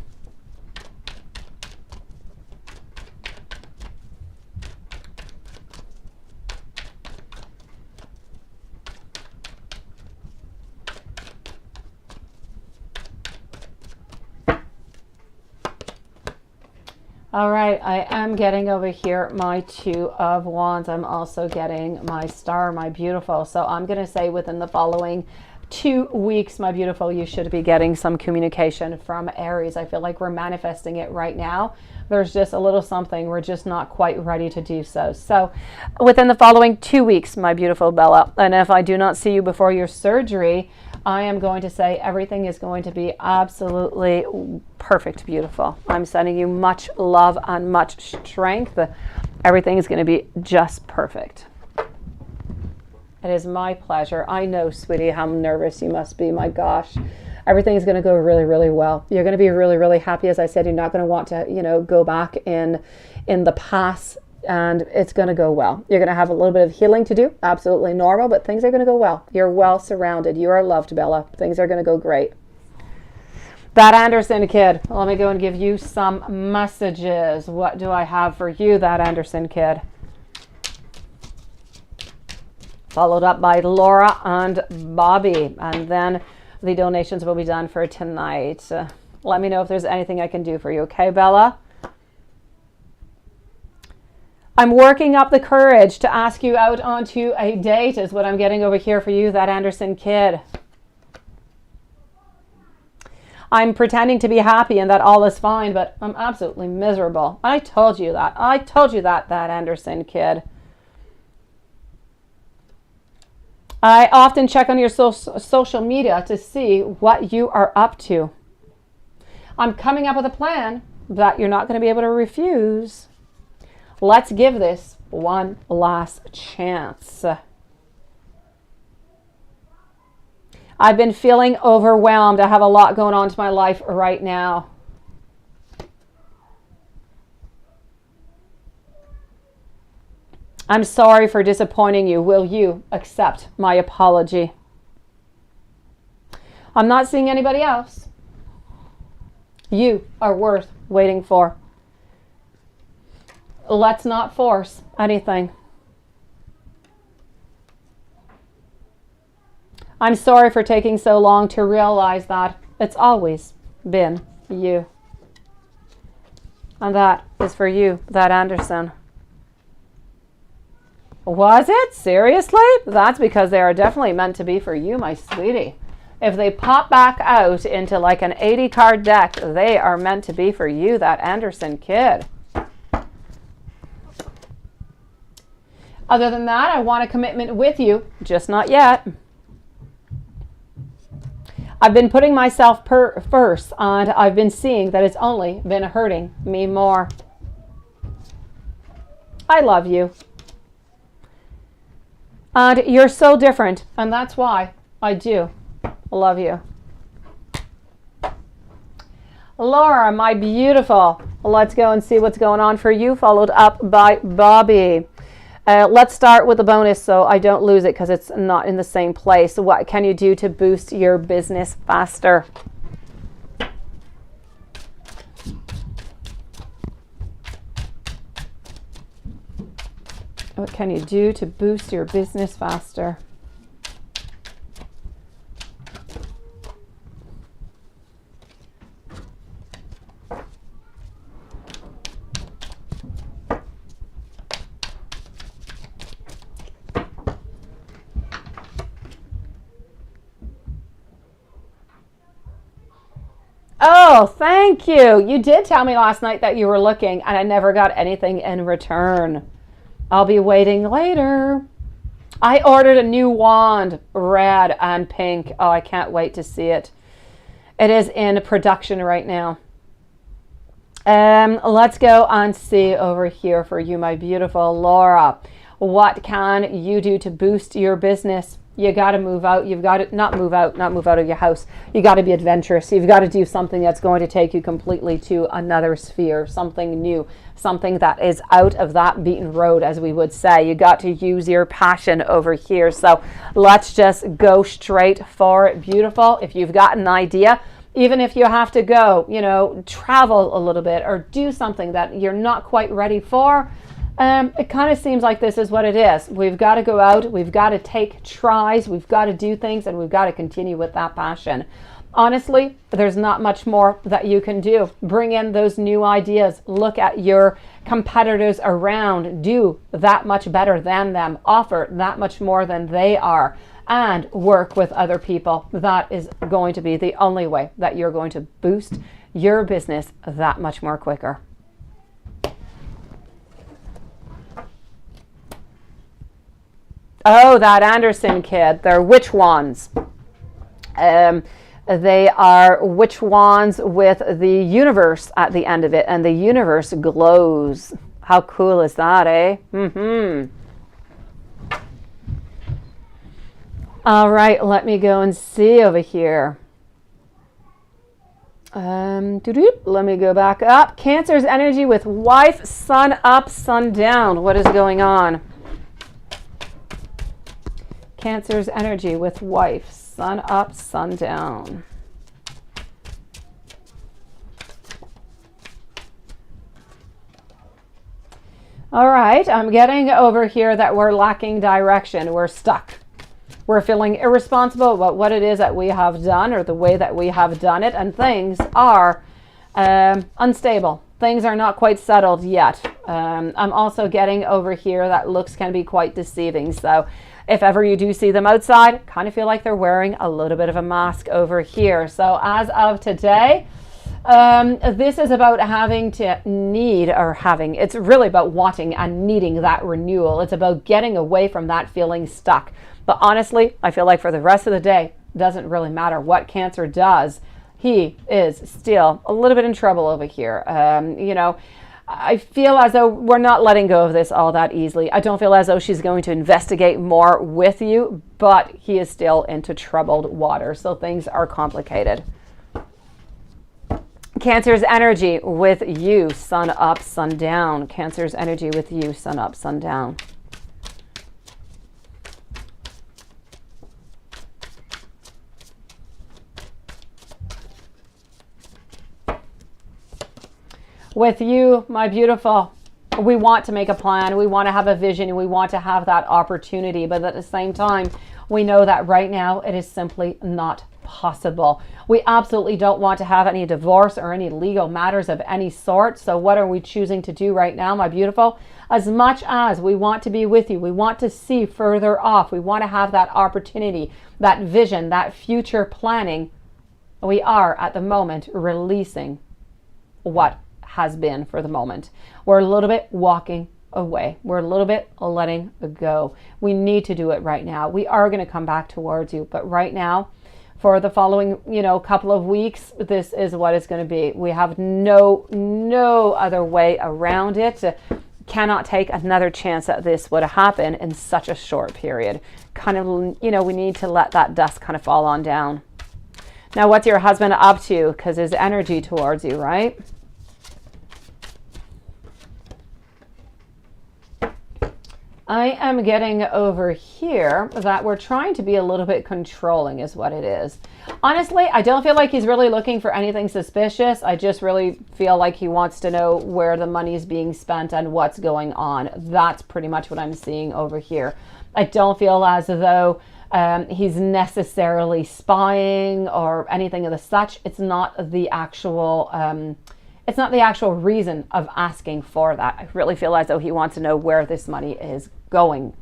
All right, I am getting over here my Two of Wands. I'm also getting my Star, my beautiful. So I'm going to say within the following 2 weeks, my beautiful, you should be getting some communication from Aries. I feel like we're manifesting it right now. There's just a little something. We're just not quite ready to do so. So within the following 2 weeks, my beautiful Bella, and if I do not see you before your surgery, I am going to say everything is going to be absolutely perfect, beautiful. I'm sending you much love and much strength. Everything is going to be just perfect. It is my pleasure. I know, sweetie, how nervous you must be. My gosh. Everything is going to go really, really well. You're going to be really, really happy. As I said, you're not going to want to, go back in the past, and it's going to go well. You're going to have a little bit of healing to do. Absolutely normal, but things are going to go well. You're well surrounded. You are loved, Bella. Things are going to go great. That Anderson kid. Let me go and give you some messages. What do I have for you, that Anderson kid? Followed up by Laura and Bobby. And then the donations will be done for tonight. Let me know if there's anything I can do for you. Okay, Bella? I'm working up the courage to ask you out onto a date is what I'm getting over here for you, that Anderson kid. I'm pretending to be happy and that all is fine, but I'm absolutely miserable. I told you that. I told you that, that Anderson kid. I often check on your social media to see what you are up to. I'm coming up with a plan that you're not going to be able to refuse. Let's give this one last chance. I've been feeling overwhelmed. I have a lot going on in my life right now. I'm sorry for disappointing you. Will you accept my apology? I'm not seeing anybody else. You are worth waiting for. Let's not force anything. I'm sorry for taking so long to realize that it's always been you. And that is for you, that Anderson. Was it? Seriously? That's because they are definitely meant to be for you, my sweetie. If they pop back out into like an 80 card deck, they are meant to be for you, that Anderson kid. Other than that, I want a commitment with you, just not yet. I've been putting myself first, and I've been seeing that it's only been hurting me more. I love you. And you're so different, and that's why I do love you. Laura, my beautiful, let's go and see what's going on for you, followed up by Bobby. Let's start with the bonus so I don't lose it because it's not in the same place. What can you do to boost your business faster? What can you do to boost your business faster? Oh, thank you. You did tell me last night that you were looking and I never got anything in return. I'll be waiting later. I ordered a new wand, red and pink. Oh, I can't wait to see it. It is in production right now. Let's go and see over here for you, my beautiful Laura. What can you do to boost your business? You got to move out. You've got to not move out of your house. You got to be adventurous. You've got to do something that's going to take you completely to another sphere, something new, something that is out of that beaten road, as we would say. You got to use your passion over here. So let's just go straight for it. Beautiful. If you've got an idea, even if you have to go, travel a little bit or do something that you're not quite ready for, it kind of seems like this is what it is. We've got to go out, we've got to take tries, we've got to do things, and we've got to continue with that passion. Honestly, there's not much more that you can do. Bring in those new ideas. Look at your competitors around. Do that much better than them. Offer that much more than they are. And work with other people. That is going to be the only way that you're going to boost your business that much more quicker. Oh, that Anderson kid. They're witch wands. They are witch wands with the universe at the end of it. And the universe glows. How cool is that, eh? All right, let me go and see over here. Let me go back up. Cancer's energy with wife, sun up, sun down. What is going on? Cancer's energy with wife, sun up, sun down. All right, I'm getting over here that we're lacking direction. We're stuck. We're feeling irresponsible about what it is that we have done or the way that we have done it, and things are unstable. Things are not quite settled yet. I'm also getting over here that looks can be quite deceiving. So if ever you do see them outside, kind of feel like they're wearing a little bit of a mask over here. So as of today, this is about it's really about wanting and needing that renewal. It's about getting away from that feeling stuck. But honestly, I feel like for the rest of the day, it doesn't really matter what Cancer does. He is still a little bit in trouble over here. I feel as though we're not letting go of this all that easily. I don't feel as though she's going to investigate more with you, but he is still into troubled water. So things are complicated. Cancer's energy with you, sun up, sun down. Cancer's energy with you, sun up, sun down. With you, my beautiful, we want to make a plan. We want to have a vision and we want to have that opportunity. But at the same time, we know that right now it is simply not possible. We absolutely don't want to have any divorce or any legal matters of any sort. So what are we choosing to do right now, my beautiful? As much as we want to be with you, we want to see further off. We want to have that opportunity, that vision, that future planning. We are at the moment releasing what has been for the moment. We're a little bit walking away. We're a little bit letting go. We need to do it right now. We are going to come back towards you, but right now, for the following, couple of weeks, this is what it's going to be. We have no other way around it. Cannot take another chance that this would happen in such a short period. We need to let that dust kind of fall on down. Now, what's your husband up to? Because his energy towards you, right? I am getting over here that we're trying to be a little bit controlling is what it is. Honestly, I don't feel like he's really looking for anything suspicious. I just really feel like he wants to know where the money is being spent and what's going on. That's pretty much what I'm seeing over here. I don't feel as though he's necessarily spying or anything of the such. It's not the actual reason of asking for that. I really feel as though he wants to know where this money is going.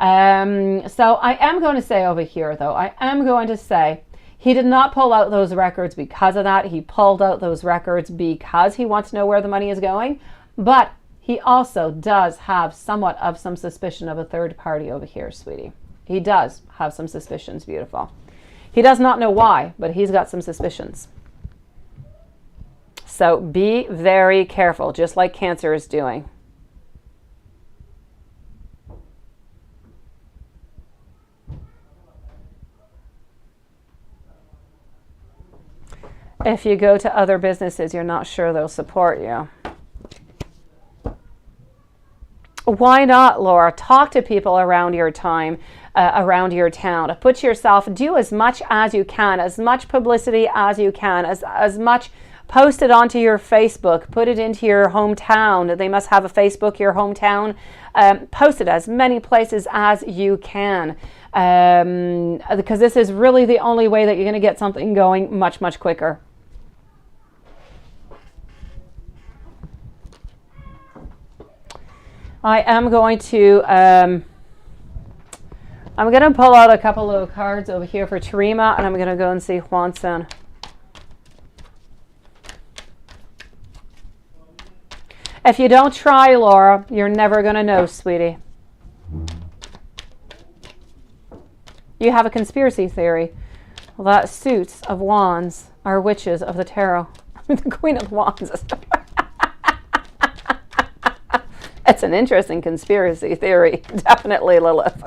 So I am going to say over here, though, I am going to say He did not pull out those records because of that. He pulled out those records because he wants to know where the money is going. But he also does have somewhat of some suspicion of a third party over here, sweetie. He does have some suspicions, beautiful. He does not know why, but he's got some suspicions. So be very careful, just like Cancer is doing. If you go to other businesses, you're not sure they'll support you. Why not, Laura? Talk to people around your time, around your town. Put yourself, do as much as you can, as much publicity as you can, as much, post it onto your Facebook, put it into your hometown. They must have a Facebook, your hometown. Post it as many places as you can. Because this is really the only way that you're going to get something going much, much quicker. I am going to, I'm going to pull out a couple of cards over here for Tarima, and I'm going to go and see Juanson. If you don't try, Laura, you're never going to know, sweetie. You have a conspiracy theory that suits of wands are witches of the tarot. The Queen of Wands. It's an interesting conspiracy theory. Definitely, Lilith.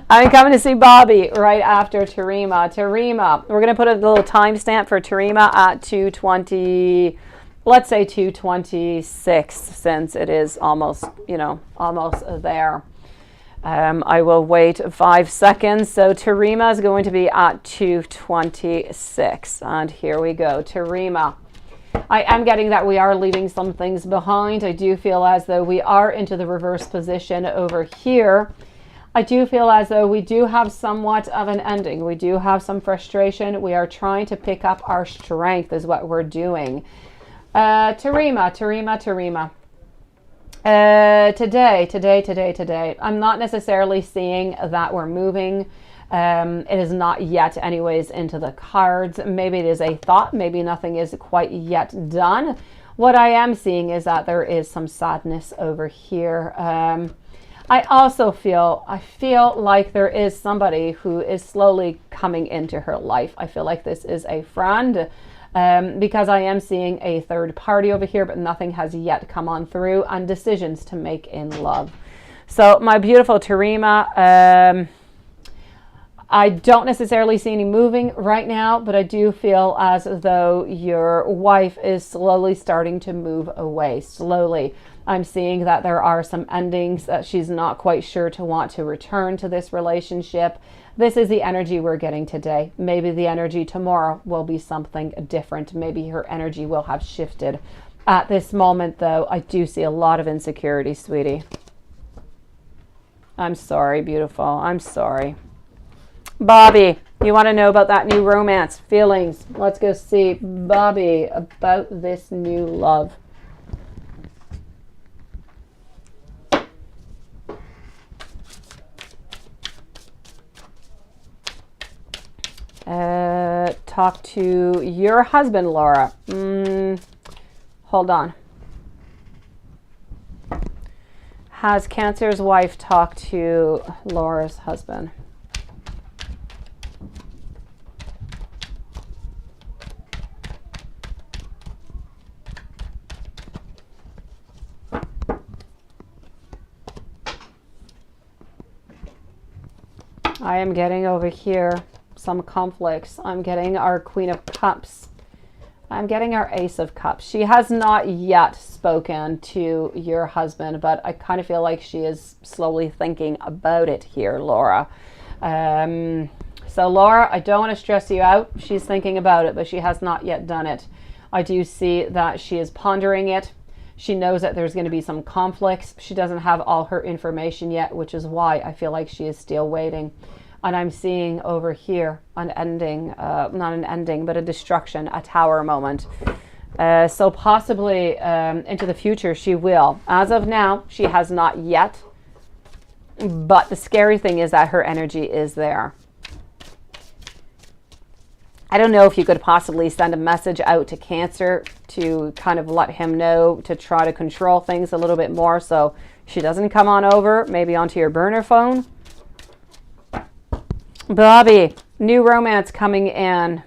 I'm coming to see Bobby right after Tarima. Tarima, we're going to put a little timestamp for Tarima at 2:20, let's say 2:26, since it is almost, almost there. I will wait 5 seconds. So Tarima is going to be at 2:26. And here we go. Tarima. I am getting that we are leaving some things behind. I do feel as though we are into the reverse position over here. I do feel as though we do have somewhat of an ending. We do have some frustration. We are trying to pick up our strength is what we're doing. Tarima. Today. I'm not necessarily seeing that we're moving. It is not yet anyways into the cards. Maybe it is a thought. Maybe nothing is quite yet done. What I am seeing is that there is some sadness over here. I also feel like there is somebody who is slowly coming into her life. I feel like this is a friend. Because I am seeing a third party over here, but nothing has yet come on through, and decisions to make in love. So my beautiful Tarima, I don't necessarily see any moving right now, but I do feel as though your wife is slowly starting to move away, slowly. I'm seeing that there are some endings that she's not quite sure to want to return to this relationship. This is the energy we're getting today. Maybe the energy tomorrow will be something different. Maybe her energy will have shifted. At this moment, though, I do see a lot of insecurity, sweetie. I'm sorry, beautiful. I'm sorry. Bobby, you want to know about that new romance? Feelings. Let's go see Bobby about this new love. Talk to your husband, Laura. Hold on. Has Cancer's wife talked to Laura's husband? I am getting over here some conflicts. I'm getting our Queen of Cups. I'm getting our Ace of Cups. She has not yet spoken to your husband, but I kind of feel like she is slowly thinking about it here, Laura. So Laura, I don't want to stress you out. She's thinking about it, but she has not yet done it. I do see that she is pondering it. She knows that there's going to be some conflicts. She doesn't have all her information yet, which is why I feel like she is still waiting. And I'm seeing over here an ending, not an ending, but a destruction, a tower moment. So possibly into the future she will. As of now, she has not yet. But the scary thing is that her energy is there. I don't know if you could possibly send a message out to Cancer to kind of let him know to try to control things a little bit more so she doesn't come on over, maybe onto your burner phone. Bobby, new romance coming in.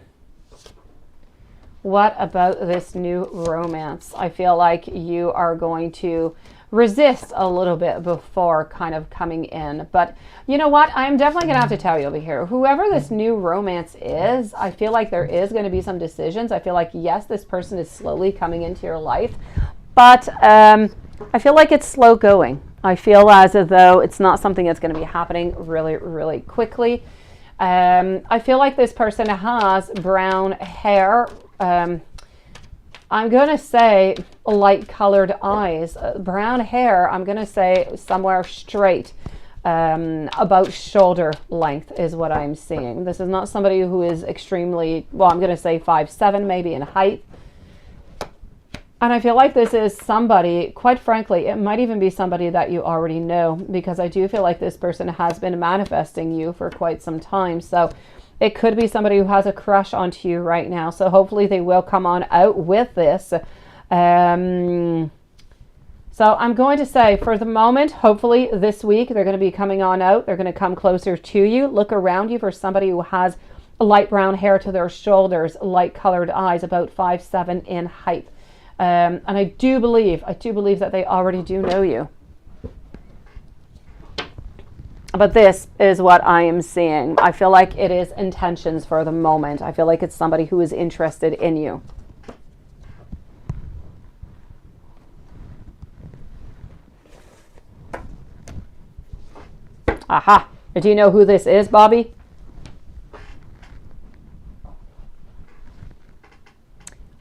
What about this new romance? I feel like you are going to resist a little bit before kind of coming in. But you know what? I'm definitely going to have to tell you over here, whoever this new romance is, I feel like there is going to be some decisions. I feel like, yes, this person is slowly coming into your life, but I feel like it's slow going. I feel as though it's not something that's going to be happening really, really quickly. I feel like this person has brown hair. I'm going to say light colored eyes, brown hair. I'm going to say somewhere straight, about shoulder length is what I'm seeing. This is not somebody who is extremely, well, I'm going to say 5'7" maybe in height. And I feel like this is somebody, quite frankly, it might even be somebody that you already know, because I do feel like this person has been manifesting you for quite some time. So it could be somebody who has a crush onto you right now. So hopefully they will come on out with this. So I'm going to say for the moment, hopefully this week, they're going to be coming on out. They're going to come closer to you. Look around you for somebody who has light brown hair to their shoulders, light colored eyes, about 5'7" in height. And I do believe that they already do know you. But this is what I am seeing. I feel like it is intentions for the moment. I feel like it's somebody who is interested in you. Aha. Do you know who this is, Bobby?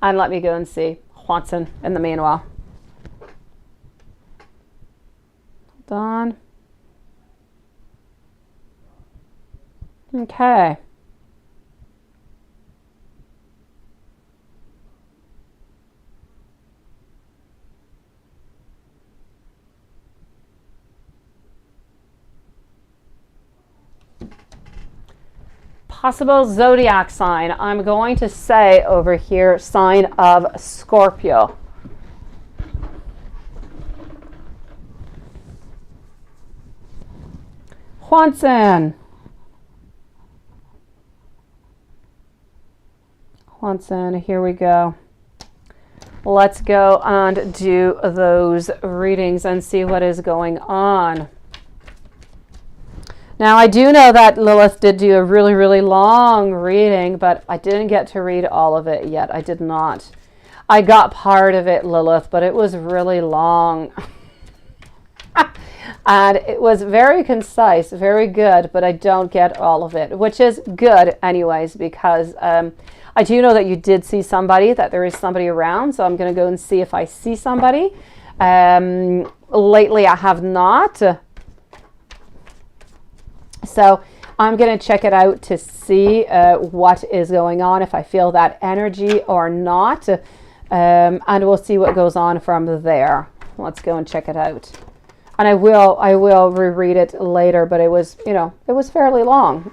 And let me go and see Watson in the meanwhile. Hold on. Okay. Possible zodiac sign. I'm going to say over here, sign of Scorpio. Watson, here we go. Let's go and do those readings and see what is going on. Now, I do know that Lilith did do a really, really long reading, but I didn't get to read all of it yet. I did not. I got part of it, Lilith, but it was really long. And it was very concise, very good, but I don't get all of it, which is good anyways, because I do know that you did see somebody, that there is somebody around, so I'm going to go and see if I see somebody. Lately, I have not. So I'm going to check it out to see what is going on, if I feel that energy or not. And we'll see what goes on from there. Let's go and check it out. And I will reread it later, but it was, it was fairly long.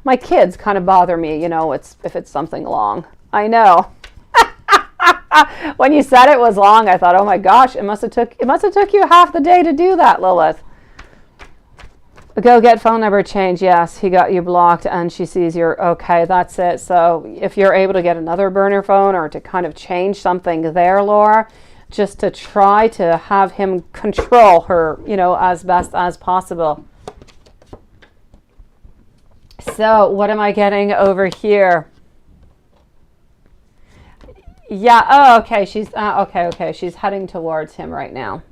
My kids kind of bother me, if it's something long. I know. When you said it was long, I thought, oh my gosh, it must have took you half the day to do that, Lilith. Go get phone number change. Yes, he got you blocked and she sees you're okay. That's it. So if you're able to get another burner phone or to kind of change something there, Laura, just to try to have him control her, as best as possible. So what am I getting over here? Yeah. Oh, okay. She's okay. She's heading towards him right now.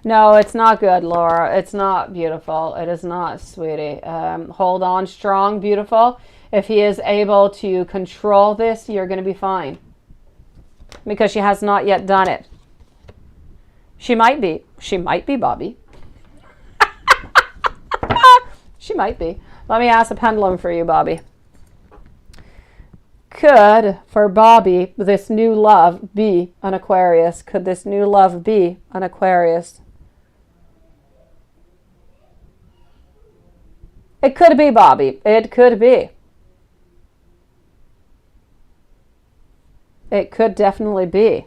No, it's not good, Laura. It's not beautiful. It is not, sweetie. Hold on strong, beautiful. If he is able to control this, you're going to be fine. Because she has not yet done it. She might be. She might be, Bobby. She might be. Let me ask a pendulum for you, Bobby. Could, for Bobby, this new love be an Aquarius? Could this new love be an Aquarius? It could be, Bobby. It could be. It could definitely be.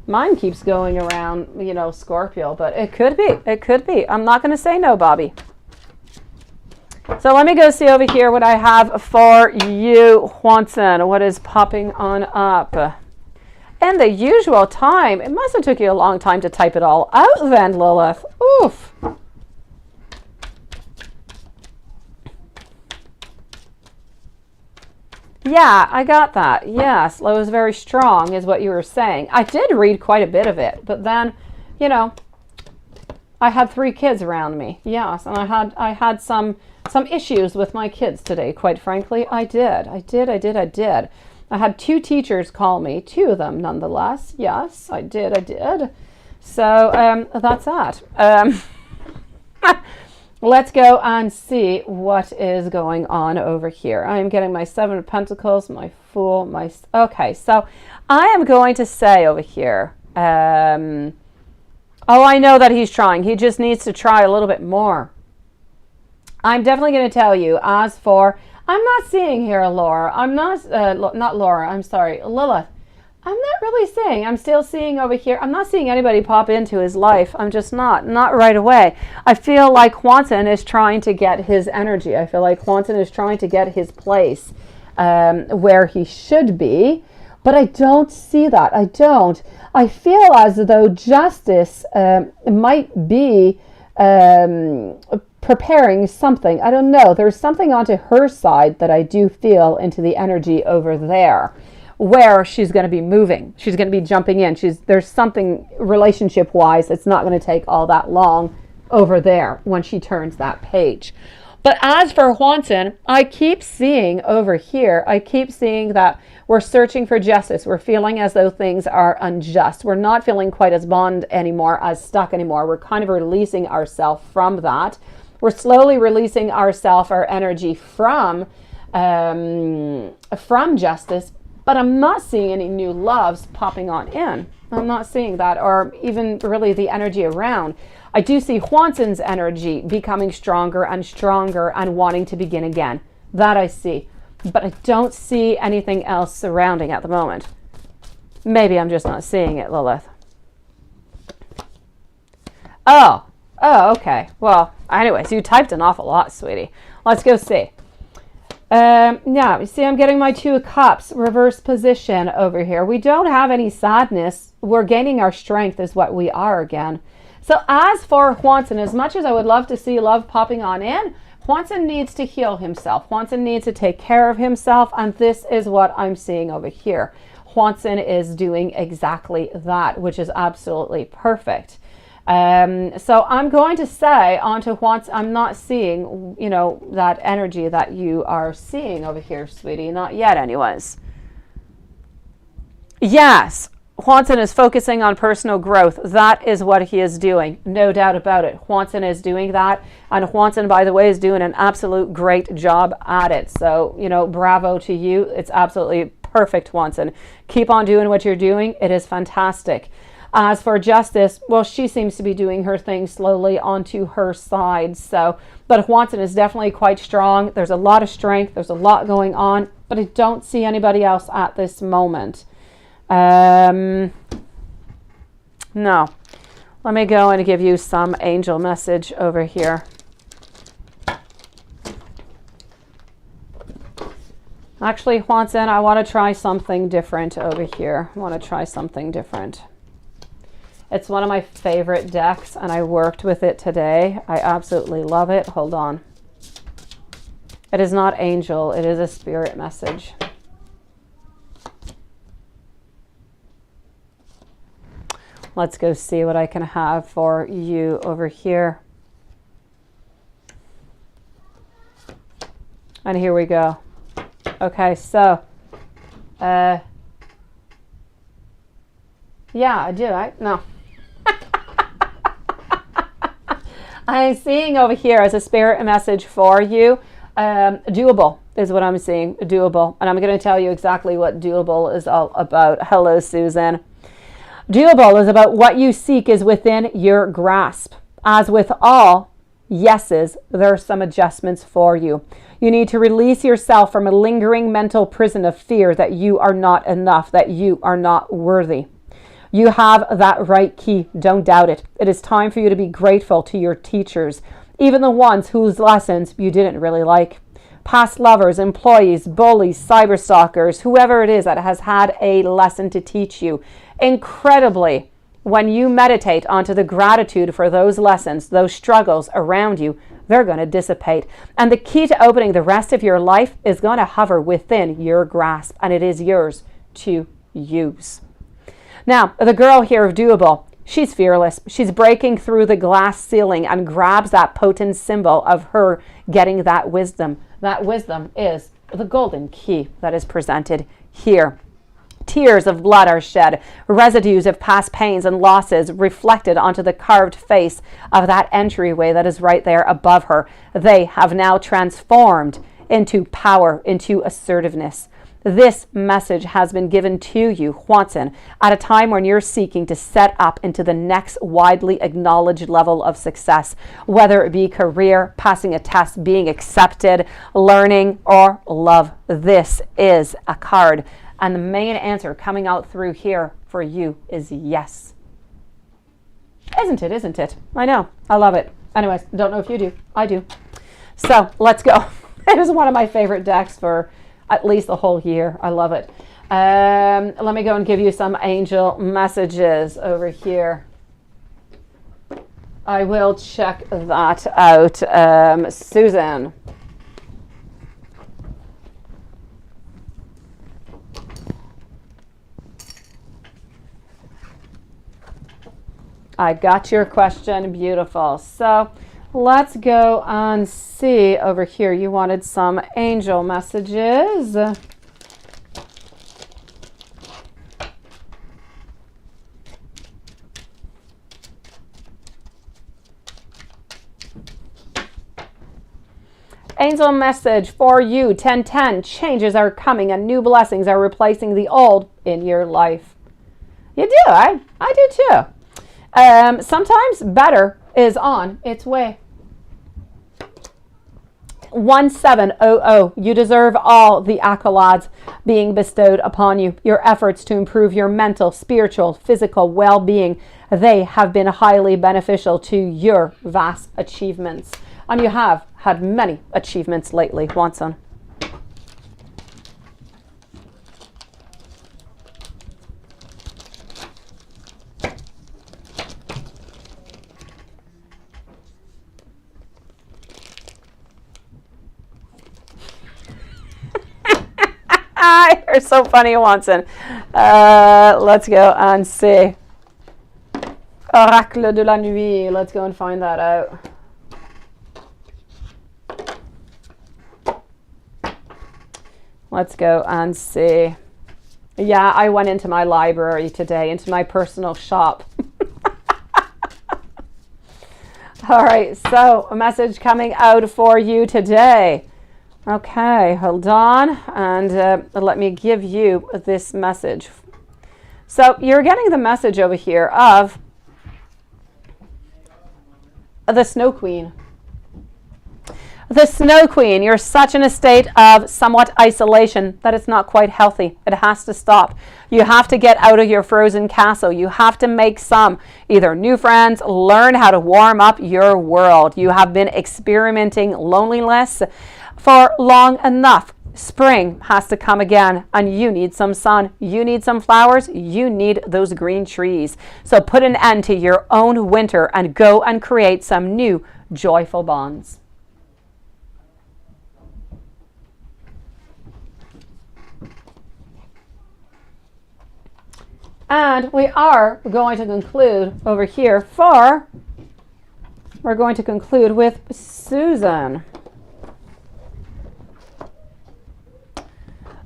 Mine keeps going around, you know, Scorpio, but it could be. It could be. I'm not going to say no, Bobby. So let me go see over here what I have for you, Juanson. What is popping on up? And the usual time. It must have took you a long time to type it all out then, Lilith. Oof. Yeah, I got that. Yes, it was very strong is what you were saying. I did read quite a bit of it, but then, you know, I had 3 kids around me. Yes, and I had some issues with my kids today, quite frankly. I did. I had 2 teachers call me, 2 of them nonetheless. Yes, I did. So that's that. Let's go and see what is going on over here. I am getting my 7 of Pentacles, my Fool, my... Okay, so I am going to say over here, oh, I know that he's trying. He just needs to try a little bit more. I'm definitely going to tell you, as for... I'm not seeing here, Laura. I'm not Laura, I'm sorry, Lilith. I'm not really seeing. I'm still seeing over here. I'm not seeing anybody pop into his life. I'm just not right away. I feel like Juanson is trying to get his energy. I feel like Juanson is trying to get his place where he should be. But I don't see that. I don't. I feel as though Justice might be preparing something. I don't know. There's something onto her side that I do feel into the energy over there, where she's going to be moving. She's going to be jumping in. There's something relationship-wise that's not going to take all that long over there when she turns that page. But as for Juanson, I keep seeing over here, I keep seeing that we're searching for justice. We're feeling as though things are unjust. We're not feeling quite as bound anymore, as stuck anymore. We're kind of releasing ourselves from that. We're slowly releasing ourselves, our energy from justice. But I'm not seeing any new loves popping on in. I'm not seeing that, or even really the energy around. I do see Juanson's energy becoming stronger and stronger and wanting to begin again. That I see. But I don't see anything else surrounding at the moment. Maybe I'm just not seeing it, Lilith. Oh, okay. Well, anyways, you typed an awful lot, sweetie. Let's go see. Yeah, you see I'm getting my 2 of Cups reverse position over here. We don't have any sadness. We're gaining our strength is what we are again. So as for Juanson, as much as I would love to see love popping on in, Juanson needs to heal himself. Juanson needs to take care of himself, and this is what I'm seeing over here. Juanson is doing exactly that, which is absolutely perfect. So I'm going to say onto Juanson, I'm not seeing, you know, that energy that you are seeing over here, sweetie. Not yet, anyways. Yes, Juanson is focusing on personal growth. That is what he is doing. No doubt about it. Juanson is doing that. And Juanson, by the way, is doing an absolute great job at it. So, you know, bravo to you. It's absolutely perfect, Juanson. Keep on doing what you're doing. It is fantastic. As for Justice, well, she seems to be doing her thing slowly onto her side. So, but Juanson is definitely quite strong. There's a lot of strength. There's a lot going on, but I don't see anybody else at this moment. No. Let me go and give you some angel message over here. Actually, Juanson, I want to try something different over here. I want to try something different. It's one of my favorite decks, and I worked with it today. I absolutely love it. Hold on. It is not angel. It is a spirit message. Let's go see what I can have for you over here. And here we go. Okay, so, yeah, I do. No. I'm seeing over here as a spirit message for you. Doable is what I'm seeing. Doable. And I'm going to tell you exactly what doable is all about. Hello, Susan. Doable is about what you seek is within your grasp. As with all, yeses, there are some adjustments for you. You need to release yourself from a lingering mental prison of fear that you are not enough, that you are not worthy. You have that right key. Don't doubt it. It is time for you to be grateful to your teachers, even the ones whose lessons you didn't really like. Past lovers, employees, bullies, cyberstalkers, whoever it is that has had a lesson to teach you. Incredibly, when you meditate onto the gratitude for those lessons, those struggles around you, they're going to dissipate. And the key to opening the rest of your life is going to hover within your grasp, and it is yours to use. Now, the girl here of Doable, she's fearless. She's breaking through the glass ceiling and grabs that potent symbol of her getting that wisdom. That wisdom is the golden key that is presented here. Tears of blood are shed, residues of past pains and losses reflected onto the carved face of that entryway that is right there above her. They have now transformed into power, into assertiveness. This message has been given to you, Watson, at a time when you're seeking to set up into the next widely acknowledged level of success, whether it be career, passing a test, being accepted, learning, or love. This is a card. And the main answer coming out through here for you is yes. Isn't it? Isn't it? I know. I love it. Anyways, don't know if you do. I do. So let's go. It is one of my favorite decks for at least the whole year. I love it. Let me go and give you some angel messages over here. I will check that out. Susan. I got your question. Beautiful. So let's go and see over here. You wanted some angel messages. Angel message for you, 1010. Changes are coming and new blessings are replacing the old in your life. You do. I do too. Sometimes better is on its way. 1700. You deserve all the accolades being bestowed upon you. Your efforts to improve your mental, spiritual, physical well-being, they have been highly beneficial to your vast achievements. And you have had many achievements lately, Watson. You're so funny, Watson. Let's go and see. Oracle de la Nuit. Let's go and find that out. Let's go and see. Yeah, I went into my library today, into my personal shop. All right, so a message coming out for you today. Okay, hold on, and let me give you this message. So you're getting the message over here of the Snow Queen. The Snow Queen, you're such in a state of somewhat isolation that it's not quite healthy. It has to stop. You have to get out of your frozen castle. You have to make some either new friends, learn how to warm up your world. You have been experimenting loneliness for long enough. Spring has to come again, and you need some sun. You need some flowers. You need those green trees. So put an end to your own winter and go and create some new joyful bonds. And we are going to conclude over here we're going to conclude with Susan.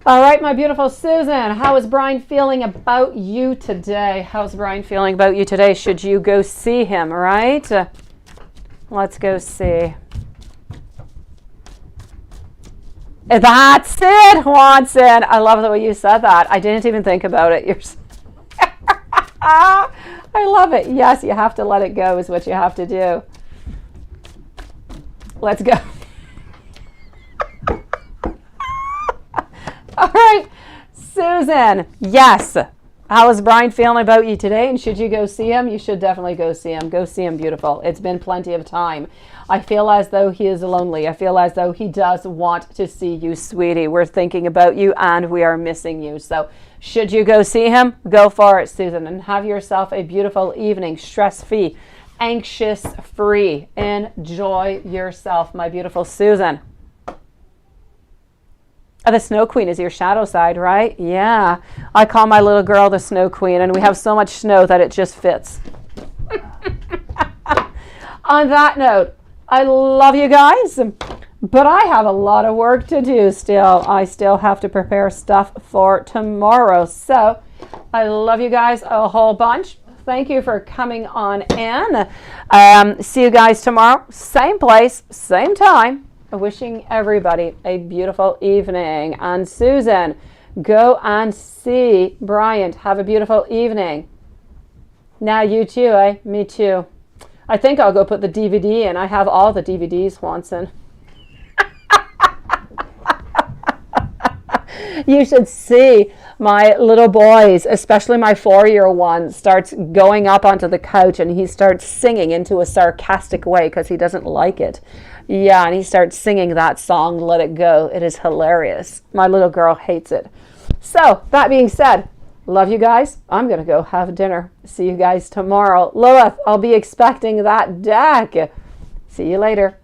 All right, my beautiful Susan, how is Brian feeling about you today? How's Brian feeling about you today? Should you go see him, right? Let's go see. That's it, Watson. I love the way you said that. I didn't even think about it. I love it. Yes, you have to let it go is what you have to do. let's go. All right, Susan. Yes. How is Brian feeling about you today? And should you go see him? You should definitely go see him. Go see him, beautiful. It's been plenty of time. I feel as though he is lonely. I feel as though he does want to see you, sweetie. We're thinking about you and we are missing you. So should you go see him? Go for it, Susan. And have yourself a beautiful evening, stress-free, anxious-free. Enjoy yourself, my beautiful Susan. Oh, the Snow Queen is your shadow side, right? Yeah. I call my little girl the Snow Queen, and we have so much snow that it just fits. On that note, I love you guys, but I have a lot of work to do still. I still have to prepare stuff for tomorrow. So I love you guys a whole bunch. Thank you for coming on in. See you guys tomorrow. Same place, same time. Wishing everybody a beautiful evening. And Susan, go and see Bryant. Have a beautiful evening. Now you too, eh? Me too. I think I'll go put the DVD in. I have all the DVDs, Swanson. You should see my little boys, especially my 4-year-old one, starts going up onto the couch and he starts singing into a sarcastic way because he doesn't like it. Yeah, and he starts singing that song, Let It Go. It is hilarious. My little girl hates it. So, that being said, love you guys. I'm going to go have dinner. See you guys tomorrow. Lilith, I'll be expecting that deck. See you later.